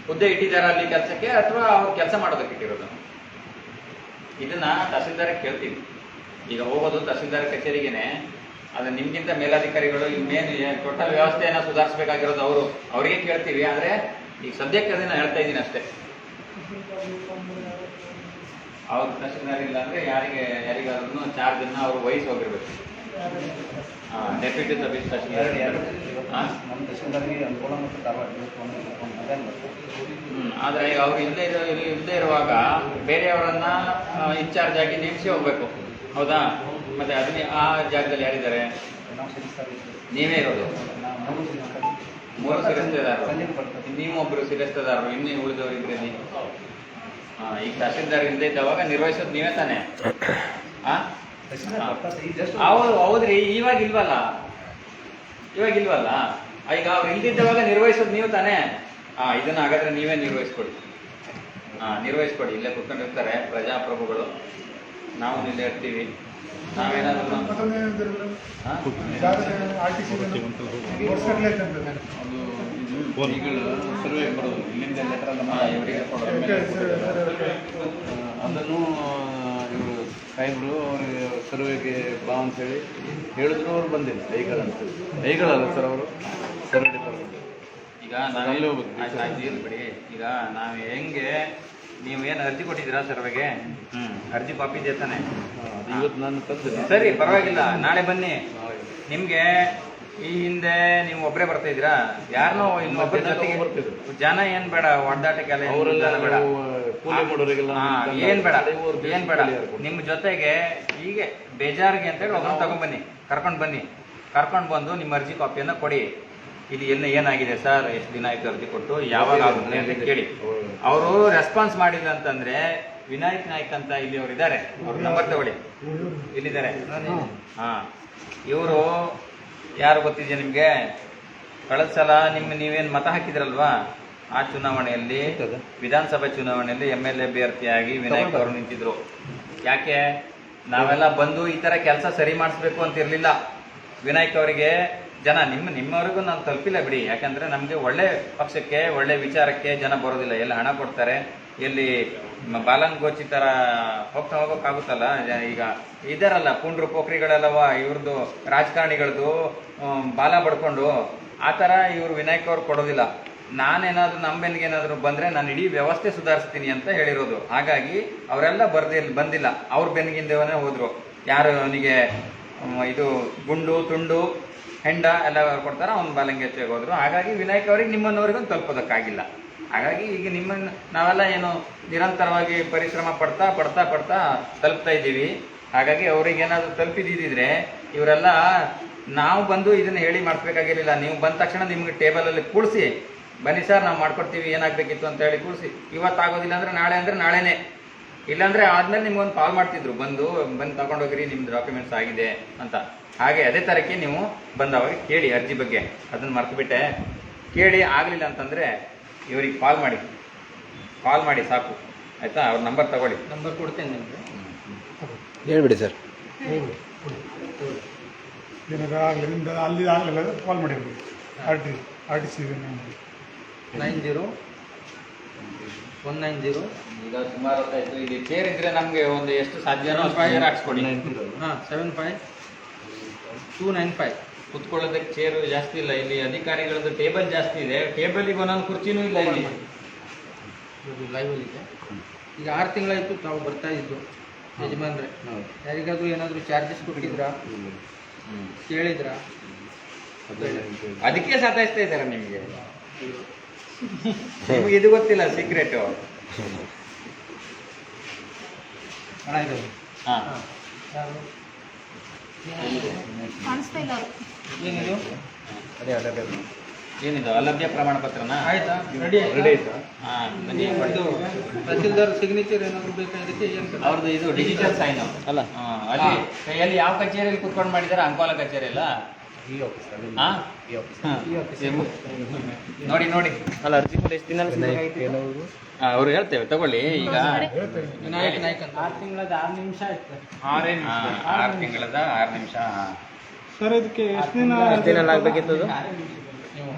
ಹುದ್ದೆ ಇಟ್ಟಿದ್ದಾರಾ ಅಲ್ಲಿ ಕೆಲಸಕ್ಕೆ, ಅಥವಾ ಅವ್ರು ಕೆಲಸ ಮಾಡೋದಕ್ಕೆ ಇಟ್ಟಿರೋದು? ಇದನ್ನ ತಹಸೀಲ್ದಾರ್ ಕೇಳ್ತೀವಿ. ಈಗ ಹೋಗೋದು ತಹಸೀಲ್ದಾರ್ ಕಚೇರಿಗೆನೆ. ಅದು ನಿಮ್ಗಿಂತ ಮೇಲಾಧಿಕಾರಿಗಳು ಮೇನ್ ಟೋಟಲ್ ವ್ಯವಸ್ಥೆಯನ್ನ ಸುಧಾರಿಸಬೇಕಾಗಿರೋದು ಅವರಿಗೆ ಕೇಳ್ತೀವಿ. ಆದ್ರೆ ಈಗ ಸದ್ಯಕ್ಕೆ ಅದನ್ನ ಹೇಳ್ತಾ ಇದ್ದೀನಿ ಅಷ್ಟೇ. ಅವ್ರು ತಹಸೀಲ್ದಾರ್ ಇಲ್ಲ ಅಂದ್ರೆ ಯಾರಿಗಾದ್ರೂ ಚಾರ್ಜ್ ಅನ್ನ ಅವ್ರು ವಹಿಸಿ ಹೋಗಿರ್ಬೇಕು. ಡೆಪ್ಯೂಟಿ ತಹಸೀಲ್ದಾರ್ ಆದ್ರೆ ಈಗ ಅವ್ರು ಇಲ್ಲದೆ ಇರುವಾಗ ಬೇರೆಯವರನ್ನ ಇನ್ಚಾರ್ಜ್ ಆಗಿ ನೇಮಿಸಿ ಹೋಗ್ಬೇಕು. ಹೌದಾ? ಮತ್ತೆ ಅದನ್ನ ಆ ಜಾಗದಲ್ಲಿ ಯಾರಿದ್ದಾರೆ? ನೀವೇ ಇರೋದು. 3 ಶಿರಸ್ತೇದಾರರು, ನೀವೊಬ್ರು ಶಿರಸ್ತೇದಾರರು, ಇನ್ನೇ ಉಳಿದವರು ಇದ್ರೆ ಈಗ ತಹಸೀಲ್ದಾರ್ ಇಲ್ಲದೆ ಇದ್ದವಾಗ ನಿರ್ವಹಿಸೋದು ನೀವೇ ತಾನೆ? ಹೌದ್ರಿ. ಇವಾಗ ಇಲ್ವಲ್ಲ. ಈಗ ಅವ್ರು ಇಲ್ದಿದ್ದವಾಗ ನಿರ್ವಹಿಸೋದು ನೀವು ತಾನೆ? ಇದನ್ನ ಹಾಗಾದ್ರೆ ನೀವೇ ನಿರ್ವಹಿಸ್ಕೊಡಿ. ಇಲ್ಲೇ ಕುತ್ಕೊಂಡಿರ್ತಾರೆ ಪ್ರಜಾಪ್ರಭುಗಳು, ನಾವು ಇಲ್ಲೇ ಇರ್ತೀವಿ. ನಾವೇನಾದ್ರು ಸರ್ವೆ ಬರೋದು ಇಲ್ಲಿಂದ ಅದನ್ನು ಇವರು ಸಾಹೇಬರು ಅವ್ರಿಗೆ ಸರ್ವೆಗೆ ಬಾ ಅಂತೇಳಿ ಹೇಳಿದ್ರು. ಅವ್ರು ಬಂದಿಲ್ಲ. ಐಗಳಲ್ಲ ಸರ್ ಅವರು ಸರ್ವೆ ಡಿಪಾರ್ಟ್ಮೆಂಟ್. ಈಗ ನಾವೆಲ್ಲ ಬಿಡಿ. ಈಗ ನಾವು ಹೆಂಗೆ, ನೀವು ಏನು ಅರ್ಜಿ ಕೊಟ್ಟಿದ್ದೀರಾ ಸರ್ವೆಗೆ? ಅರ್ಜಿ ಕಾಪಿ ಇದೆ ತಾನೆ? ಇವತ್ತು ನಾನು ತಂದೆ. ಸರಿ, ಪರವಾಗಿಲ್ಲ, ನಾಳೆ ಬನ್ನಿ. ನಿಮ್ಗೆ ಈ ಹಿಂದೆ ನೀವು ಒಬ್ಬರೇ ಬರ್ತಾ ಇದ್ದೀರಾ? ಯಾರನ್ನೋ ಇನ್ನೊಬ್ಬರ ಜೊತೆಗೆ ಜನ ಏನ್ ಬೇಡ, ಒಡ್ಡಾಟಕ್ಕೆಲ್ಲ ಬೇಡ, ಏನ್ ಬೇಡ. ನಿಮ್ ಜೊತೆಗೆ ಹೀಗೆ ಬೇಜಾರಿಗೆ ಅಂತೇಳಿ ಒಬ್ಬರು ತಗೊಂಡ್ಬನ್ನಿ, ಕರ್ಕೊಂಡು ಬಂದು ನಿಮ್ಮ ಅರ್ಜಿ ಕಾಪಿಯನ್ನ ಕೊಡಿ. ಇಲ್ಲಿ ಏನಾಗಿದೆ ಸರ್, ಎಷ್ಟು ದಿನ ಆಯ್ತು ಅರ್ಜಿ ಕೊಟ್ಟು, ಯಾವಾಗ ಆಗುತ್ತೆ ಅಂತ ಕೇಳಿ. ಅವರು ರೆಸ್ಪಾನ್ಸ್ ಮಾಡಿಲ್ಲ ಅಂತಂದ್ರೆ ವಿನಾಯಕ್ ನಾಯ್ಕ್ ಅಂತ ಇಲ್ಲಿ ಅವ್ರು ಇದ್ದಾರೆ, ಅವ್ರ ನಂಬರ್ ತಗೊಳ್ಳಿ, ಇಲ್ಲಿದ್ದಾರೆ. ಇವರು ಯಾರು ಗೊತ್ತಿದೆಯಾ ನಿಮ್ಗೆ? ಕಳೆದ ಸಲ ನೀವೇನು ಮತ ಹಾಕಿದ್ರಲ್ವಾ, ಆ ಚುನಾವಣೆಯಲ್ಲಿ, ವಿಧಾನಸಭಾ ಚುನಾವಣೆಯಲ್ಲಿ MLA ಅಭ್ಯರ್ಥಿಯಾಗಿ ವಿನಾಯಕ್ ಅವರು ನಿಂತಿದ್ರು. ಯಾಕೆ? ನಾವೆಲ್ಲ ಬಂದು ಈ ತರ ಕೆಲಸ ಸರಿ ಮಾಡಿಸ್ಬೇಕು ಅಂತ ಇರ್ಲಿಲ್ಲ. ವಿನಾಯಕ್ ಅವರಿಗೆ ಜನ ನಿಮ್ಮವರಿಗೂ ನಾನು ತಲುಪಿಲ್ಲ ಬಿಡಿ. ಯಾಕಂದ್ರೆ ನಮ್ಗೆ ಒಳ್ಳೆ ಪಕ್ಷಕ್ಕೆ, ಒಳ್ಳೆ ವಿಚಾರಕ್ಕೆ ಜನ ಬರೋದಿಲ್ಲ. ಎಲ್ಲಿ ಹಣ ಕೊಡ್ತಾರೆ, ಎಲ್ಲಿ ಬಾಲಂಗೋಚಿ ತರ ಹೋಗೋಕ್ಕಾಗುತ್ತಲ್ಲ. ಈಗ ಇದಾರಲ್ಲ ಪುಂಡ್ರು ಪೋಖ್ರಿಗಳೆಲ್ಲವ ಇವ್ರದ್ದು, ರಾಜಕಾರಣಿಗಳದ್ದು ಬಾಲ ಬಡ್ಕೊಂಡು ಆ ತರ ಇವ್ರು ವಿನಾಯಕ್ ಅವ್ರು ಕೊಡೋದಿಲ್ಲ. ನಾನೇನಾದ್ರೂ ನಮ್ಮ ಬೆನ್ನಿಗೆ ಏನಾದ್ರು ಬಂದ್ರೆ ನಾನು ಇಡೀ ವ್ಯವಸ್ಥೆ ಸುಧಾರಿಸ್ತೀನಿ ಅಂತ ಹೇಳಿರೋದು. ಹಾಗಾಗಿ ಅವರೆಲ್ಲ ಬಂದಿಲ್ಲ, ಅವ್ರ ಬೆನ್ನಿಗಿಂದವನೇ ಹೋದ್ರು. ಯಾರು ಅವನಿಗೆ ಇದು ಗುಂಡು ತುಂಡು ಹೆಂಡ ಎಲ್ಲ ಕೊಡ್ತಾರ, ಅವ್ನು ಬಾಲಂಗೇಚಿಗೆ ಹೋದ್ರು. ಹಾಗಾಗಿ ವಿನಾಯಕ್ ಅವರಿಗೆ ನಿಮ್ಮನ್ನವರಿಗೂ ತಲುಪೋದಕ್ಕಾಗಿಲ್ಲ. ಹಾಗಾಗಿ ಈಗ ನಿಮ್ಮನ್ನು ನಾವೆಲ್ಲ ಏನು ನಿರಂತರವಾಗಿ ಪರಿಶ್ರಮ ಪಡ್ತಾ ತಲುಪ್ತಾ ಇದ್ದೀವಿ. ಹಾಗಾಗಿ ಅವ್ರಿಗೆ ಏನಾದ್ರು ತಲುಪಿದಿದ್ರೆ ಇವರೆಲ್ಲ ನಾವು ಬಂದು ಇದನ್ನ ಹೇಳಿ ಮಾಡಿಸ್ಬೇಕಾಗಿರ್ಲಿಲ್ಲ. ನೀವು ಬಂದ ತಕ್ಷಣ ನಿಮ್ಗೆ ಟೇಬಲಲ್ಲಿ ಕೂಡಿಸಿ, ಬನ್ನಿ ಸರ್ ನಾವು ಮಾಡ್ಕೊಡ್ತೀವಿ, ಏನಾಗಬೇಕಿತ್ತು ಅಂತ ಹೇಳಿ ಕೂಡಿಸಿ. ಇವತ್ತಾಗೋದಿಲ್ಲ ಅಂದ್ರೆ ನಾಳೆ ಅಂದ್ರೆ ನಾಳೆನೇ, ಇಲ್ಲಾಂದ್ರೆ ಆದ್ಮೇಲೆ ನಿಮ್ಗೊಂದು ಕಾಲ್ ಮಾಡ್ತಿದ್ರು, ಬಂದು ತಗೊಂಡೋಗ್ರಿ ನಿಮ್ದು ಡಾಕ್ಯುಮೆಂಟ್ಸ್ ಆಗಿದೆ ಅಂತ. ಹಾಗೆ ಅದೇ ತರಕ್ಕೆ ನೀವು ಬಂದವಾಗ ಕೇಳಿ ಅರ್ಜಿ ಬಗ್ಗೆ. ಅದನ್ನ ಮರ್ತು ಕೇಳಿ, ಆಗ್ಲಿಲ್ಲ ಅಂತಂದ್ರೆ ಇವರಿಗೆ ಕಾಲ್ ಮಾಡಿ ಸಾಕು, ಆಯ್ತಾ? ಅವ್ರ ನಂಬರ್ ತಗೊಳ್ಳಿ. ನಂಬರ್ ಕೊಡ್ತೇನೆ ನಿಮ್ಗೆ, ಹೇಳ್ಬಿಡಿ ಸರ್. ಏನಾದ್ರು ಆಗಲಿಲ್ಲ ಅಲ್ಲಿ ಆಗಲಿಲ್ಲ ಕಾಲ್ ಮಾಡಿ RTC 90-190. ಈಗ ಸುಮಾರು ಹೊತ್ತಾಯ್ತು. ಇಲ್ಲಿ ಚೇರ್ ಇದ್ರೆ ನಮ್ಗೆ ಒಂದು ಎಷ್ಟು ಸಾಧ್ಯನೋ ಅಷ್ಟು ಚೇರ್ ಹಾಕ್ಸ್ಕೊಡಿ. 75-295. ಕುತ್ಕೊಳ್ಳೋದಕ್ಕೆ ಚೇರು ಜಾಸ್ತಿ ಇಲ್ಲ ಇಲ್ಲಿ. ಅಧಿಕಾರಿಗಳದ್ದು ಟೇಬಲ್ ಜಾಸ್ತಿ ಇದೆ. ಟೇಬಲಿಗೆ ಒಂದೊಂದು ಕುರ್ಚಿನೂ ಇಲ್ಲ ಇಲ್ಲಿ. ಲೈವ್ ಇದೆ. ಈಗ 6 ತಿಂಗಳಾಯ್ತು ತಾವು ಬರ್ತಾ ಇದ್ದು ಯಜಮಾನ್ರೆ, ಯಾರಿಗಾದ್ರೂ ಏನಾದರೂ ಚಾರ್ಜಸ್ ಕೊಟ್ಟಿದ್ರಾ, ಕೇಳಿದ್ರಾ? ಅದಕ್ಕೆ ಸತಾಯಿಸ್ತಾ ಇದ್ದಾರೆ ನಿಮಗೆ. ನಿಮ್ಗೆ ಇದು ಗೊತ್ತಿಲ್ಲ ಸೀಕ್ರೆಟು. ಹಾ, ಕಾಣಿಸ್ತಾ ಇಲ್ಲ ಅವ್ರು. ಏನಿದು? ಏನಿದು ಅಲಭ್ಯ ಪ್ರಮಾಣ ಪತ್ರನಾ? ಆಯ್ತಾ? ರೆಡಿ ಆಯ್ತಾ? ಹಾ, ಬನ್ನಿ. ಇದು ತಹಸೀಲ್ದಾರ್ ಸಿಗ್ನೇಚರ್ ಏನಾದ್ರು ಬೇಕಾ ಇದಕ್ಕೆ? ಏನು ಅವ್ರದ್ದು ಇದು ಡಿಜಿಟಲ್ ಸೈನ್ ಅಲ್ಲ? ಅಲ್ಲಿ ಎಲ್ಲಿ ಯಾವ ಕಚೇರಿಯಲ್ಲಿ ಕುತ್ಕೊಂಡು ಮಾಡಿದಾರೆ? ಅಂಕೋಲ ಕಚೇರಿ ಅಲ್ಲ? ಹಾ? ನೋಡಿ ನೋಡಿ ಅಲ್ಲ ಅರ್ಜಿ ಕೊಟ್ಟು ಎಷ್ಟು ದಿನ ಅವ್ರು ಹೇಳ್ತೇವೆ ತಗೊಳ್ಳಿ. ಈಗ ವಿನಾಯಕ್ ನಾಯ್ಕ್ ಅಂತ 6 ತಿಂಗಳದ 6 ನಿಮಿಷ. ಸರ್ ಇದಕ್ಕೆ ಎಷ್ಟು ದಿನ ಎಷ್ಟು ದಿನ ಆಗ್ಬೇಕಿತ್ತು ಅದು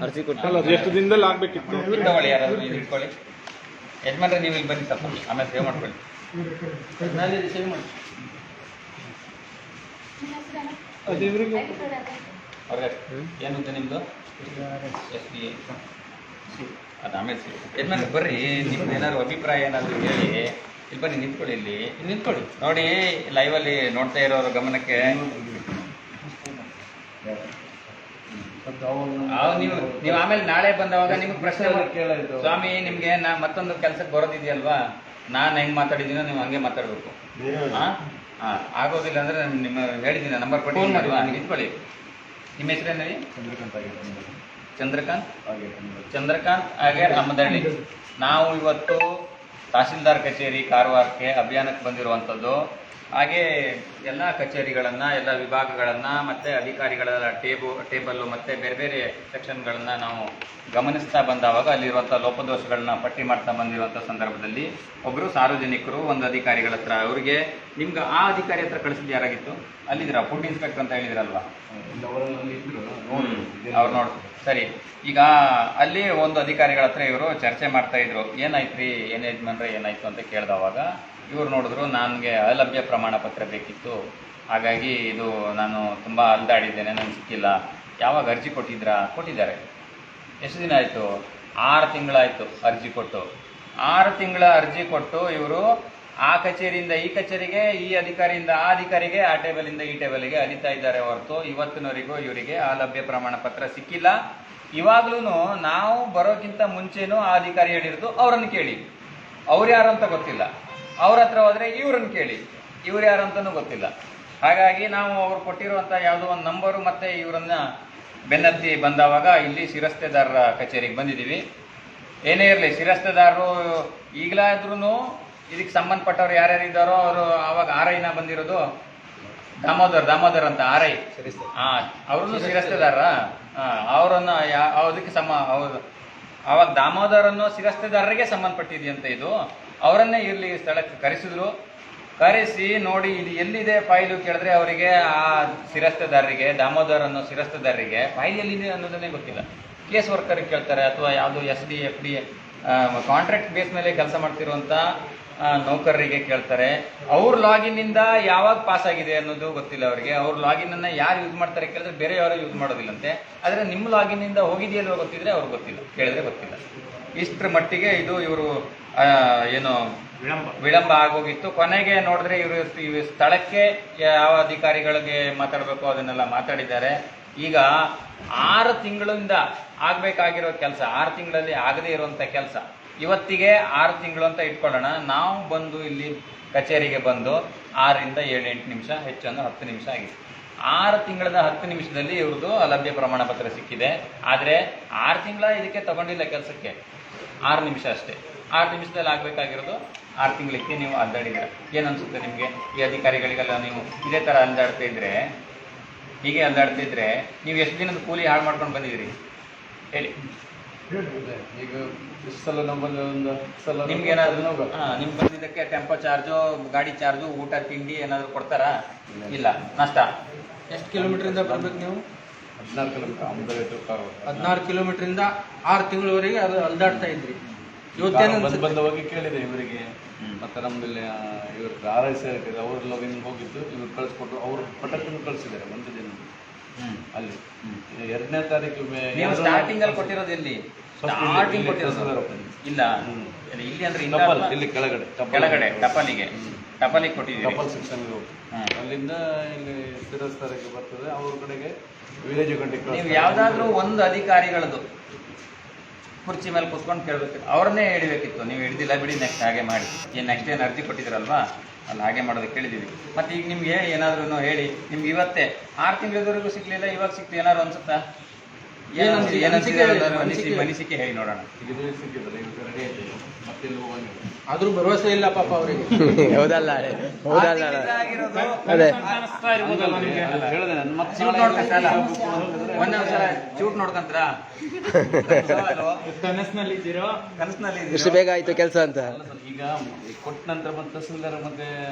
ಅರ್ಜಿ ಕೊಟ್ಟು? ಎಷ್ಟು ದಿನದಲ್ಲಿ ಆಗ್ಬೇಕಿತ್ತು? ತಗೊಳ್ಳಿ, ಯಾರಾದ್ರು ಇದು ಇಟ್ಕೊಳ್ಳಿ. ಯಜಮಾನ್ರೆ ನೀವು ಇಲ್ಲಿ ಬನ್ನಿ ಸ್ವಲ್ಪ, ಆಮೇಲೆ ಸೇವ್ ಮಾಡ್ಕೊಳ್ಳಿ. ಸೇವ್ ಮಾಡಿ. ಅವ್ರಿಗೆ ಏನಂತ ನಿಮ್ಮದು? ಎಸ್ ಡಿ ಅದು ಆಮೇಲೆ ಯಜಮಾನ್ರೆ ಬರ್ರಿ, ನಿಮ್ದು ಏನಾದ್ರು ಅಭಿಪ್ರಾಯ ಏನಾದರೂ ಹೇಳಿ. ಇಲ್ಲಿ ಬನ್ನಿ, ನಿಂತ್ಕೊಳ್ಳಿ, ಇಲ್ಲಿ ನಿಂತ್ಕೊಳ್ಳಿ. ನೋಡಿ, ಲೈವಲ್ಲಿ ನೋಡ್ತಾ ಇರೋರ ಗಮನಕ್ಕೆ ನೀವು ಆಮೇಲೆ ನಾಳೆ ಬಂದವಾಗ ನಿಮ್ಗೆ ಪ್ರಶ್ನೆ ಕೇಳಿದ್ದು, ಸ್ವಾಮಿ ನಿಮ್ಗೆ ನಾ ಮತ್ತೊಂದು ಕೆಲಸಕ್ಕೆ ಬರೋದಿದೆಯಲ್ವಾ, ನಾನು ಹೆಂಗ್ ಮಾತಾಡಿದ್ದೀನೋ ನೀವು ಹಂಗೆ ಮಾತಾಡ್ಬೇಕು. ಆಗೋದಿಲ್ಲ ಅಂದ್ರೆ ನಿಮ್ಮ ಹೇಳಿದ್ದೀನಿ, ನಂಬರ್ ಕೊಟ್ಟಿದ್ದೀನಲ್ವಾ, ನಿಂತ್ಕೊಳ್ಳಿ. ನಿಮ್ಮ ಹೆಸರೇನು? ಚಂದ್ರಕಾಂತ್ ಹಾಗೆ ಅಮ್ಮದಳ್ಳಿ. ನಾವು ಇವತ್ತು ತಹಸೀಲ್ದಾರ್ ಕಚೇರಿ ಕಾರವಾರಕ್ಕೆ ಅಭಿಯಾನಕ್ಕೆ ಬಂದಿರುವಂಥದ್ದು. ಹಾಗೆ ಎಲ್ಲ ಕಚೇರಿಗಳನ್ನು, ಎಲ್ಲ ವಿಭಾಗಗಳನ್ನು ಮತ್ತು ಅಧಿಕಾರಿಗಳ ಟೇಬಲ್ಲು ಮತ್ತು ಬೇರೆ ಬೇರೆ ಸೆಕ್ಷನ್ಗಳನ್ನು ನಾವು ಗಮನಿಸ್ತಾ ಬಂದವಾಗ ಅಲ್ಲಿರುವಂಥ ಲೋಪದೋಷಗಳನ್ನ ಪಟ್ಟಿ ಮಾಡ್ತಾ ಬಂದಿರುವಂಥ ಸಂದರ್ಭದಲ್ಲಿ ಒಬ್ಬರು ಸಾರ್ವಜನಿಕರು ಒಂದು ಅಧಿಕಾರಿಗಳ ಹತ್ರ, ಅವರಿಗೆ ನಿಮ್ಗೆ ಆ ಅಧಿಕಾರಿ ಹತ್ರ ಕಳಿಸಿದ್ದು ಯಾರಾಗಿತ್ತು? ಅಲ್ಲಿದ್ದೀರಾ? ಫುಡ್ ಇನ್ಸ್ಪೆಕ್ಟರ್ ಅಂತ ಹೇಳಿದ್ರಲ್ವಾ? ಅವ್ರು ನೋಡಿ ಸರಿ. ಈಗ ಅಲ್ಲಿ ಒಂದು ಅಧಿಕಾರಿಗಳ ಹತ್ರ ಇವರು ಚರ್ಚೆ ಮಾಡ್ತಾ ಇದ್ರು. ಏನಾಯ್ತು ರೀ, ಏನು ಯಜಮಾನ್ರೆ ಏನಾಯ್ತು ಅಂತ ಕೇಳಿದವಾಗ ಇವ್ರು ನೋಡಿದ್ರು, ನನಗೆ ಅಲಭ್ಯ ಪ್ರಮಾಣ ಪತ್ರ ಬೇಕಿತ್ತು, ಹಾಗಾಗಿ ಇದು ನಾನು ತುಂಬ ಅಲ್ದಾಡಿದ್ದೇನೆ, ನನಗೆ ಸಿಕ್ಕಿಲ್ಲ. ಯಾವಾಗ ಅರ್ಜಿ ಕೊಟ್ಟಿದ್ರಾ? ಕೊಟ್ಟಿದ್ದಾರೆ. ಎಷ್ಟು ದಿನ ಆಯಿತು? 6 ತಿಂಗಳಾಯಿತು ಅರ್ಜಿ ಕೊಟ್ಟು. 6 ತಿಂಗಳ ಅರ್ಜಿ ಕೊಟ್ಟು ಇವರು ಆ ಕಚೇರಿಯಿಂದ ಈ ಕಚೇರಿಗೆ, ಈ ಅಧಿಕಾರಿಯಿಂದ ಆ ಅಧಿಕಾರಿಗೆ, ಆ ಟೇಬಲಿಂದ ಈ ಟೇಬಲಿಗೆ ಅಲಿತಾ ಇದ್ದಾರೆ ಹೊರತು ಇವತ್ತಿನವರೆಗೂ ಇವರಿಗೆ ಆ ಲಭ್ಯ ಪ್ರಮಾಣ ಪತ್ರ ಸಿಕ್ಕಿಲ್ಲ. ಇವಾಗ್ಲೂ ನಾವು ಬರೋಕ್ಕಿಂತ ಮುಂಚೆನೂ ಆ ಅಧಿಕಾರಿ ಹೇಳಿರೋದು ಅವರನ್ನು ಕೇಳಿ, ಅವ್ರು ಯಾರು ಅಂತ ಗೊತ್ತಿಲ್ಲ. ಅವ್ರ ಹತ್ರ ಹೋದರೆ ಇವ್ರನ್ನ ಕೇಳಿ, ಇವ್ರು ಯಾರು ಅಂತಲೂ ಗೊತ್ತಿಲ್ಲ. ಹಾಗಾಗಿ ನಾವು ಅವ್ರು ಕೊಟ್ಟಿರುವಂಥ ಯಾವುದೋ ಒಂದು ನಂಬರು ಮತ್ತು ಇವರನ್ನ ಬೆನ್ನತ್ತಿ ಬಂದವಾಗ ಇಲ್ಲಿ ಶಿರಸ್ತೆದಾರರ ಕಚೇರಿಗೆ ಬಂದಿದ್ದೀವಿ. ಏನೇ ಇರಲಿ, ಶಿರಸ್ತೆದಾರರು ಈಗಲಾದ್ರೂ ಇದಕ್ಕೆ ಸಂಬಂಧಪಟ್ಟವ್ರು ಯಾರ್ಯಾರಿದ್ದಾರೋ ಅವರು ಆವಾಗ ಆರೈನ ಬಂದಿರೋದು ದಾಮೋದರ್ ಅಂತ ಆರೈ. ಅವ್ರನ್ನು ಶಿರಸ್ತೆದಾರ, ಅವರನ್ನು ಅದಕ್ಕೆ ಅವ್ರು ಆವಾಗ ದಾಮೋದರನ್ನು ಶಿರಸ್ತೆದಾರರಿಗೆ ಸಂಬಂಧಪಟ್ಟಿದೆಯಂತ ಇದು. ಅವರನ್ನೇ ಇಲ್ಲಿ ಸ್ಥಳಕ್ಕೆ ಕರೆಸಿ ನೋಡಿ ಇದು ಎಲ್ಲಿದೆ ಫೈಲು ಕೇಳಿದ್ರೆ ಅವರಿಗೆ ಆ ಶಿರಸ್ತೆದಾರರಿಗೆ, ದಾಮೋದರ್ ಅನ್ನೋ ಶಿರಸ್ತೆದಾರರಿಗೆ ಫೈಲ್ ಎಲ್ಲಿದೆ ಅನ್ನೋದನ್ನೇ ಗೊತ್ತಿಲ್ಲ. ಕೇಸ್ ವರ್ಕರ್ಗೆ ಕೇಳ್ತಾರೆ, ಅಥವಾ ಯಾವುದು SD FD ಕಾಂಟ್ರಾಕ್ಟ್ ಬೇಸ್ ಮೇಲೆ ಕೆಲಸ ಮಾಡ್ತಿರುವಂಥ ನೌಕರರಿಗೆ ಕೇಳ್ತಾರೆ. ಅವ್ರ ಲಾಗಿನ್ನಿಂದ ಯಾವಾಗ ಪಾಸ್ ಆಗಿದೆ ಅನ್ನೋದು ಗೊತ್ತಿಲ್ಲ ಅವರಿಗೆ. ಅವ್ರ ಲಾಗಿನನ್ನು ಯಾರು ಯೂಸ್ ಮಾಡ್ತಾರೆ ಕೇಳಿದ್ರೆ ಬೇರೆ ಯಾರು ಯೂಸ್ ಮಾಡೋದಿಲ್ಲಂತೆ. ಆದರೆ ನಿಮ್ಮ ಲಾಗಿನ್ನಿಂದ ಹೋಗಿದೆಯಲ್ವ ಗೊತ್ತಿದ್ರೆ ಅವ್ರಿಗೆ ಗೊತ್ತಿಲ್ಲ, ಕೇಳಿದ್ರೆ ಗೊತ್ತಿಲ್ಲ. ಇಷ್ಟರ ಮಟ್ಟಿಗೆ ಇದು ಇವರು ಏನು ವಿಳಂಬ ಆಗೋಗಿತ್ತು. ಕೊನೆಗೆ ನೋಡಿದ್ರೆ ಇವರು ಸ್ಥಳಕ್ಕೆ ಯಾವ ಅಧಿಕಾರಿಗಳಿಗೆ ಮಾತಾಡಬೇಕು ಅದನ್ನೆಲ್ಲ ಮಾತಾಡಿದ್ದಾರೆ. ಈಗ 6 ತಿಂಗಳಿಂದ ಆಗಬೇಕಾಗಿರೋ ಕೆಲಸ, 6 ತಿಂಗಳಲ್ಲಿ ಆಗದೇ ಇರುವಂಥ ಕೆಲಸ ಇವತ್ತಿಗೆ 6 ತಿಂಗಳು ಅಂತ ಇಟ್ಕೊಳ್ಳೋಣ. ನಾವು ಬಂದು ಇಲ್ಲಿ ಕಚೇರಿಗೆ ಬಂದು 6ರಿಂದ 7-8 ನಿಮಿಷ, ಹೆಚ್ಚನ್ನು 10 ನಿಮಿಷ ಆಗಿದೆ. 6 ತಿಂಗಳ 10 ನಿಮಿಷದಲ್ಲಿ ಇವ್ರದ್ದು ಅಲಭ್ಯ ಪ್ರಮಾಣ ಪತ್ರ ಸಿಕ್ಕಿದೆ. ಆದರೆ 6 ತಿಂಗಳ ಇದಕ್ಕೆ ತಗೊಂಡಿಲ್ಲ ಕೆಲಸಕ್ಕೆ, 6 ನಿಮಿಷ ಅಷ್ಟೇ. 6 ನಿಮಿಷದಲ್ಲಿ ಆಗಬೇಕಾಗಿರೋದು 6 ತಿಂಗಳಿಗೆ ನೀವು ಅಲ್ದಾಡಿದ್ದೀರ. ಏನು ಅನಿಸುತ್ತೆ ನಿಮಗೆ? ಈ ಅಧಿಕಾರಿಗಳಿಗೆಲ್ಲ ನೀವು ಇದೇ ಥರ ಅಲ್ದಾಡ್ತಾ ಇದ್ರೆ, ಹೀಗೆ ಅಲ್ದಾಡ್ತಾ ಇದ್ರೆ ನೀವು ಎಷ್ಟು ದಿನದ ಕೂಲಿ ಹಾಳು ಮಾಡ್ಕೊಂಡು ಬಂದಿದ್ದೀರಿ ಹೇಳಿ? ಈಗ ಸಲ ನಮ್ಮಲ್ಲಿ ಒಂದು ಸಲ ನಿಮ್ಗೆ ಏನಾದ್ರು ನಿಮ್ಗೆ ಬಂದಿದ್ದಕ್ಕೆ ಟೆಂಪೋ ಚಾರ್ಜು, ಗಾಡಿ ಚಾರ್ಜು, ಊಟ ತಿಂಡಿ ಏನಾದರೂ ಕೊಡ್ತಾರಾ? ಇಲ್ಲ. ನಷ್ಟ? ಎಷ್ಟು ಕಿಲೋಮೀಟ್ರಿಂದ ಬರ್ಬೇಕು ನೀವು? 14 ಕಿಲೋಮೀಟರ್ 16 ಕಿಲೋಮೀಟ್ರಿಂದ 6 ತಿಂಗಳವರೆಗೆ ಅದು ಅಲ್ದಾಡ್ತಾ ಇದ್ರಿ. ಬಂದವಾಗಿ ಕೇಳಿದೆ ಇವರಿಗೆ, ಮತ್ತೆ ನಮ್ಮಲ್ಲಿ ಇವರು RIC ಅವ್ರ ಲೋಗಿನ್ ಹೋಗಿದ್ದು ಇವ್ರು ಕಳಿಸ್ಕೊಟ್ಟು ಅವ್ರು ಪಟಕ್ಕನ್ನು ಕಳಿಸಿದ್ದಾರೆ ಒಂದು ದಿನ. ಅಲ್ಲಿ 2ನೇ ತಾರೀಕು ಸ್ಟಾರ್ಟಿಂಗ್ ಅಲ್ಲಿ ಕೊಟ್ಟಿರೋದು ಎಲ್ಲಿ? ಸ್ಟಾರ್ಟಿಂಗ್ ಕೊಟ್ಟಿರೋದು ಇಲ್ಲ ಇಲ್ಲಿ ಅಂದ್ರೆ ಇಲ್ಲ ಟಪಲ್ ಅಲ್ವಾ? ಇಲ್ಲಿ ಕೆಳಗಡೆ ಕೆಳಗಡೆ ಟಪಲಿಗೆ ಕೊಟ್ಟಿದ್ದೀವಿ. ಟಪಲ್ ಸೆಕ್ಷನ್ಗೆ ಹೋಗ್ತದೆ. ಅಲ್ಲಿಂದ ಇಲ್ಲಿ ಸ್ಥಿರಸ್ಥರಕ್ಕೆ ಬರ್ತದೆ. ಅವ್ರ ಕಡೆಗೆ ವಿಲೇಜ್ ಗಂಟೆ ನೀವು ಯಾವ್ದಾದ್ರು ಒಂದು ಅಧಿಕಾರಿಗಳದ್ದು ಕುರ್ಚಿ ಮೇಲೆ ಕುತ್ಕೊಂಡು ಕೇಳಬೇಕು, ಅವ್ರನ್ನೇ ಹಿಡಿಬೇಕಿತ್ತು. ನೀವು ಹಿಡಿದಿಲ್ಲ ಬಿಡಿ, ನೆಕ್ಸ್ಟ್ ಹಾಗೆ ಮಾಡಿ. ನೆಕ್ಸ್ಟ್ ಏನು ಅರ್ಜಿ ಕೊಟ್ಟಿದ್ದೀರಲ್ವಾ ಅಲ್ಲಿ ಹಾಗೆ ಮಾಡೋದಕ್ಕೆ ಕೇಳಿದ್ದೀವಿ. ಮತ್ತೆ ಈಗ ನಿಮ್ಗೆ ಏನಾದ್ರೂ ಹೇಳಿ, ನಿಮ್ಗೆ ಇವತ್ತೇ 6 ತಿಂಗಳವರೆಗೂ ಸಿಗ್ಲಿಲ್ಲ, ಇವಾಗ ಸಿಕ್ತು, ಏನಾದ್ರು ಅನ್ಸುತ್ತಾ? ಮನಸ್ಸಿಗೆ ಹೇಳಿ ನೋಡೋಣ. ಇದು ಸಿಕ್ಕಿದ್ರೆ ಇದು ರೆಡಿ ಆಯ್ತು. ಮತ್ತೆ ಇಲ್ಲಿ ಹೋಗಂಗಿಲ್ಲ. ಆದ್ರೂ ಭರವಸೆ ಇಲ್ಲ ಪಾಪ ಅವರಿಗೆ. ಹೌದಲ್ಲ ಅದೇ ಹೇಳಿದೆ ನಾನು ಮತ್ತೆ ಚೂಟ್ ನೋಡ್ಕೊಂತಲ್ಲ, ಒಂದೊಂದ್ಸಲ ಚೂಟ್ ನೋಡ್ಕೊಂತ್ರ ಕನಸಿನಲ್ಲಿದ್ದೀರೋ ಎಷ್ಟು ಬೇಗ ಆಯ್ತು ಕೆಲಸ ಅಂತ. ಈಗ ಕೊಟ್ಟ ನಂತರ ಮತ್ತೆ ತಹಸೀಲ್ದಾರ್ ಮತ್ತೆ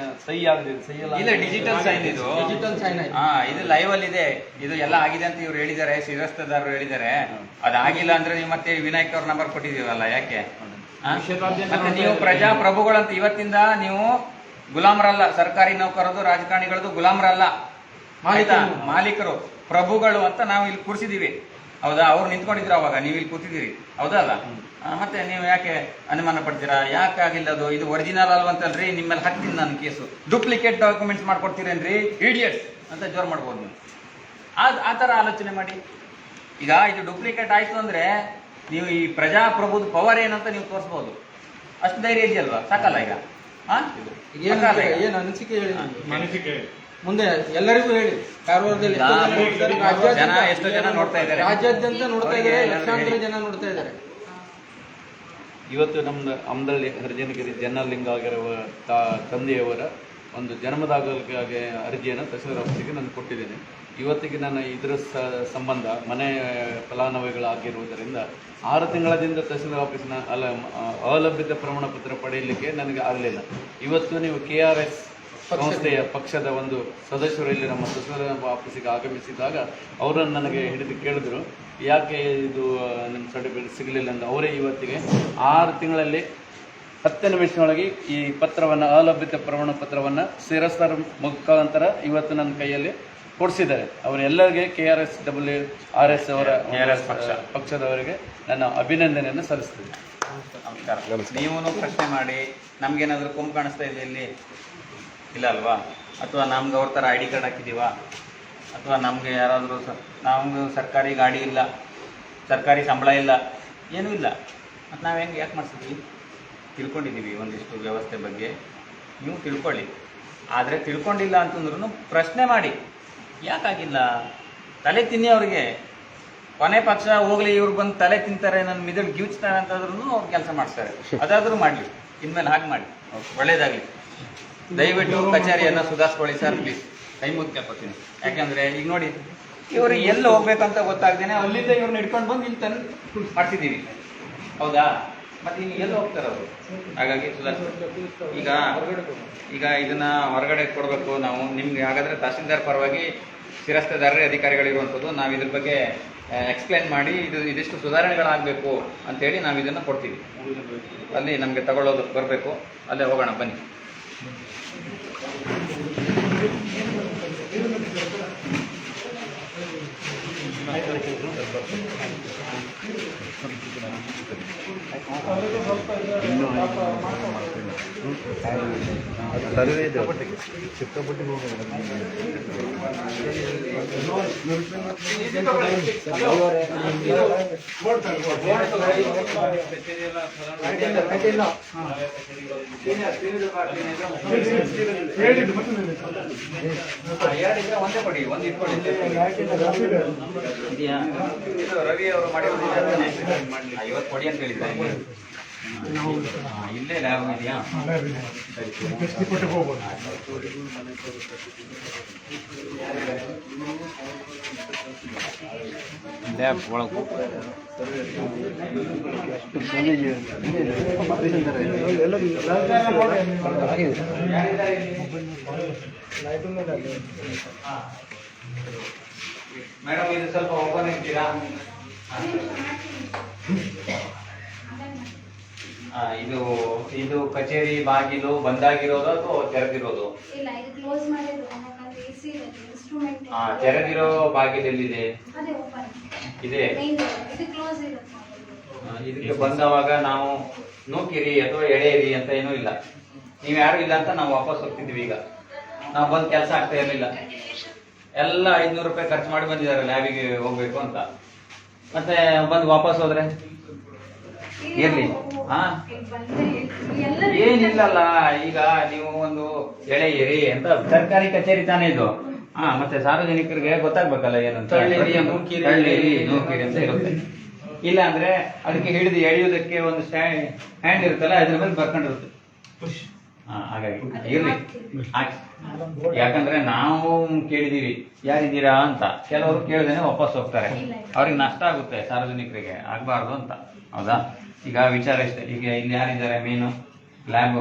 ಸಹಿ ಆಗಲಿದೆ, ಸಹಿ ಎಲ್ಲ ಇಲ್ಲ ಡಿಜಿಟಲ್ ಸೈನ್ ಇದು. ಡಿಜಿಟಲ್ ಸೈನ್ ಆಯ್ತು. ಇದು ಲೈವ್ ಅಲ್ಲಿ ಇದೆ. ಇದು ಎಲ್ಲ ಆಗಿದೆ ಅಂತ ಇವ್ರು ಹೇಳಿದ್ದಾರೆ, ಶಿರಸ್ತದಾರರು ಹೇಳಿದ್ದಾರೆ. ಅದಾಗಿಲ್ಲ ಅಂದ್ರೆ ನೀವು ಮತ್ತೆ ವಿನಾಯಕ್ ಅವ್ರ ನಂಬರ್ ಕೊಟ್ಟಿದೀವಲ್ಲ, ಯಾಕೆ? ಮತ್ತೆ ನೀವು ಪ್ರಜಾಪ್ರಭುಗಳಂತ ಇವತ್ತಿಂದ ನೀವು ಗುಲಾಮರಲ್ಲ, ಸರ್ಕಾರಿ ನೌಕರದು ರಾಜಕಾರಣಿಗಳದ್ದು ಗುಲಾಮರಲ್ಲ, ಮಾಲೀಕರು, ಪ್ರಭುಗಳು ಅಂತ ನಾವು ಇಲ್ಲಿ ಕೂರಿಸಿದೀವಿ. ಹೌದಾ? ಅವ್ರು ನಿಂತ್ಕೊಂಡಿದ್ರು ಅವಾಗ, ನೀವು ಇಲ್ಲಿ ಕೂತಿದ್ದೀರಿ, ಹೌದಲ್ಲ? ಮತ್ತೆ ನೀವು ಯಾಕೆ ಅನುಮಾನ ಪಡ್ತೀರಾ? ಯಾಕೆ ಆಗಿಲ್ಲ ಅದು? ಇದು ಒರಿಜಿನಲ್ ಅಲ್ವಂತಲ್ರಿ, ನಿಮ್ಮಲ್ಲಿ ಹಾಕ್ತೀನಿ ನಾನು ಕೇಸು. ಡೂಪ್ಲಿಕೇಟ್ ಡಾಕ್ಯುಮೆಂಟ್ಸ್ ಮಾಡ್ಕೊಡ್ತೀರೇನ್ರಿ ಇಡಿಯಟ್ಸ್ ಅಂತ ಜೋರ್ ಮಾಡ್ಬೋದು ನೀವು. ಆ ಥರ ಆಲೋಚನೆ ಮಾಡಿ. ಈಗ ಇದು ಡೂಪ್ಲಿಕೇಟ್ ಆಯ್ತು ಅಂದ್ರೆ ನೀವು ಈ ಪ್ರಜಾಪ್ರಭುದ ಪವರ್ ಏನಂತ ನೀವು ತೋರಿಸ್ಬೋದು. ಅಷ್ಟು ಧೈರ್ಯ ಇದೆಯಲ್ವಾ? ಸಾಕಲ್ಲ ಈಗ? ಏನು ಅನಿಸಿಕೆ ಹೇಳಿ, ಮುಂದೆ ಎಲ್ಲರಿಗೂ ಹೇಳಿ. ಕಾರವಾರದಲ್ಲಿ ಎಷ್ಟೋ ಜನ ನೋಡ್ತಾ ಇದ್ದಾರೆ, ರಾಜ್ಯಾದ್ಯಂತ ನೋಡ್ತಾ ಇದ್ದಾರೆ, ಲಕ್ಷಾಂತರ ಜನ ನೋಡ್ತಾ ಇದ್ದಾರೆ. ಇವತ್ತು ನಮ್ದು ಅಮದಳ್ಳಿ ಹರಿಜನಗಿರಿ ಜನಲಿಂಗ ಆಗಿರುವ ತಂದೆಯವರ ಒಂದು ಜನ್ಮದಾಖಲೆಗಾಗಿ ಅರ್ಜಿಯನ್ನು ತಹಸೀಲ್ದಾರ್ ಆಫೀಸಿಗೆ ನಾನು ಕೊಟ್ಟಿದ್ದೇನೆ. ಇವತ್ತಿಗೆ ನಾನು ಇದರ ಸಂಬಂಧ ಮನೆ ಫಲಾನುಭವಿಗಳಾಗಿರುವುದರಿಂದ 6 ತಿಂಗಳದಿಂದ ತಹಸೀಲ್ದಾರ್ ಆಫೀಸ್ನ ಅಲಭ್ಯತೆ ಪ್ರಮಾಣ ಪತ್ರ ಪಡೆಯಲಿಕ್ಕೆ ನನಗೆ ಆಗಲಿಲ್ಲ. ಇವತ್ತು ನೀವು KRS ಸಂಸ್ಥೆಯ ಪಕ್ಷದ ಒಂದು ಸದಸ್ಯರು ಇಲ್ಲಿ ನಮ್ಮ ತಹಸೀಲ್ದಾರ್ ಆಫೀಸಿಗೆ ಆಗಮಿಸಿದಾಗ ಅವರನ್ನು ನನಗೆ ಹಿಡಿದು ಕೇಳಿದ್ರು, ಯಾಕೆ ಇದು ನಿಮ್ಮ ಸರ್ಟಿಫಿಕೇಟ್ ಸಿಗಲಿಲ್ಲ ಅಂತ. ಅವರೇ ಇವತ್ತಿಗೆ 6 ತಿಂಗಳಲ್ಲಿ 10 ನಿಮಿಷದೊಳಗೆ ಈ ಪತ್ರವನ್ನು, ಅಲಭ್ಯತೆ ಪ್ರಮಾಣ ಪತ್ರವನ್ನು ಶಿರಸ್ತರ ಮುಖಾಂತರ ಇವತ್ತು ನನ್ನ ಕೈಯಲ್ಲಿ ಕೊಡಿಸಿದ್ದಾರೆ. ಅವರೆಲ್ಲರಿಗೆ KRS ಅವರ ಪಕ್ಷದವರಿಗೆ ನನ್ನ ಅಭಿನಂದನೆಯನ್ನು ಸಲ್ಲಿಸ್ತೀನಿ. ನಮಸ್ಕಾರ. ನೀವು ಪ್ರಶ್ನೆ ಮಾಡಿ, ನಮ್ಗೇನಾದರೂ ಕೊಂಬು ಕಾಣಿಸ್ತಾ ಇದೆ ಇಲ್ಲಿ? ಇಲ್ಲ ಅಲ್ವಾ? ಅಥವಾ ನಮ್ಗೆ ಅವ್ರ ಥರ ID ಕಾರ್ಡ್ ಹಾಕಿದ್ದೀವಾ? ಅಥವಾ ನಮಗೆ ಯಾರಾದರೂ ನಮ್ಗೆ ಸರ್ಕಾರಿ ಗಾಡಿ ಇಲ್ಲ, ಸರ್ಕಾರಿ ಸಂಬಳ ಇಲ್ಲ, ಏನೂ ಇಲ್ಲ, ಮತ್ತು ನಾವು ಯಾಕೆ ಮಾಡಿಸಿದ್ವಿ? ತಿಳ್ಕೊಂಡಿದ್ದೀವಿ ಒಂದಿಷ್ಟು ವ್ಯವಸ್ಥೆ ಬಗ್ಗೆ, ನೀವು ತಿಳ್ಕೊಳ್ಳಿ. ಆದರೆ ತಿಳ್ಕೊಂಡಿಲ್ಲ ಅಂತಂದ್ರೂ ಪ್ರಶ್ನೆ ಮಾಡಿ, ಯಾಕಾಗಿಲ್ಲ? ತಲೆ ತಿನ್ನಿ ಅವ್ರಿಗೆ. ಕೊನೆ ಪಕ್ಷ ಹೋಗ್ಲಿ, ಇವ್ರು ಬಂದು ತಲೆ ತಿಂತಾರೆ, ನನ್ನ ಮಿದಳು ಗಿವ್ಚ್ತಾರೆ ಅಂತಂದ್ರೂ ಅವ್ರು ಕೆಲಸ ಮಾಡಿಸ್ತಾರೆ. ಅದಾದರೂ ಮಾಡಲಿ, ಇನ್ಮೇಲೆ ಹಾಗೆ ಮಾಡಿ, ಒಳ್ಳೇದಾಗಲಿ. ದಯವಿಟ್ಟು ಕಚೇರಿಯನ್ನು ಸುಧಾರಿಸ್ಕೊಳ್ಳಿ ಸರ್, ಪ್ಲೀಸ್. ಕೈ ಮುಗಿ ಕೇಳ್ಕೊತೀನಿ. ಯಾಕೆಂದರೆ ಈಗ ನೋಡಿ, ಇವರು ಎಲ್ಲಿ ಹೋಗ್ಬೇಕಂತ ಗೊತ್ತಾಗ್ದೇನೆ ಅಲ್ಲಿಂದ ಇವ್ರನ್ನ ಹಿಡ್ಕೊಂಡು ಬಂದು ಇಲ್ಲಿ ತಂದು ಮಾಡ್ತಿದ್ದೀವಿ, ಹೌದಾ? ಮತ್ತೆ ಇನ್ನು ಎಲ್ಲಿ ಹೋಗ್ತಾರೆ ಅವರು? ಹಾಗಾಗಿ ಈಗ ಇದನ್ನ ಹೊರಗಡೆ ಕೊಡಬೇಕು ನಾವು. ನಿಮ್ಗೆ ಹಾಗಾದರೆ ತಹಸೀಲ್ದಾರ್ ಪರವಾಗಿ ಶಿರಸ್ತೇದಾರರೇ ಅಧಿಕಾರಿಗಳಿರುವಂಥದ್ದು, ನಾವು ಇದ್ರ ಬಗ್ಗೆ ಎಕ್ಸ್ಪ್ಲೇನ್ ಮಾಡಿ ಇದಿಷ್ಟು ಸುಧಾರಣೆಗಳಾಗಬೇಕು ಅಂತೇಳಿ ನಾವು ಇದನ್ನು ಕೊಡ್ತೀವಿ. ಅಲ್ಲಿ ನಮಗೆ ತಗೊಳ್ಳೋದು ಬರಬೇಕು, ಅಲ್ಲೇ ಹೋಗೋಣ ಬನ್ನಿ. ಒಂದೇ ಕೊಡಿ, ಒಂದು ಇಟ್ಕೊಳ್ಳಿ. ರವಿ ಅವರು ಮಾಡಿರೋದು ಇವತ್ತು ಕೊಡಿ ಅಂತ ಹೇಳಿದ್ರೆ ಇಲ್ಲೇ ಲ್ಯಾಬ್ ಇದೆಯಾ? ಲ್ಯಾಬ್ ಒಳಗೆ ಮೇಡಮ್, ಇದು ಸ್ವಲ್ಪ ಓಪನ್ ಇರ್ತೀರಾ? ಇದು ಕಚೇರಿ ಬಾಗಿಲು ಬಂದಾಗಿರೋದು ಅಥವಾ ತೆರೆದಿರೋದು? ಇಲ್ಲ, ಇದು ಕ್ಲೋಸ್ ಮಾಡಿದ್ರು. ಎಸಿ ಇನ್ಸ್ಟ್ರೂಮೆಂಟ್ ತೆರೆದಿರೋ ಬಾಗಿಲು ಎಲ್ಲಿದೆ? ಅದೇ ಓಪನ್ ಇದೆ. ಇದು ಕ್ಲೋಸ್ ಇರುತ್ತೆ. ಇದಕ್ಕೆ ಬಂದವಾಗ ನಾವು ನೂಕಿರಿ ಅಥವಾ ಎಳೆಯಿರಿ ಅಂತ ಏನೂ ಇಲ್ಲ. ನೀವು ಯಾರು ಇಲ್ಲ ಅಂತ ನಾವು ವಾಪಸ್ ಹೋಗ್ತಿದ್ವಿ. ಈಗ ನಾವು ಬಂದು ಕೆಲಸ ಆಗ್ತಾ ಇರಲಿಲ್ಲ. ಎಲ್ಲ 500 ರೂಪಾಯಿ ಖರ್ಚು ಮಾಡಿ ಬಂದಿದ್ದಾರೆ ಲ್ಯಾಬಿಗೆ ಹೋಗ್ಬೇಕು ಅಂತ. ಮತ್ತೆ ಬಂದು ವಾಪಸ್ ಹೋದ್ರೆ ಇರ್ಲಿ. ಹಾ, ಏನಿಲ್ಲಲ್ಲ. ಈಗ ನೀವು ಒಂದು ಎಳೆಯಿರಿ ಅಂತ ಸರ್ಕಾರಿ ಕಚೇರಿ ತಾನೇ ಇದು. ಹಾ, ಮತ್ತೆ ಸಾರ್ವಜನಿಕರಿಗೆ ಗೊತ್ತಾಗ್ಬೇಕಲ್ಲ ಏನಂತ. ನೂಕಿರಿ ಅಂತ ಇರುತ್ತೆ. ಇಲ್ಲ ಅಂದ್ರೆ ಅದಕ್ಕೆ ಹಿಡಿದು ಎಳೆಯೋದಕ್ಕೆ ಒಂದು ಹ್ಯಾಂಡ್ ಇರುತ್ತಲ್ಲ, ಅದ್ರ ಮೇಲೆ ಬರ್ಕೊಂಡಿರುತ್ತೆ. ಹಾಗಾಗಿ ಇರ್ಲಿ, ಯಾಕಂದ್ರೆ ನಾವು ಕೇಳಿದೀವಿ ಯಾರಿದ್ದೀರಾ ಅಂತ. ಕೆಲವರು ಕೇಳಿದೇನೆ ವಾಪಸ್ ಹೋಗ್ತಾರೆ. ಅವ್ರಿಗೆ ನಷ್ಟ ಆಗುತ್ತೆ, ಸಾರ್ವಜನಿಕರಿಗೆ ಆಗ್ಬಾರ್ದು ಅಂತ. ಹೌದಾ? ಈಗ ವಿಚಾರ ಇಷ್ಟೇ. ಈಗ ಇಲ್ಲಿ ಯಾರಿದ್ದಾರೆ ಮೇನು? ಲ್ಯಾಬ್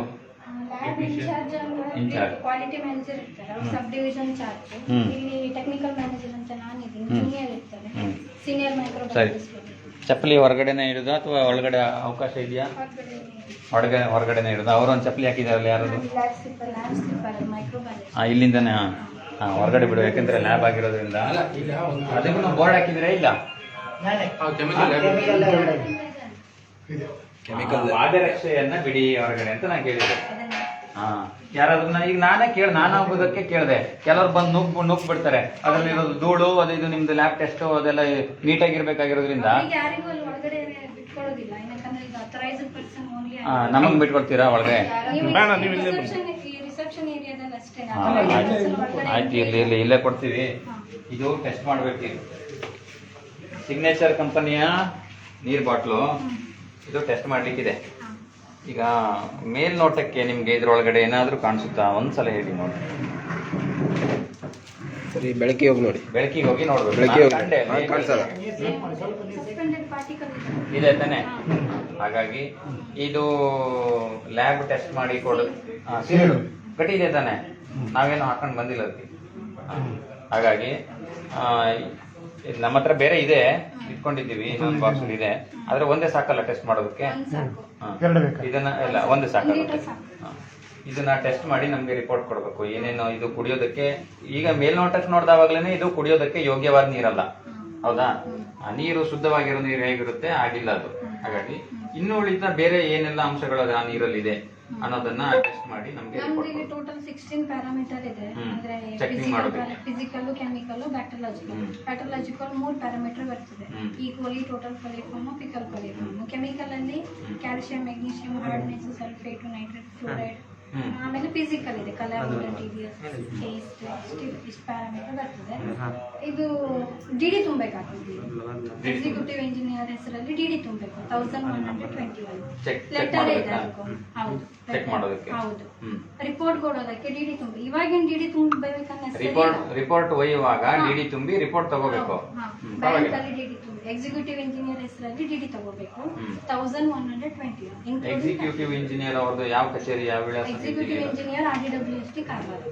ಇನ್ಚಾರ್ಜ್, ಕ್ವಾಲಿಟಿ ಮ್ಯಾನೇಜರ್ ಇರ್ತಾರೆ, ಅವ್ರು ಸಬ್ ಡಿವಿಷನ್ ಚಾರ್ಜ್. ಇಲ್ಲಿ ಟೆಕ್ನಿಕಲ್ ಮ್ಯಾನೇಜರ್ ಅಂತ ನಾನಿದ್ದೀನಿ, ಜೂನಿಯರ್ ಇರ್ತಾರೆ, ಸೀನಿಯರ್ ಮೈಕ್ರೋ. ಸರಿ, ಚಪ್ಪಲಿ ಹೊರಗಡೆನೆ ಇಡುದು ಅಥವಾ ಒಳಗಡೆ ಅವಕಾಶ ಇದೆಯಾ? ಹೊರಗಡೆನೆ ಇಡುದು. ಅವರೊಂದು ಚಪ್ಪಲಿ ಹಾಕಿದಾರಲ್ಲ, ಯಾರದು? ಇಲ್ಲಿಂದಾನೆ ಹೊರಗಡೆ ಬಿಡು, ಯಾಕಂದ್ರೆ ಲ್ಯಾಬ್ ಆಗಿರೋದ್ರಿಂದ. ಅದಕ್ಕೂ ಬೋರ್ಡ್ ಹಾಕಿದ್ರೆ ಇಲ್ಲ ಪಾದರಕ್ಷೆಯನ್ನ ಬಿಡಿ ಹೊರಗಡೆ ಅಂತ ನಾನು ಕೇಳಿದೆ. ಯಾರಾದ್ರೂ ಈಗ ನಾನು ಹೋಗೋದಕ್ಕೆ ಕೇಳಿದೆ. ಕೆಲವ್ರು ಬಂದು ನುಗ್ ಬಿಡ್ತಾರೆ. ಅದ್ರಲ್ಲಿ ಇರೋದು ಧೂಳು, ಅದು ಇದು. ನಿಮ್ದು ಲ್ಯಾಬ್ ಟೆಸ್ಟ್ ಅದೆಲ್ಲ ನೀಟಾಗಿರ್ಬೇಕಾಗಿರೋದ್ರಿಂದ ನಮಗ್ ಬಿಟ್ಕೊಡ್ತೀರಾ ಒಳಗೆ? ಆಯ್ತು, ಇರ್ಲಿ, ಇಲ್ಲೇ ಕೊಡ್ತೀವಿ. ಇದು ಟೆಸ್ಟ್ ಮಾಡ್ಬೇಕು. ಸಿಗ್ನೇಚರ್ ಕಂಪನಿಯ ನೀರ್ ಬಾಟ್ಲು ಇದು ಟೆಸ್ಟ್ ಮಾಡ್ಲಿಕ್ಕಿದೆ. ಈಗ ಮೇಲ್ನೋಟಕ್ಕೆ ನಿಮ್ಗೆ ಇದ್ರೊಳಗಡೆ ಏನಾದ್ರೂ ಕಾಣಿಸುತ್ತಾ? ಒಂದ್ಸಲ ಹೇಳಿ ನೋಡಿ. ಸರಿ, ಬೆಳಕಿಗೆ ಹೋಗಿ ನೋಡಿ. ಬೆಳಕಿಗೆ ಹೋಗಿ ನೋಡ್ಬೇಕು. ಇದೆ ತಾನೆ? ಹಾಗಾಗಿ ಇದು ಲ್ಯಾಬ್ ಟೆಸ್ಟ್ ಮಾಡಿ ಕೊಡೋದು ಗಟ್ಟಿ ಇದೆ ತಾನೆ? ನಾವೇನು ಹಾಕೊಂಡು ಬಂದಿಲ್ಲ ಅದಕ್ಕೆ. ಹಾಗಾಗಿ ನಮ್ಮ ಹತ್ರ ಬೇರೆ ಇದೆ, ಇಟ್ಕೊಂಡಿದ್ದೀವಿ. ಇನ್ನೊಂದು ಬಾಕ್ಸ್ ಇದೆ. ಆದ್ರೆ ಒಂದೇ ಸಾಕಲ್ಲ ಟೆಸ್ಟ್ ಮಾಡೋದಕ್ಕೆ. ಇದನ್ನ ಇಲ್ಲ, ಒಂದೇ ಸಾಕಲ್ಲ. ಇದನ್ನ ಟೆಸ್ಟ್ ಮಾಡಿ ನಮ್ಗೆ ರಿಪೋರ್ಟ್ ಕೊಡ್ಬೇಕು. ಏನೇನು ಇದು ಕುಡಿಯೋದಕ್ಕೆ, ಈಗ ಮೇಲ್ನೋಟಕ್ಕೆ ನೋಡ್ದಾವಾಗ್ಲೇನೆ ಇದು ಕುಡಿಯೋದಕ್ಕೆ ಯೋಗ್ಯವಾದ ನೀರಲ್ಲ. ಹೌದಾ? ನೀರು ಶುದ್ಧವಾಗಿರೋ ನೀರು ಹೇಗಿರುತ್ತೆ ಆಗಿಲ್ಲ ಅದು. ಹಾಗಾಗಿ ಇನ್ನು ಉಳಿದ ಬೇರೆ ಏನೆಲ್ಲ ಅಂಶಗಳು ಆ ನೀರಲ್ಲಿ ಇದೆ ಅನ್ನೋದನ್ನ ಟೆಸ್ಟ್ ಮಾಡಿ ನಮ್ಗೆ ಟೋಟಲ್ 16 ಪ್ಯಾರಾಮೀಟರ್ ಇದೆ. ಅಂದ್ರೆ physical, chemical, bacteriological. Bacteriological 3 parameter ಬರ್ತದೆ. Equally, total coliform, fecal coliform. Chemical ಅಲ್ಲಿ calcium, magnesium, hardness, sulphate, nitrate, fluoride. ಆಮೇಲೆ ಫಿಸಿಕಲ್ ಇದೆ, ಕಲರ್, ಟಿಬಿಎಸ್, ಟೇಸ್ಟ್, ಇಷ್ಟು ಪ್ಯಾರಾಮೀಟರ್ ಬರ್ತದೆ. ಇದು ಡಿಡಿ ತುಂಬಬೇಕಾಗ್ತದೆ. ಎಕ್ಸಿಕ್ಯೂಟಿವ್ ಇಂಜಿನಿಯರ್ ಹೆಸರಲ್ಲಿ ಡಿಡಿ ತುಂಬಬೇಕು. 1121 ಲೆಟರ್ ಇದೆ ಅದಕ್ಕೂ. ಹೌದು. ರಿಪೋರ್ಟ್ ಕೊಡೋದಕ್ಕೆ ಡಿಡಿ ತುಂಬಿ. ಇವಾಗಿನ ಡಿಡಿ ತುಂಬಬೇಕನ್ನ ರಿಪೋರ್ಟ್ ಒಯ್ಯುವಾಗ ಡಿಡಿ ತುಂಬಿ ರಿಪೋರ್ಟ್ ತಗೋಬೇಕು. ಬ್ಯಾಂಕ್ ಅಲ್ಲಿ ಡಿಡಿ ತುಂಬಿ ಎಕ್ಸಿಕ್ಯೂಟಿವ್ ಇಂಜಿನಿಯರ್ ಹೆಸರಲ್ಲಿ ಡಿಡಿ ತಗೋಬೇಕು. 1121. ಎಕ್ಸಿಕ್ಯೂಟಿವ್ ಇಂಜಿನಿಯರ್ ಅವ್ರದ್ದು ಯಾವ ಕಚೇರಿ, ಯಾವ ವಿಳಾಸ? Executive engineer RDWST Karwar.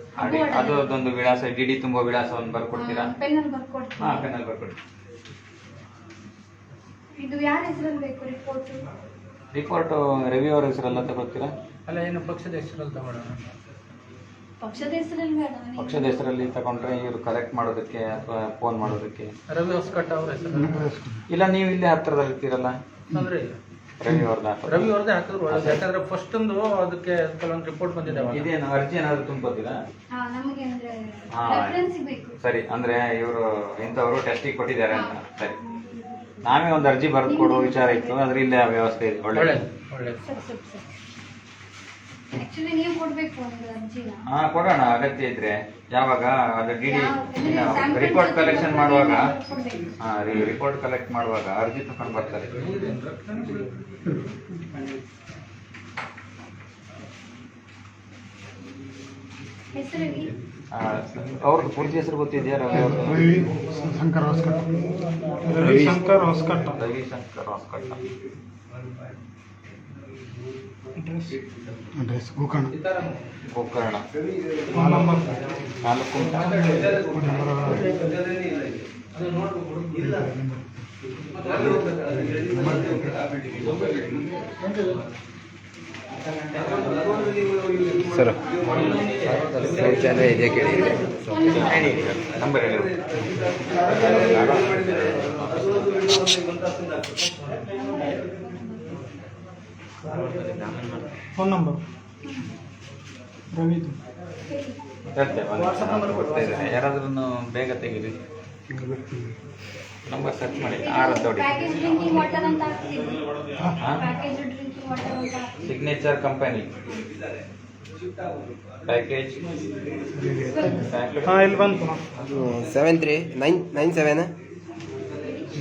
ಅದೊಂದು ವಿಳಾಸ, ಡಿಡಿ ತುಂಬೋ ವಿಳಾಸವನ್ನು ಬರ್ಕೊಡ್ತೀರಾ? ಪೆನ್ನಲ್ಲಿ ಬರ್ಕೊಡ್ತೀರಾ? ಪೆನ್ನಲ್ಲಿ ಬರ್ಕೊಡಿ. ಇದು ಯಾರ ಹೆಸರಲ್ಲಿ ಬೇಕು ರಿಪೋರ್ಟ್? ರವಿ ಅವ್ರ ಹೆಸರಲ್ಲ ತಗೋತೀರಾ? ಅಲ್ಲ, ಏನು ಪಕ್ಷದ ಹೆಸರಲ್ಲಿ ತಗೊಳ್ಳೋಣ? ಪಕ್ಷದ ಹೆಸರಲ್ಲಿ ಬೇಡ. ಪಕ್ಷದ ಹೆಸರಲ್ಲಿ ತಗೊಂಡ್ರೆ ಇವರು ಕಲೆಕ್ಟ್ ಮಾಡೋದಕ್ಕೆ ಅಥವಾ ಫೋನ್ ಮಾಡೋದಕ್ಕೆ. ರವಿ ಹೊಸಕಟ್ಟ ಅವ್ರ ಹೆಸರು ಇಲ್ಲ, ನೀವು ಇಲ್ಲೇ ಹತ್ರದಲ್ಲಿ ಇರ್ತೀರಲ್ಲ, ಅಂದ್ರೆ ರವಿ ಅವ್ರದ್ದೇ ಹಾಕಿದ್ರು ಒಳ್ಳೆ. ಯಾಕಂದ್ರೆ ಫಸ್ಟ್ ಒಂದು ಅದಕ್ಕೆ ಕೆಲವೊಂದು ರಿಪೋರ್ಟ್ ಬಂದಿದೆ. ಇದೇನು ಅರ್ಜಿ ಏನಾದ್ರು ತುಂಬೋತೀರಾ? ಸರಿ, ಅಂದ್ರೆ ಇವರು ಇಂಥವ್ರು ಟೆಸ್ಟಿಗೆ ಕೊಟ್ಟಿದ್ದಾರೆ ಅಂತ. ಸರಿ, ನಾವೇ ಒಂದು ಅರ್ಜಿ ಬರೆದು ಕೊಡುವ ವಿಚಾರ ಇತ್ತು. ಆದ್ರೆ ಇಲ್ಲೇ ಆ ವ್ಯವಸ್ಥೆ ಇದೆ. ಒಳ್ಳೆದು. ಕೊಡೋಣ, ಅಗತ್ಯ ಇದ್ರೆ. ಯಾವಾಗ ಅದು ಡಿಡಿ ರಿಪೋರ್ಟ್ ಕಲೆಕ್ಷನ್ ಮಾಡುವಾಗ, ರಿಪೋರ್ಟ್ ಕಲೆಕ್ಟ್ ಮಾಡುವಾಗ ಅರ್ಜಿ ತಗೊಂಡು ಬರ್ತಾರೆ. ಅವ್ರದ್ದು ಪೂರ್ತಿ ಹೆಸರು ಗೊತ್ತಿದೆಯಾ? ರವಿಶಂಕರ್ ಹೊಸಕಟ್ಟ. ಅಡ್ರೆಸ್ ಗೋಕರ್ಣ. 4. ಸರ್, ಶೌಚಾಲಯ ಇದೆ ಕೇಳಿ. ನಂಬರ್ ಹೇಳಿ. ಫೋನ್ ನಂಬರ್ ರವಿದು. ಯಾರಾದ್ರೂ ಬೇಗ ತೆಗೀರಿ, ನಂಬರ್ ಸರ್ಚ್ ಮಾಡಿ. ಆರತ್ತೋಡಿ ಪ್ಯಾಕೇಜ್ ಡ್ರಿಂಕಿಂಗ್ ವಾಟರ್ ಅಂತ ಹಾಕ್ತೀವಿ. ಪ್ಯಾಕೇಜ್ ಡ್ರಿಂಕಿಂಗ್ ವಾಟರ್ ಅಂತ ಹಾಕ್ತೀವಿ. Signature company package. ಹಾಂ, ಇಲ್ಲಿ ಬಂತು 7397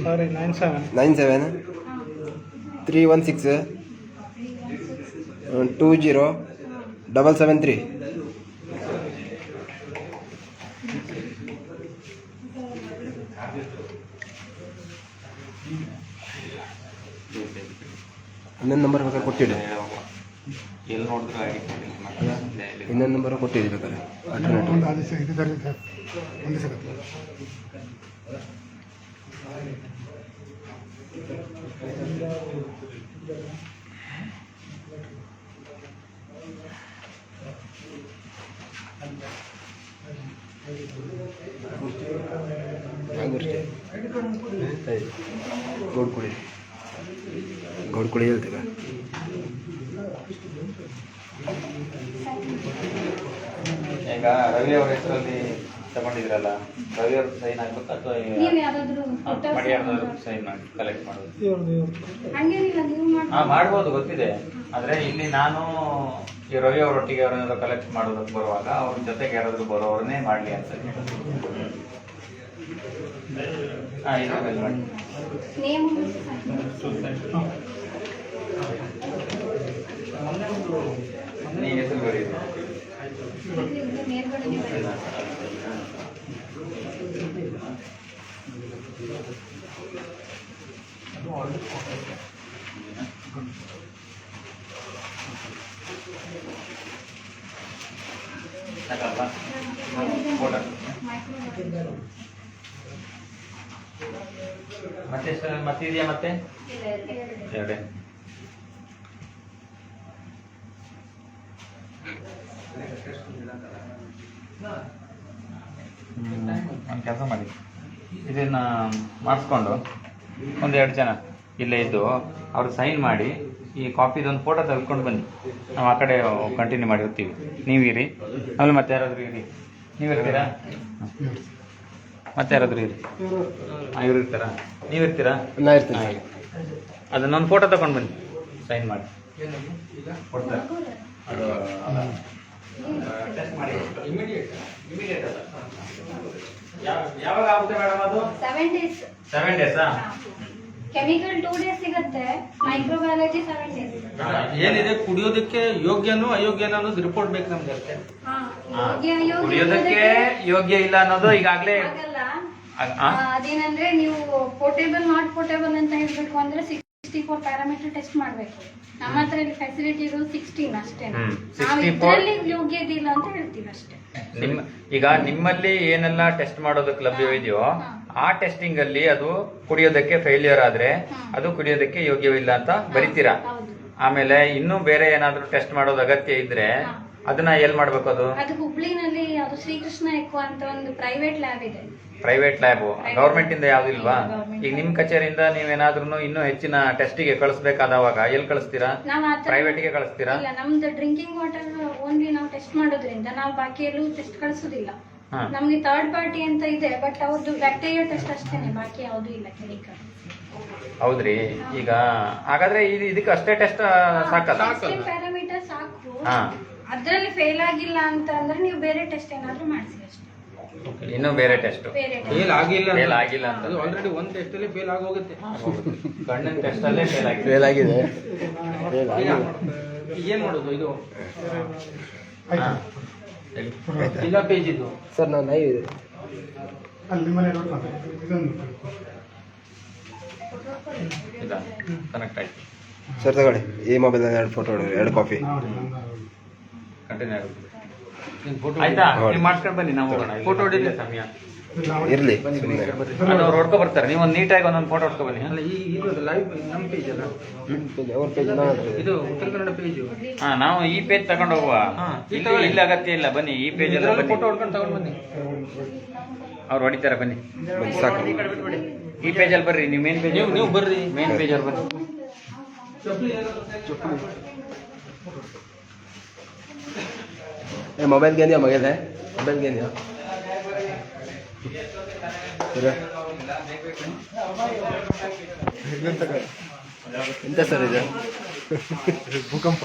ಸಾರಿ 97 97 316 20 773. ಇನ್ನೊಂದು ನಂಬರ್ ಬೇಕಾದ್ರೆ ಕೊಟ್ಟಿಡಿ, ಎಲ್ಲಿ ನೋಡಿದ್ರು ಐಡಿ ಇನ್ನೊಂದು ನಂಬರ್ ಕೊಟ್ಟಿಡಿ ಬೇಕಾದ್ರೆ ಆಲ್ಟರ್ನೇಟಿವ್. ಒಂದು ಅದು ಇದು ತರಲಿ ಸರ್, ಒಂದು ಸಿಗುತ್ತೆ. ಗೋಡ್ಕುಳಿ ಹೇಳ್ತೀಗ. ಈಗ ರವಿ ಅವ್ರ ಹೆಸರಲ್ಲಿ ತಗೊಂಡಿದ್ರಲ್ಲ, ರವಿ ಅವ್ರ ಸೈನ್ ಆಗ್ಬೇಕು ಅಥವಾ ನೀವು ಯಾರಾದ್ರೂ ಮಡಿಯಾರ್ದವ್ರು ಸೈನ್ ಮಾಡಿ ಕಲೆಕ್ಟ್ ಮಾಡೋದು? ಹಂಗೇನಿಲ್ಲ, ನೀವು ಮಾಡಿ ಮಾಡ್ಬೋದು, ಗೊತ್ತಿದೆ. ಆದ್ರೆ ಇಲ್ಲಿ ನಾನು ಈ ರವಿ ಅವರೊಟ್ಟಿಗೆ ಅವ್ರನ್ನೆಲ್ಲ ಕಲೆಕ್ಟ್ ಮಾಡೋದಕ್ಕೆ ಬರುವಾಗ ಅವ್ರ ಜೊತೆಗೆ ಯಾರಾದ್ರೂ ಬರೋವ್ರನ್ನೇ ಮಾಡ್ಲಿ ಅಂತ. ಇದು ಮೇಲೆ ಮಾಡಿ. ನೇಮ್ ನೀ ಹೆಸರು ಬರೀರಿ. ಮೇಲ್ಗಡೆ ನೀವು ಸಾಕಲ್ವಾ? ಫೋಟೋ ಮತ್ತೆ ಮತ್ತೆ ಇದೆಯಾ? ಮತ್ತೆ ಎರಡೇ. ಒಂದು ಕೆಲಸ ಮಾಡಿ, ಇದನ್ನ ಮಾಡಿಸ್ಕೊಂಡು ಒಂದು 2 ಜನ ಇಲ್ಲೇ ಇದ್ದು ಅವ್ರು ಸೈನ್ ಮಾಡಿ ಈ ಕಾಪಿದೊಂದು ಫೋಟೋ ತೆಗೆದುಕೊಂಡು ಬನ್ನಿ. ನಾವು ಆ ಕಡೆ ಕಂಟಿನ್ಯೂ ಮಾಡಿರ್ತೀವಿ. ನೀವಿರಿ, ಆಮೇಲೆ ಮತ್ತೆ ಯಾರಾದರೂ ಇರಿ. ನೀವಿರ್ತೀರಾ? ಮತ್ತೆ ಯಾರಾದರೂ ಇರಿ. ಇವ್ರು ಇರ್ತಾರಾ? ನೀವಿರ್ತೀರಾ? ನಾ ಇರ್ತೀನಿ. ಅದನ್ನೊಂದು ಫೋಟೋ ತಗೊಂಡು ಬನ್ನಿ, ಸೈನ್ ಮಾಡಿ ಕೊಡ್ತಾರೆ. ಅದು ಟೆಸ್ಟ್ ಮಾಡಿ ಇಮಿಡಿಯೇಟ್ ಅಲ್ಲ. ಯಾವಾಗ ಆಗುತ್ತೆ ಮೇಡಮ್ ಅದು? 7 days. 7 days. ಕೆಮಿಕಲ್ 2 days ಸಿಗುತ್ತೆ, ಮೈಕ್ರೋಬಯಾಲಜಿ 7 days. ಏನಿದೆ ಕುಡಿಯೋದಕ್ಕೆ ಯೋಗ್ಯನೋ ಅಯೋಗ್ಯನೋ ಅನ್ನೋದು ರಿಪೋರ್ಟ್ ಬೇಕು ನಮ್ಗೆ ಅಷ್ಟೇ. ಕುಡಿಯೋದಕ್ಕೆ ಯೋಗ್ಯ ಇಲ್ಲ ಅನ್ನೋದು ಈಗಾಗಲೇ ಆಗಲ್ಲ. ಅದೇನಂದ್ರೆ ನೀವು ಪೋರ್ಟೇಬಲ್ ನಾಟ್ ಪೋರ್ಟೇಬಲ್ ಅಂತ ಹೇಳ್ಬೇಕು ಅಂದ್ರೆ 64 ಪ್ಯಾರಾಮೀಟರ್ ಟೆಸ್ಟ್ ಮಾಡ್ಬೇಕು. ನಮ್ಮ ಹತ್ರ ಇಲ್ಲಿ ಫೆಸಿಲಿಟಿ ಇರೋದು 16 ಅಷ್ಟೇ. ನಾವು ಇದರಲ್ಲಿ ಯೋಗ್ಯ ಇದಿಲ್ಲ ಅಂತ ಹೇಳ್ತೀವಿ ಅಷ್ಟೇ. ಈಗ ನಿಮ್ಮಲ್ಲಿ ಏನೆಲ್ಲ ಟೆಸ್ಟ್ ಮಾಡೋದಕ್ಕೆ ಲಭ್ಯವಿದೆಯೋ ಆ ಟೆಸ್ಟಿಂಗ್ ಅಲ್ಲಿ ಅದು ಕುಡಿಯೋದಕ್ಕೆ ಫೇಲ್ಯೂರ್ ಆದ್ರೆ ಅದು ಕುಡಿಯೋದಕ್ಕೆ ಯೋಗ್ಯವಿಲ್ಲ ಅಂತ ಬರಿತೀರಾ. ಆಮೇಲೆ ಇನ್ನೂ ಬೇರೆ ಏನಾದ್ರೂ ಟೆಸ್ಟ್ ಮಾಡೋದು ಅಗತ್ಯ ಇದ್ರೆ ಅದನ್ನ ಎಲ್ಲಿ ಮಾಡ್ಬೇಕು? ಅದು ಹುಬ್ಳಿನಲ್ಲಿ ಅದು ಶ್ರೀಕೃಷ್ಣ ಎಕೋ ಅಂತ ಒಂದು ಪ್ರೈವೇಟ್ ಲ್ಯಾಬ್ ಇದೆ. ಪ್ರೈವೇಟ್ ಲ್ಯಾಬ್ ಗವರ್ಮೆಂಟ್ ಇಂದ ಯಾವ್ದು ಇಲ್ವಾ? ಈಗ ನಿಮ್ ಕಚೇರಿಯಿಂದ ನೀವೇನಾದ್ರೂ ಇನ್ನೂ ಹೆಚ್ಚಿನ ಟೆಸ್ಟಿಗೆ ಕಳಿಸ್ಬೇಕಾದವಾಗ ಎಲ್ಲಿ ಕಳಿಸ್ತೀರಾ? ಪ್ರೈವೇಟ್ ಗೆ ಕಳಿಸ್ತೀರಾ? ಇಲ್ಲ, ನಮ್ದು ಡ್ರಿಂಕಿಂಗ್ ವಾಟರ್ ಓನ್ಲಿ ನಾವು ಟೆಸ್ಟ್ ಮಾಡೋದ್ರಿಂದ ನಾವು ಬಾಕಿ ಎಲ್ಲೂ ಟೆಸ್ಟ್ ಕಳಿಸೋದಿಲ್ಲ. ನಮ್ಗೆ ಥರ್ಡ್ ಪಾರ್ಟಿ ಅಂತ ಇದೆ, ಬಟ್ ಅವ್ರದ್ದು ಬ್ಯಾಕ್ಟೀರಿಯಾ ಟೆಸ್ಟ್ ಅಷ್ಟೇನೆ, ಬಾಕಿ ಯಾವ್ದು ಇಲ್ಲ ಕೆಮಿಕಲ್. ಹೌದ್ರಿ. ಈಗ ಹಾಗಾದ್ರೆ ಇದಕ್ಕೆ ಅಷ್ಟೇ ಟೆಸ್ಟ್ ಸಾಕಲ್ಲ? ಪ್ಯಾರಾಮೀಟರ್ ಸಾಕು. ಅದ್ರಲ್ಲಿ ಫೇಲ್ ಆಗಿಲ್ಲ ಅಂತ ಅಂದ್ರೆ ನೀವು ಬೇರೆ ಟೆಸ್ಟ್ ಏನಾದ್ರೂ ಮಾಡಿಸಿ ಅಷ್ಟೇ. ಇನ್ನು ಬೇರೆ ಟೆಸ್ಟ್ ಫೇಲ್ ಆಗಿಲ್ಲ ಅಂತ ಅದು ಆಲ್ರೆಡಿ ಒಂದು ಟೆಸ್ಟ್ ಅಲ್ಲಿ ಫೇಲ್ ಆಗೋಗುತ್ತೆ. ಕಣ್ಣಿನ ಟೆಸ್ಟ್ ಅಲ್ಲೇ ಫೇಲ್ ಆಗಿದೆ. ಏನ್ ಮಾಡೋದು? ಇದು ಇಲ್ಲ ಪೇಜ್ ಇದು ಸರ್ ನಾವು ಲೈವ್ ಇದೆ ಅಲ್ಲಿ ಮನೆ ನೋಡ್ಕೊಂಡು ಇದೊಂದು ಕನೆಕ್ಟ್ ಆಯ್ತು ಸರ್. ತಗೊಳ್ಳಿ, ಈ ಮೊಬೈಲ್ 2 ಫೋಟೋ ಹೊಡೆದು 2 ಕಾಪಿ ಕಂಟಿನ್ಯೂ ಆಗುತ್ತೆ. ಆಯ್ತಾ? ನೀವು ಮಾಡ್ಕೊಂಡು ಬನ್ನಿ, ನಾವು ಫೋಟೋ ಹೊಡಿಲ್ಲ ಸಮಯ ಇರಲಿ. ಅವ್ರು ಹೊಡ್ಕೊ ಬರ್ತಾರೆ. ನೀವು ಒಂದು ನೀಟಾಗಿ ಒಂದೊಂದು ಫೋಟೋ ಹೊಡ್ಕೊ ಬನ್ನಿ. ಅಲ್ಲ, ಈ ಇದು ಲೈವ್ ನಮ್ಮ ಪೇಜ್ ಅಲ್ಲ, ಅವ್ರ ಪೇಜ್ ಇದು ಉತ್ತರ ಕನ್ನಡ ಪೇಜು. ನಾವು ಈ ಪೇಜ್ ತಗೊಂಡು ಹೋಗುವ. ಇಲ್ಲಿ ಅಗತ್ಯ ಇಲ್ಲ, ಬನ್ನಿ ಈ ಪೇಜ್ ಫೋಟೋ ಹೊಡ್ಕೊಂಡು ತಗೊಂಡು ಬನ್ನಿ. ಅವ್ರು ಹೊಡಿತಾರೆ, ಬನ್ನಿ. ಸಾಕು. ಈ ಪೇಜಲ್ಲಿ ಬರ್ರಿ, ನೀವು ಮೇನ್ ಪೇಜ್. ನೀವು ಬರ್ರಿ, ಮೇನ್ ಪೇಜ್ ಅವ್ರು ಬನ್ನಿ. ಮೊಬೈಲ್ ಗೇನಿಯಾ ಮಗದೆ ಮೊಬೈಲ್ ಗೇನಿಯಾ ಎಂತ ಸರ್ ಇದು ಭೂಕಂಪ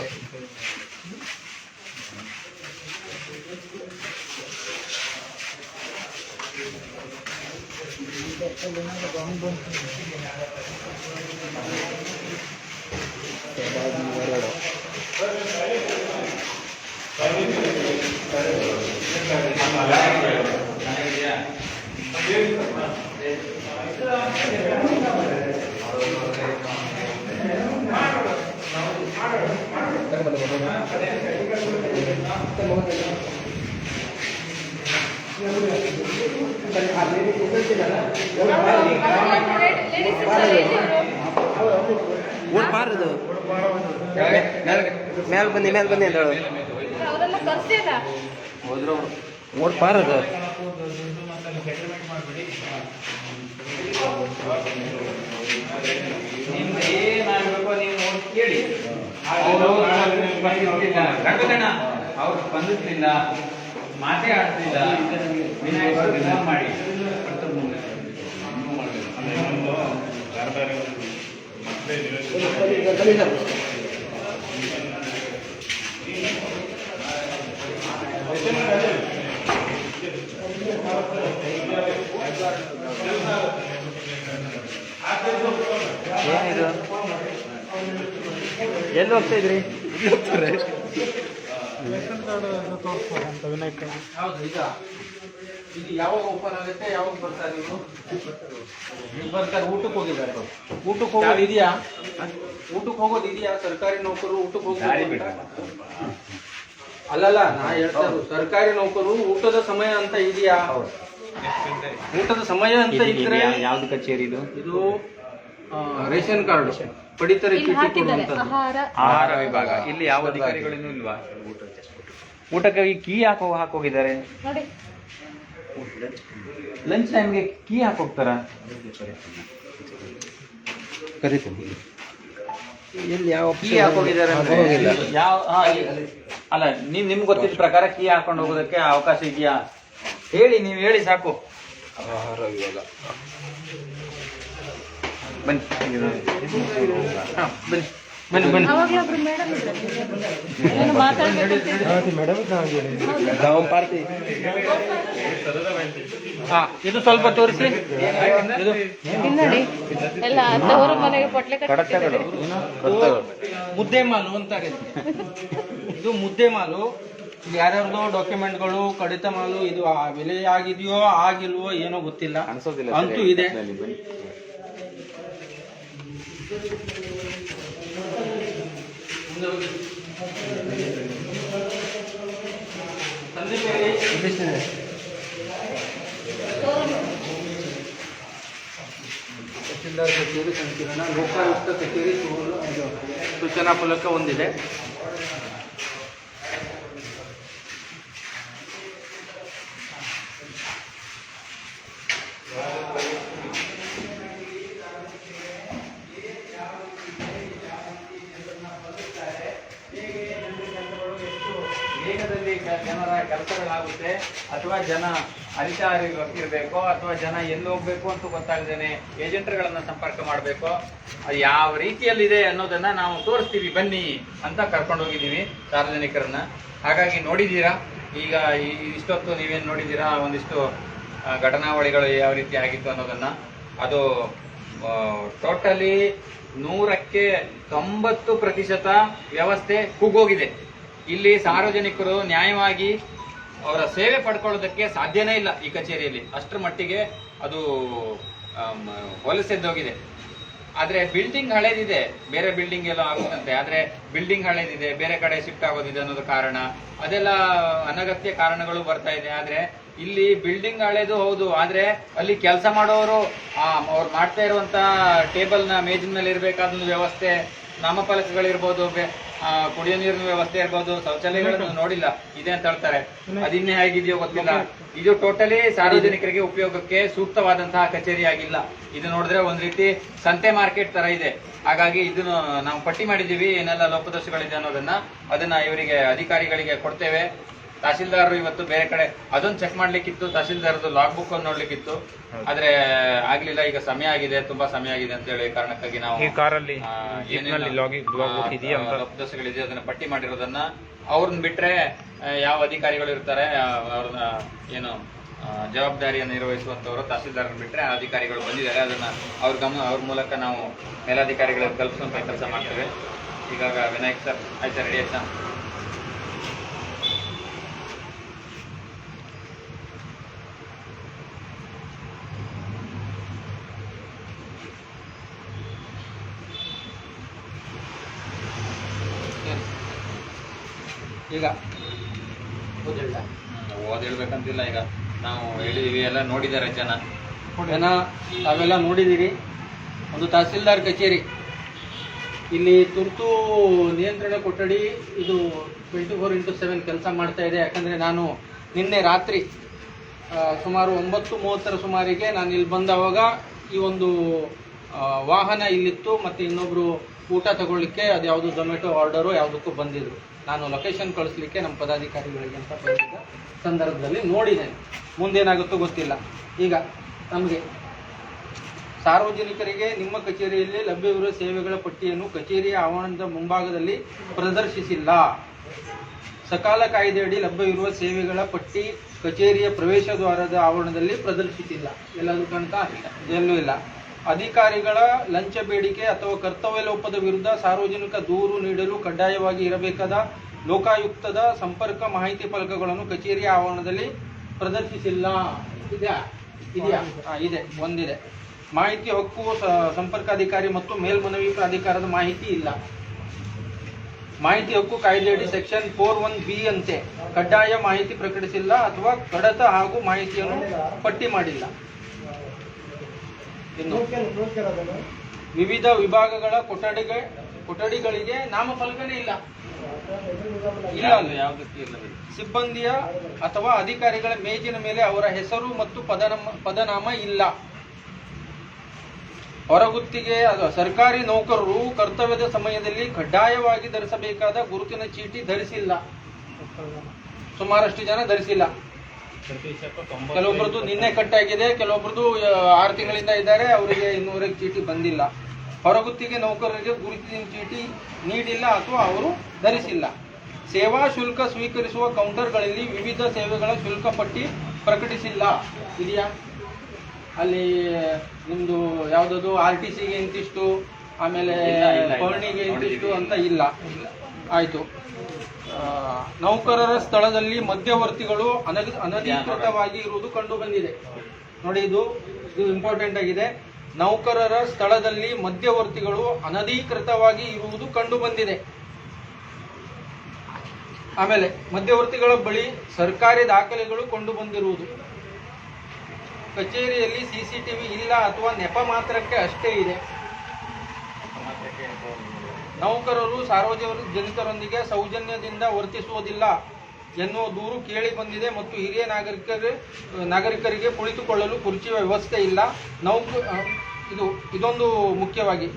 ಓಟ್ ಬಾರದು ಮೇಲೆ ಬನ್ನಿ ಅಂತ ಹೇಳು ಅವರೆಲ್ಲ ಕರ್ಸಿಲ್ಲ. ಓಟ್ ಬಾರದು ನಿಮ್ಗೆ ಏನಾಗಬೇಕು ನೀವು ನೋಡಿ ಕೇಳಿ. ಅವ್ರು ಸ್ಪಂದಿಸ್ಲಿಲ್ಲ, ಮಾತೇ ಆಡ್ತಿಲ್ಲ. ವಿನಾಯಕ ಫೋನ್ ಮಾಡಿ ಏನಿದು ಎಲ್ಲಿ ಹೋಗ್ತಾ ಇದ್ರಿ ರೇಷನ್ ಕಾರ್ಡ್ ತೋರಿಸ್ಬೇಕಂತ ವಿನಾಯಕ್ ಹೌದು. ಈಗ ಇದು ಯಾವಾಗ ಓಪನ್ ಆಗುತ್ತೆ, ಯಾವಾಗ ಬರ್ತಾರೆ ನೀವು? ಬರ್ತಾರೆ. ಊಟಕ್ಕೆ ಹೋಗಿದ್ದಾರೆ. ಊಟಕ್ಕೆ ಹೋಗೋದು ಇದೆಯಾ? ಊಟಕ್ಕೆ ಹೋಗೋದು ಇದೆಯಾ? ಸರ್ಕಾರಿ ನೌಕರರು ಊಟಕ್ಕೆ ಹೋಗೋದು? ಅಲ್ಲಲ್ಲ, ನಾ ಹೇಳ್ತಾ ಇರೋದು ಸರ್ಕಾರಿ ನೌಕರು ಊಟದ ಸಮಯ ಅಂತ ಇದೆಯಾ? ಊಟದ ಸಮಯ ಅಂತ ಇದ್ರೆ ಯಾವ್ದು ಕಚೇರಿ ಇದು? ಇದು ರೇಷನ್ ಕಾರ್ಡ್ ಪಡಿತರ ಇಲ್ಲಿ ಚೀಟಿ ಹಾಕಿದ್ದಾರೆ ಕೊಡುವಂಥದ್ದು. ಆಹಾರ ವಿಭಾಗ. ಇಲ್ಲಿ ಯಾವ ಅಧಿಕಾರಿಗಳಿಗೂ ಇಲ್ವಾ? ಊಟಕ್ಕೆ ಕೀ ಹಾಕೋಗಿದ್ದಾರೆ. ನೋಡಿ ಲಂಚ್ ಟೈಮ್ಗೆ ಕೀ ಹಾಕೋಗ್ತಾರ? ಕರೀತೀನಿ ಎಲ್ಲಿ ಯಾವ ಕೀ ಹಾಕೋಗಿದ್ದಾರೆ ಅಂದ್ರೆ ಯಾವ ಅಲ್ಲ, ನಿಮ್ಗೆ ಗೊತ್ತಿದ್ದ ಪ್ರಕಾರ ಕೀ ಹಾಕೊಂಡು ಹೋಗೋದಕ್ಕೆ ಅವಕಾಶ ಇದೆಯಾ? ಹೇಳಿ, ನೀವು ಹೇಳಿ ಸಾಕು. ಆಹಾರ ವಿಭಾಗ ಬನ್ನಿ ಹಾ, ಬನ್ನಿ ಬನ್ನಿ ಬನ್ನಿ. ಅವಾಗಲೇ ಒಬ್ರು ಮೇಡಮ್ ಏನು ಮಾತಾಡ್ಬೇಕು. ಮೇಡಮ್ ಗಾಂವ್ ಪಾರ್ಟಿ ಹಾ, ಇದು ಸ್ವಲ್ಪ ತೋರಿಸಿ. ಇದು ನೋಡಿ ಎಲ್ಲ ತವರು ಮನೆಗೆ ಪೊಟ್ಲೆ ಕಟ್ಟಿ ಮುದ್ದೆ ಮಾಲು ಅಂತಾರೆ. ಇದು ಮುದ್ದೆ ಮಾಲು. ಇಲ್ಲಿ ಯಾರ್ಯಾರ್ದೋ ಡಾಕ್ಯುಮೆಂಟ್ಗಳು, ಕಡಿತ ಮಾಲು, ಇದು ಆ ಬೆಲೆ ಆಗಿದೆಯೋ ಆಗಿಲ್ವೋ ಏನೋ ಗೊತ್ತಿಲ್ಲ, ಅಂತೂ ಇದೆ. ತಹಶೀಲ್ದಾರ್ ಕಚೇರಿ ಸಂಕೀರ್ಣ, ಲೋಕಾಯುಕ್ತ ಕಚೇರಿ ಸೂಚನಾ ಫಲಕ ಹೊಂದಿದೆ. ವೇಗದಲ್ಲಿ ಜನರ ಕೆಲಸಗಳಾಗುತ್ತೆ, ಅಥವಾ ಜನ ಇರಬೇಕು, ಅಥವಾ ಜನ ಎಲ್ಲಿ ಹೋಗ್ಬೇಕು ಅಂತ ಗೊತ್ತಾಗದೇನೆ ಏಜೆಂಟ್ಗಳನ್ನ ಸಂಪರ್ಕ ಮಾಡಬೇಕು. ಅದು ಯಾವ ರೀತಿಯಲ್ಲಿದೆ ಅನ್ನೋದನ್ನ ನಾವು ತೋರಿಸ್ತೀವಿ ಬನ್ನಿ ಅಂತ ಕರ್ಕೊಂಡು ಹೋಗಿದ್ದೀವಿ ಸಾರ್ವಜನಿಕರನ್ನ. ಹಾಗಾಗಿ ನೋಡಿದ್ದೀರಾ, ಈಗ ಇಷ್ಟೊತ್ತು ನೀವೇನು ನೋಡಿದ್ದೀರಾ, ಒಂದಿಷ್ಟು ಘಟನಾವಳಿಗಳು ಯಾವ ರೀತಿ ಆಗಿತ್ತು ಅನ್ನೋದನ್ನ. ಅದು ಟೋಟಲಿ 100ಕ್ಕೆ 90% ವ್ಯವಸ್ಥೆ ಕುಗ್ಗೋಗಿದೆ. ಇಲ್ಲಿ ಸಾರ್ವಜನಿಕರು ನ್ಯಾಯವಾಗಿ ಅವರ ಸೇವೆ ಪಡ್ಕೊಳ್ಳೋದಕ್ಕೆ ಸಾಧ್ಯನೇ ಇಲ್ಲ ಈ ಕಚೇರಿಯಲ್ಲಿ. ಅಷ್ಟರ ಮಟ್ಟಿಗೆ ಅದು ಹೊಲಸೆದ್ದೋಗಿದೆ. ಆದರೆ ಬಿಲ್ಡಿಂಗ್ ಹಳೇದಿದೆ, ಬೇರೆ ಬಿಲ್ಡಿಂಗ್ ಎಲ್ಲ ಆಗುತ್ತಂತೆ. ಆದರೆ ಬಿಲ್ಡಿಂಗ್ ಹಳೇದಿದೆ, ಬೇರೆ ಕಡೆ ಶಿಫ್ಟ್ ಆಗೋದಿದೆ ಅನ್ನೋದು ಕಾರಣ. ಅದೆಲ್ಲ ಅನಗತ್ಯ ಕಾರಣಗಳು ಬರ್ತಾ ಇದೆ. ಆದರೆ ಇಲ್ಲಿ ಬಿಲ್ಡಿಂಗ್ ಹಳೇದು ಹೌದು, ಆದರೆ ಅಲ್ಲಿ ಕೆಲಸ ಮಾಡೋರು ಅವ್ರು ಮಾಡ್ತಾ ಇರುವಂತ ಟೇಬಲ್ನ ಮೇಜಿನ ಮೇಲೆ ಇರಬೇಕಾದ ವ್ಯವಸ್ಥೆ, ನಾಮಫಲಕಗಳಿರ್ಬೋದು, ಕುಡಿಯೋ ನೀರಿನ ವ್ಯವಸ್ಥೆ ಇರ್ಬೋದು, ಶೌಚಾಲಯಗಳನ್ನು ನೋಡಿಲ್ಲ ಇದೆ ಅಂತ ಹೇಳ್ತಾರೆ. ಅದಿನ್ನೇ ಹೇಗಿದೆಯೋ ಗೊತ್ತಿಲ್ಲ. ಇದು ಟೋಟಲಿ ಸಾರ್ವಜನಿಕರಿಗೆ ಉಪಯೋಗಕ್ಕೆ ಸೂಕ್ತವಾದಂತಹ ಕಚೇರಿ ಆಗಿಲ್ಲ. ಇದು ನೋಡಿದ್ರೆ ಒಂದ್ ರೀತಿ ಸಂತೆ ಮಾರ್ಕೆಟ್ ತರ ಇದೆ. ಹಾಗಾಗಿ ಇದನ್ನು ನಾವು ಪಟ್ಟಿ ಮಾಡಿದೀವಿ, ಏನೆಲ್ಲ ಲೋಪದೋಷಗಳಿದೆ ಅನ್ನೋದನ್ನ. ಅದನ್ನ ಇವರಿಗೆ ಅಧಿಕಾರಿಗಳಿಗೆ ಕೊಡ್ತೇವೆ. ತಹಸೀಲ್ದಾರರು ಇವತ್ತು ಬೇರೆ ಕಡೆ ಅದೊಂದು ಚೆಕ್ ಮಾಡ್ಲಿಕ್ಕಿತ್ತು, ತಹಸೀಲ್ದಾರದು ಲಾಗ್ ಬುಕ್ ಅನ್ನು ನೋಡ್ಲಿಕ್ಕಿತ್ತು, ಆದ್ರೆ ಆಗ್ಲಿಲ್ಲ. ಈಗ ಸಮಯ ಆಗಿದೆ, ತುಂಬಾ ಸಮಯ ಆಗಿದೆ ಅಂತ ಹೇಳಿ ಕಾರಣಕ್ಕಾಗಿ ನಾವು ಈ ಕಾರಲ್ಲಿ ಲೋಪದೋಷಗಳಿದೆ ಅದನ್ನ ಪಟ್ಟಿ ಮಾಡಿರೋದನ್ನ ಅವ್ರನ್ನ ಬಿಟ್ರೆ ಯಾವ ಅಧಿಕಾರಿಗಳು ಇರ್ತಾರೆ ಅವ್ರನ್ನ ಏನು ಜವಾಬ್ದಾರಿಯನ್ನು ನಿರ್ವಹಿಸುವಂತವರು ತಹಸೀಲ್ದಾರನ್ನು ಬಿಟ್ರೆ ಆ ಅಧಿಕಾರಿಗಳು ಬಂದಿದ್ದಾರೆ. ಅದನ್ನ ಅವ್ರ ಮೂಲಕ ನಾವು ಮೇಲಾಧಿಕಾರಿಗಳಿಗೆ ತಲುಪಿಸುವಂತ ಕೆಲಸ ಮಾಡ್ತೇವೆ. ಈಗಾಗ ವಿನಾಯಕ್ ಸರ್ ಆಯ್ತಾ, ರೆಡಿ ಆಯ್ತಾ? ಈಗ ಹೇಳ್ಬೇಕಂತಿಲ್ಲ. ಈಗ ನಾವು ಹೇಳಿದೀವಿ, ಎಲ್ಲ ನೋಡಿದ್ದಾರೆ ಜನ ತಾವೆಲ್ಲ ನೋಡಿದ್ದೀರಿ. ಒಂದು ತಹಸೀಲ್ದಾರ್ ಕಚೇರಿ, ಇಲ್ಲಿ ತುರ್ತು ನಿಯಂತ್ರಣ ಕೊಠಡಿ ಇದು 24x7 ಕೆಲಸ ಮಾಡ್ತಾ ಇದೆ. ಯಾಕಂದರೆ ನಾನು ನಿನ್ನೆ ರಾತ್ರಿ ಸುಮಾರು 9:30 ಸುಮಾರಿಗೆ ನಾನು ಇಲ್ಲಿ ಬಂದವಾಗ ಈ ಒಂದು ವಾಹನ ಇಲ್ಲಿತ್ತು, ಮತ್ತು ಇನ್ನೊಬ್ಬರು ಊಟ ತಗೊಳ್ಳಿಕ್ಕೆ ಅದು ಯಾವುದು ಝೊಮ್ಯಾಟೊ ಆರ್ಡರು ಯಾವುದಕ್ಕೂ ಬಂದಿದ್ರು. ನಾನು ಲೊಕೇಶನ್ ಕಳಿಸ್ಲಿಕ್ಕೆ ನಮ್ಮ ಪದಾಧಿಕಾರಿಗಳಿಗೆ ಅಂತ ಬಂದಿದ್ದ ಸಂದರ್ಭದಲ್ಲಿ ನೋಡಿದ್ದೇನೆ. ಮುಂದೇನಾಗುತ್ತೋ ಗೊತ್ತಿಲ್ಲ. ಈಗ ನಮಗೆ ಸಾರ್ವಜನಿಕರಿಗೆ ನಿಮ್ಮ ಕಚೇರಿಯಲ್ಲಿ ಲಭ್ಯವಿರುವ ಸೇವೆಗಳ ಪಟ್ಟಿಯನ್ನು ಕಚೇರಿಯ ಆವರಣದ ಮುಂಭಾಗದಲ್ಲಿ ಪ್ರದರ್ಶಿಸಿಲ್ಲ. ಸಕಾಲ ಕಾಯ್ದೆಯಡಿ ಲಭ್ಯವಿರುವ ಸೇವೆಗಳ ಪಟ್ಟಿ ಕಚೇರಿಯ ಪ್ರವೇಶ ದ್ವಾರದ ಆವರಣದಲ್ಲಿ ಪ್ರದರ್ಶಿಸಿಲ್ಲ. ಎಲ್ಲಾದರೂ ಕಾಣ್ತಾ? ಎಲ್ಲೂ ಇಲ್ಲ. ಅಧಿಕಾರಿಗಳ ಲಂಚ ಬೇಡಿಕೆ ಅಥವಾ ಕರ್ತವ್ಯ ಲೋಪದ ವಿರುದ್ಧ ಸಾರ್ವಜನಿಕ ದೂರು ನೀಡಲು ಕಡ್ಡಾಯವಾಗಿ ಇರಬೇಕಾದ ಲೋಕಾಯುಕ್ತದ ಸಂಪರ್ಕ ಮಾಹಿತಿ ಫಲಕಗಳನ್ನು ಕಚೇರಿಯ ಆವರಣದಲ್ಲಿ ಪ್ರದರ್ಶಿಸಿಲ್ಲ. ಇದೆಯಾ? ಇದೆ, ಒಂದಿದೆ. ಮಾಹಿತಿ ಹಕ್ಕು ಸಂಪರ್ಕಾಧಿಕಾರಿ ಮತ್ತು ಮೇಲ್ಮನವಿ ಪ್ರಾಧಿಕಾರದ ಮಾಹಿತಿ ಇಲ್ಲ. ಮಾಹಿತಿ ಹಕ್ಕು ಕಾಯ್ದೆಯಡಿ ಸೆಕ್ಷನ್ 41B ಅಂತೆ ಕಡ್ಡಾಯ ಮಾಹಿತಿ ಪ್ರಕಟಿಸಿಲ್ಲ ಅಥವಾ ಕಡತ ಹಾಗೂ ಮಾಹಿತಿಯನ್ನು ಪಟ್ಟಿ ಮಾಡಿಲ್ಲ. ವಿವಿಧ ವಿಭಾಗಗಳ ಕೊಠಡಿಗಳಿಗೆ ನಾಮಫಲಕನೇ ಇಲ್ಲ. ಸಿಬ್ಬಂದಿಯ ಅಥವಾ ಅಧಿಕಾರಿಗಳ ಮೇಜಿನ ಮೇಲೆ ಅವರ ಹೆಸರು ಮತ್ತು ಪದನಾಮ ಇಲ್ಲ. ಹೊರಗುತ್ತಿಗೆ ಸರ್ಕಾರಿ ನೌಕರರು ಕರ್ತವ್ಯದ ಸಮಯದಲ್ಲಿ ಕಡ್ಡಾಯವಾಗಿ ಧರಿಸಬೇಕಾದ ಗುರುತಿನ ಚೀಟಿ ಧರಿಸಿಲ್ಲ. ಸುಮಾರಷ್ಟು ಜನ ಧರಿಸಿಲ್ಲ. ಕೆಲವೊಬ್ಬರದ್ದು ನಿನ್ನೆ ಕಟ್ಟಾಗಿದೆ, ಕೆಲವೊಬ್ಬರದ್ದು 6 ತಿಂಗಳಿಂದ ಇದ್ದಾರೆ, ಅವರಿಗೆ ಇನ್ನೂವರೆಗೆ ಚೀಟಿ ಬಂದಿಲ್ಲ. ಹೊರಗುತ್ತಿಗೆ ನೌಕರರಿಗೆ ಗುರುತಿನ ಚೀಟಿ ನೀಡಿಲ್ಲ ಅಥವಾ ಅವರು ಧರಿಸಿಲ್ಲ. ಸೇವಾ ಶುಲ್ಕ ಸ್ವೀಕರಿಸುವ ಕೌಂಟರ್ಗಳಲ್ಲಿ ವಿವಿಧ ಸೇವೆಗಳ ಶುಲ್ಕ ಪಟ್ಟಿ ಪ್ರಕಟಿಸಿಲ್ಲ. ಇದೆಯಾ? ಅಲ್ಲಿ ನಿಮ್ದು ಯಾವುದದು RTCಗೆ ಇಂತಿಷ್ಟು, ಆಮೇಲೆ ಪರ್ಣಿಗೆ ಇಂತಿಷ್ಟು ಅಂತ ಇಲ್ಲ. ಆಯ್ತು. ನೌಕರರ ಸ್ಥಳದಲ್ಲಿ ಮಧ್ಯವರ್ತಿಗಳು ಅನಧಿಕೃತವಾಗಿ ಇರುವುದು ಕಂಡು ಬಂದಿದೆ. ನೋಡಿ, ಇದು ಇಂಪಾರ್ಟೆಂಟ್ ಆಗಿದೆ. ನೌಕರರ ಸ್ಥಳದಲ್ಲಿ ಮಧ್ಯವರ್ತಿಗಳು ಅನಧಿಕೃತವಾಗಿ ಇರುವುದು ಕಂಡು ಬಂದಿದೆ. ಆಮೇಲೆ ಮಧ್ಯವರ್ತಿಗಳ ಬಳಿ ಸರ್ಕಾರಿ ದಾಖಲೆಗಳು ಕಂಡು ಬಂದಿರುವುದು. ಕಚೇರಿಯಲ್ಲಿ CCTV ಇಲ್ಲ ಅಥವಾ ನೆಪ ಮಾತ್ರಕ್ಕೆ ಅಷ್ಟೇ ಇದೆ. ನೌಕರರು ಸಾರ್ವಜನಿಕರೊಂದಿಗೆ ಸೌಜನ್ಯದಿಂದ ವರ್ತಿಸುವುದಿಲ್ಲ ಎನ್ನುವ ದೂರು ಕೇಳಿ ಬಂದಿದೆ ಮತ್ತು ಹಿರಿಯ ನಾಗರಿಕರಿಗೆ ಕುಳಿತುಕೊಳ್ಳಲು ಕುರ್ಚಿಯ ವ್ಯವಸ್ಥೆ ಇಲ್ಲ. ಇದೊಂದು ಮುಖ್ಯವಾಗಿ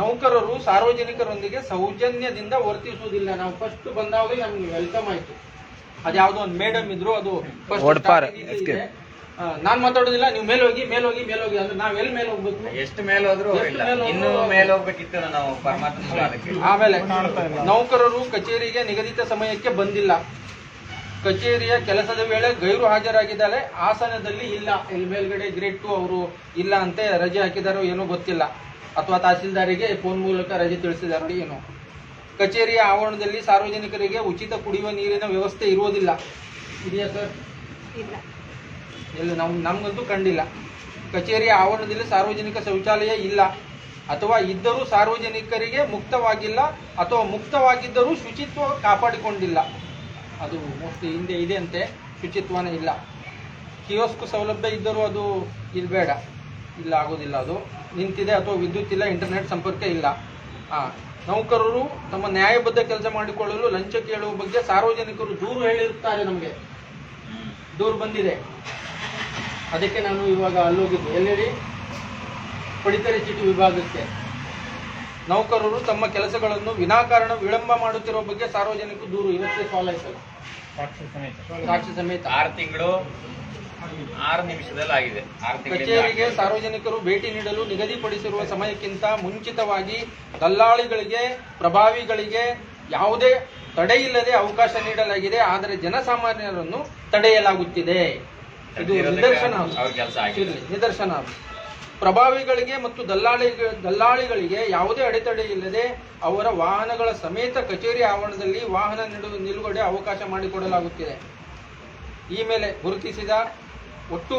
ನೌಕರರು ಸಾರ್ವಜನಿಕರೊಂದಿಗೆ ಸೌಜನ್ಯದಿಂದ ವರ್ತಿಸುವುದಿಲ್ಲ. ನಾವು ಫಸ್ಟ್ ಬಂದಾಗಲೇ ನಮ್ಗೆ ವೆಲ್ಕಮ್ ಆಯ್ತು. ಅದ್ಯಾವುದೋ ಒಂದು ಮೇಡಮ್ ಇದ್ರು, ಅದು ನಾನ್ ಮಾತಾಡೋದಿಲ್ಲ, ನೀವು ಮೇಲೋಗಿ ಅಂದ್ರೆ ನಾವ್ ಎಲ್ಲಿ ಮೇಲೆ ಹೋಗ್ಬೇಕು? ಎಷ್ಟು ಮೇಲೆ ಹೋದ್ರು ಇನ್ನೂ ಮೇಲೆ ಹೋಗ್ಬೇಕಿತ್ತು ನಾವು ಪರಮಾತ್ಮ. ಆಮೇಲೆ ನೌಕರರು ಕಚೇರಿಗೆ ನಿಗದಿತ ಸಮಯಕ್ಕೆ ಬಂದಿಲ್ಲ. ಕಚೇರಿಯ ಕೆಲಸದ ವೇಳೆ ಗೈರು ಹಾಜರಾಗಿದ್ದಾರೆ, ಆಸನದಲ್ಲಿ ಇಲ್ಲ. ಇಲ್ಲಿ ಮೇಲ್ಗಡೆ ಗ್ರೇಡ್ 2 ಅವರು ಇಲ್ಲ ಅಂತೆ, ರಜೆ ಹಾಕಿದಾರೋ ಏನೋ ಗೊತ್ತಿಲ್ಲ, ಅಥವಾ ತಹಸೀಲ್ದಾರಿಗೆ ಫೋನ್ ಮೂಲಕ ರಜೆ ತಿಳಿಸಿದಾರೋ ಏನೋ. ಕಚೇರಿಯ ಆವರಣದಲ್ಲಿ ಸಾರ್ವಜನಿಕರಿಗೆ ಉಚಿತ ಕುಡಿಯುವ ನೀರಿನ ವ್ಯವಸ್ಥೆ ಇರುವುದಿಲ್ಲ. ಇದೆಯಾ ಸರ್? ಇಲ್ಲ. ಎಲ್ಲ ನಮ್ಗಂತೂ ಕಂಡಿಲ್ಲ. ಕಚೇರಿಯ ಆವರಣದಲ್ಲಿ ಸಾರ್ವಜನಿಕ ಶೌಚಾಲಯ ಇಲ್ಲ, ಅಥವಾ ಇದ್ದರೂ ಸಾರ್ವಜನಿಕರಿಗೆ ಮುಕ್ತವಾಗಿಲ್ಲ, ಅಥವಾ ಮುಕ್ತವಾಗಿದ್ದರೂ ಶುಚಿತ್ವ ಕಾಪಾಡಿಕೊಂಡಿಲ್ಲ. ಅದು ಮೋಸ್ಟ್ಲಿ ಹಿಂದೆ ಇದೆ ಅಂತೆ, ಶುಚಿತ್ವನೇ ಇಲ್ಲ. ಕಿಯೋಸ್ಕ್ ಸೌಲಭ್ಯ ಇದ್ದರೂ ಅದು ಇಲ್ಲಿ ಬೇಡ, ಇಲ್ಲ ಆಗೋದಿಲ್ಲ. ಅದು ನಿಂತಿದೆ, ಅಥವಾ ವಿದ್ಯುತ್ ಇಲ್ಲ, ಇಂಟರ್ನೆಟ್ ಸಂಪರ್ಕ ಇಲ್ಲ. ನೌಕರರು ತಮ್ಮ ನ್ಯಾಯಬದ್ಧ ಕೆಲಸ ಮಾಡಿಕೊಳ್ಳಲು ಲಂಚ ಕೇಳುವ ಬಗ್ಗೆ ಸಾರ್ವಜನಿಕರು ದೂರು ಹೇಳಿರುತ್ತಾರೆ. ನಮಗೆ ದೂರು ಬಂದಿದೆ. ಅದಕ್ಕೆ ನಾನು ಇವಾಗ ಅಲ್ಲೋಗಿದ್ದು ಎಲ್ಲೆಡಿ ಪಡಿತರ ಚೀಟಿ ವಿಭಾಗಕ್ಕೆ. ನೌಕರರು ತಮ್ಮ ಕೆಲಸಗಳನ್ನು ವಿನಾಕಾರಣ ವಿಳಂಬ ಮಾಡುತ್ತಿರುವ ಬಗ್ಗೆ ಸಾರ್ವಜನಿಕರು ದೂರು ಇವತ್ತೇ ಸಾಲ್ವ್ ಆಯ್ತಲ್ಲ, ಸಾಕ್ಷಿ ಸಮೇತ 6 ತಿಂಗಳು 6 ನಿಮಿಷದಲ್ಲಿ ಆಗಿದೆ. 6 ಕಚೇರಿಗೆ ಸಾರ್ವಜನಿಕರು ಭೇಟಿ ನೀಡಲು ನಿಗದಿಪಡಿಸಿರುವ ಸಮಯಕ್ಕಿಂತ ಮುಂಚಿತವಾಗಿ ದಲ್ಲಾಳಿಗಳಿಗೆ, ಪ್ರಭಾವಿಗಳಿಗೆ ಯಾವುದೇ ತಡೆಯಿಲ್ಲದೆ ಅವಕಾಶ ನೀಡಲಾಗಿದೆ. ಆದರೆ ಜನಸಾಮಾನ್ಯರನ್ನು ತಡೆಯಲಾಗುತ್ತಿದೆ. ಇದು ನಿದರ್ಶನ. ಅವ್ರ ಕೆಲಸ ಆಗಿದೆ. ನಿದರ್ಶನ. ಪ್ರಭಾವಿಗಳಿಗೆ ಮತ್ತು ದಲ್ಲಾಳಿಗಳಿಗೆ ಯಾವುದೇ ಅಡೆತಡೆ ಇಲ್ಲದೆ ಅವರ ವಾಹನಗಳ ಸಮೇತ ಕಚೇರಿ ಆವರಣದಲ್ಲಿ ವಾಹನ ನಿಲುಗಡೆ ಅವಕಾಶ ಮಾಡಿಕೊಡಲಾಗುತ್ತಿದೆ. ಈ ಮೇಲೆ ಗುರುತಿಸಿದ ಒಟ್ಟು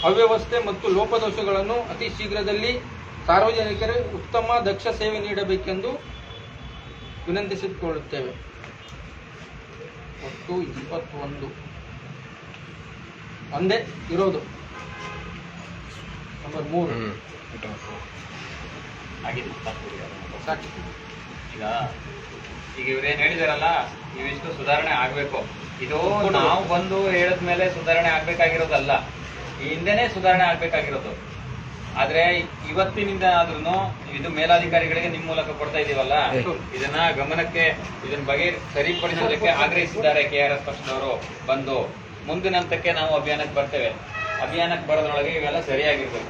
ಅವ್ಯವಸ್ಥೆ ಮತ್ತು ಲೋಪದೋಷಗಳನ್ನು ಅತಿ ಶೀಘ್ರದಲ್ಲಿ ಸಾರ್ವಜನಿಕರು ಉತ್ತಮ ದಕ್ಷ ಸೇವೆ ನೀಡಬೇಕೆಂದು ವಿನಂತಿಸಿಕೊಳ್ಳುತ್ತೇವೆ. ಒಟ್ಟು 21 ಒಂದೇ ಇರೋದು. ನಂಬರ್ 3 ಆಗಿದೆ. ಸಾಕು. ಈಗ ಇವ್ರೇನ್ ಹೇಳಿದಾರಲ್ಲ, ಇವಿಷ್ಟು ಸುಧಾರಣೆ ಆಗ್ಬೇಕು. ಇದು ನಾವು ಬಂದು ಹೇಳಿದ್ಮೇಲೆ ಸುಧಾರಣೆ ಆಗ್ಬೇಕಾಗಿರೋದಲ್ಲ, ಈ ಹಿಂದೆನೆ ಸುಧಾರಣೆ ಆಗ್ಬೇಕಾಗಿರೋದು. ಆದ್ರೆ ಇವತ್ತಿನಿಂದ ಆದ್ರೂ ಇದು ಮೇಲಾಧಿಕಾರಿಗಳಿಗೆ ನಿಮ್ ಮೂಲಕ ಕೊಡ್ತಾ ಇದೀವಲ್ಲ, ಇದನ್ನ ಗಮನಕ್ಕೆ ಇದನ್ನ ಬಗ್ಗೆ ಸರಿಪಡಿಸೋದಕ್ಕೆ ಆಗ್ರಹಿಸಿದ್ದಾರೆ KRS ಪಕ್ಷದವರು. ಬಂದು ಮುಂದಿನ ಹಂತಕ್ಕೆ ನಾವು ಅಭಿಯಾನಕ್ಕೆ ಬರ್ತೇವೆ. ಅಭಿಯಾನಕ್ಕೆ ಬರೋದ್ರೊಳಗೆ ಇವೆಲ್ಲ ಸರಿಯಾಗಿರ್ಬೇಕು.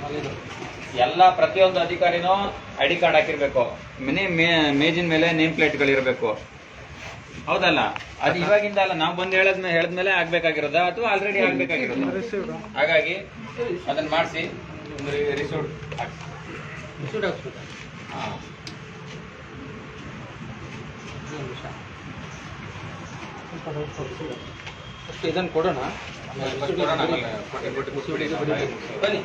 ಎಲ್ಲ ಪ್ರತಿಯೊಂದು ಅಧಿಕಾರಿನೂ ಐಡಿ ಕಾರ್ಡ್ ಹಾಕಿರ್ಬೇಕು. ಮೇಜಿನ ಮೇಲೆ ನೇಮ್ ಪ್ಲೇಟ್ಗಳಿರ್ಬೇಕು. ಹೌದಲ್ಲ? ಅದು ಇವಾಗಿಂದ ಅಲ್ಲ, ನಾವು ಬಂದು ಹೇಳಿದ್ಮೇಲೆ ಆಗ್ಬೇಕಾಗಿರೋದ ಅಥವಾ ಆಲ್ರೆಡಿ ಆಗ್ಬೇಕಾಗಿರೋದು. ಹಾಗಾಗಿ ಅದನ್ನ ಮಾಡಿಸಿ ಒಂದು ರಿಸೀವ್ಡ್ ಅಷ್ಟು ಇದನ್ನು ಕೊಡೋಣ. ಬನ್ನಿ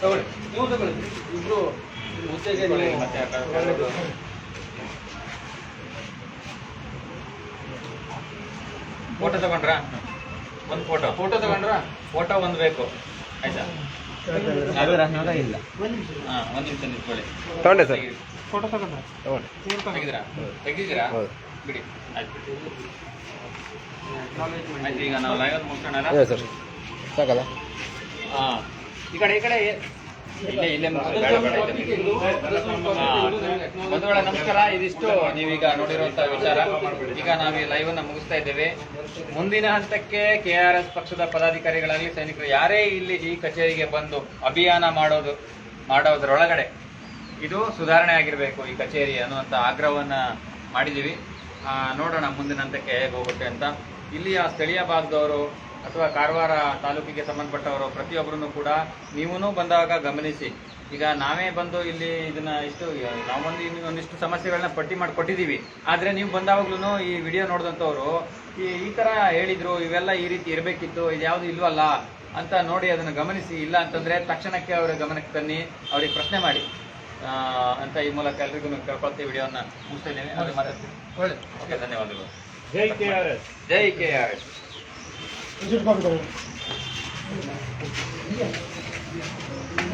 ತಗೊಳ್ಳಿ, ನೀವು ತಗೊಳ್ಳಿ. ಇಬ್ರು ಹುದ್ದೆಗೆ ಫೋಟೋ ತಗೊಂಡ್ರಾ? ಒಂದು ಫೋಟೋ ತಗೊಂಡ್ರಾ? ಫೋಟೋ ಒಂದು ಬೇಕು, ಆಯ್ತಾ? ಇಲ್ಲ. ಹಾ, ಒಂದ್ ನಿಮಿಷ ನಿಂತ್ಕೊಳ್ಳಿ. ತಗೊಂಡೆ ಸರ್. ಫೋಟೋ ತಗೊಂಡ್ರೆ ತೆಗಿದ್ದೀರಾ? ಬಿಡಿ, ಆಯ್ತು. ಆಯ್ತು, ಈಗ ನಾವು ಲೈವ್ ಮುಗಿಸೋಣ. ಸರ್ ಸಾಕಲ್ಲ? ಹಾ, ಈ ಕಡೆ ಇಲ್ಲೇ ಬಂಧುಗಳ ನಮಸ್ಕಾರ. ಇದಿಷ್ಟು ನೀವೀಗ ನೋಡಿರುವಂತ ವಿಚಾರ. ಈಗ ನಾವು ಈ ಲೈವ್ ಅನ್ನ ಮುಗಿಸ್ತಾ ಇದ್ದೇವೆ. ಮುಂದಿನ ಹಂತಕ್ಕೆ KRS ಪಕ್ಷದ ಪದಾಧಿಕಾರಿಗಳಾಗಲಿ ಸೈನಿಕರು ಯಾರೇ ಇಲ್ಲಿ ಈ ಕಚೇರಿಗೆ ಬಂದು ಅಭಿಯಾನ ಮಾಡೋದ್ರೊಳಗಡೆ ಇದು ಸುಧಾರಣೆ ಆಗಿರಬೇಕು ಈ ಕಚೇರಿ ಅನ್ನುವಂಥ ಆಗ್ರಹವನ್ನ ಮಾಡಿದ್ದೀವಿ. ನೋಡೋಣ ಮುಂದಿನ ಹಂತಕ್ಕೆ ಹೇಗೆ ಹೋಗುತ್ತೆ ಅಂತ. ಇಲ್ಲಿಯ ಸ್ಥಳೀಯ ಭಾಗದವರು ಅಥವಾ ಕಾರವಾರ ತಾಲೂಕಿಗೆ ಸಂಬಂಧಪಟ್ಟವರು ಪ್ರತಿಯೊಬ್ಬರೂ ಕೂಡ ನೀವೂ ಬಂದಾಗ ಗಮನಿಸಿ. ಈಗ ನಾವೇ ಬಂದು ಇಲ್ಲಿ ಇದನ್ನ ನಾವೊಂದು ಒಂದಿಷ್ಟು ಸಮಸ್ಯೆಗಳನ್ನ ಪಟ್ಟಿ ಮಾಡಿ ಕೊಟ್ಟಿದ್ದೀವಿ. ಆದರೆ ನೀವು ಬಂದಾವಾಗ್ಲೂ ಈ ವಿಡಿಯೋ ನೋಡಿದಂಥವ್ರು ಈ ಥರ ಹೇಳಿದ್ರು, ಇವೆಲ್ಲ ಈ ರೀತಿ ಇರಬೇಕಿತ್ತು, ಇದು ಯಾವುದು ಇಲ್ವಲ್ಲ ಅಂತ ನೋಡಿ ಅದನ್ನು ಗಮನಿಸಿ. ಇಲ್ಲ ಅಂತಂದರೆ ತಕ್ಷಣಕ್ಕೆ ಅವರ ಗಮನಕ್ಕೆ ತನ್ನಿ, ಅವ್ರಿಗೆ ಪ್ರಶ್ನೆ ಮಾಡಿ ಅಂತ ಈ ಮೂಲಕ ಎಲ್ರಿಗೂ ಕೇಳ್ಕೊಳ್ತೀವಿ. ವಿಡಿಯೋನ ಮುಗಿಸ್ತಾ ಇದ್ದೇನೆ. ಅವ್ರಿಗೆ ಮಾತಾಡ್ತೀನಿ. ಒಳ್ಳೆ ಓಕೆ, ಧನ್ಯವಾದಗಳು. ಜೈ KRS. ಜೈ KRS.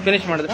ಫಿನಿಶ್ ಮಾಡಿದ್ರೆ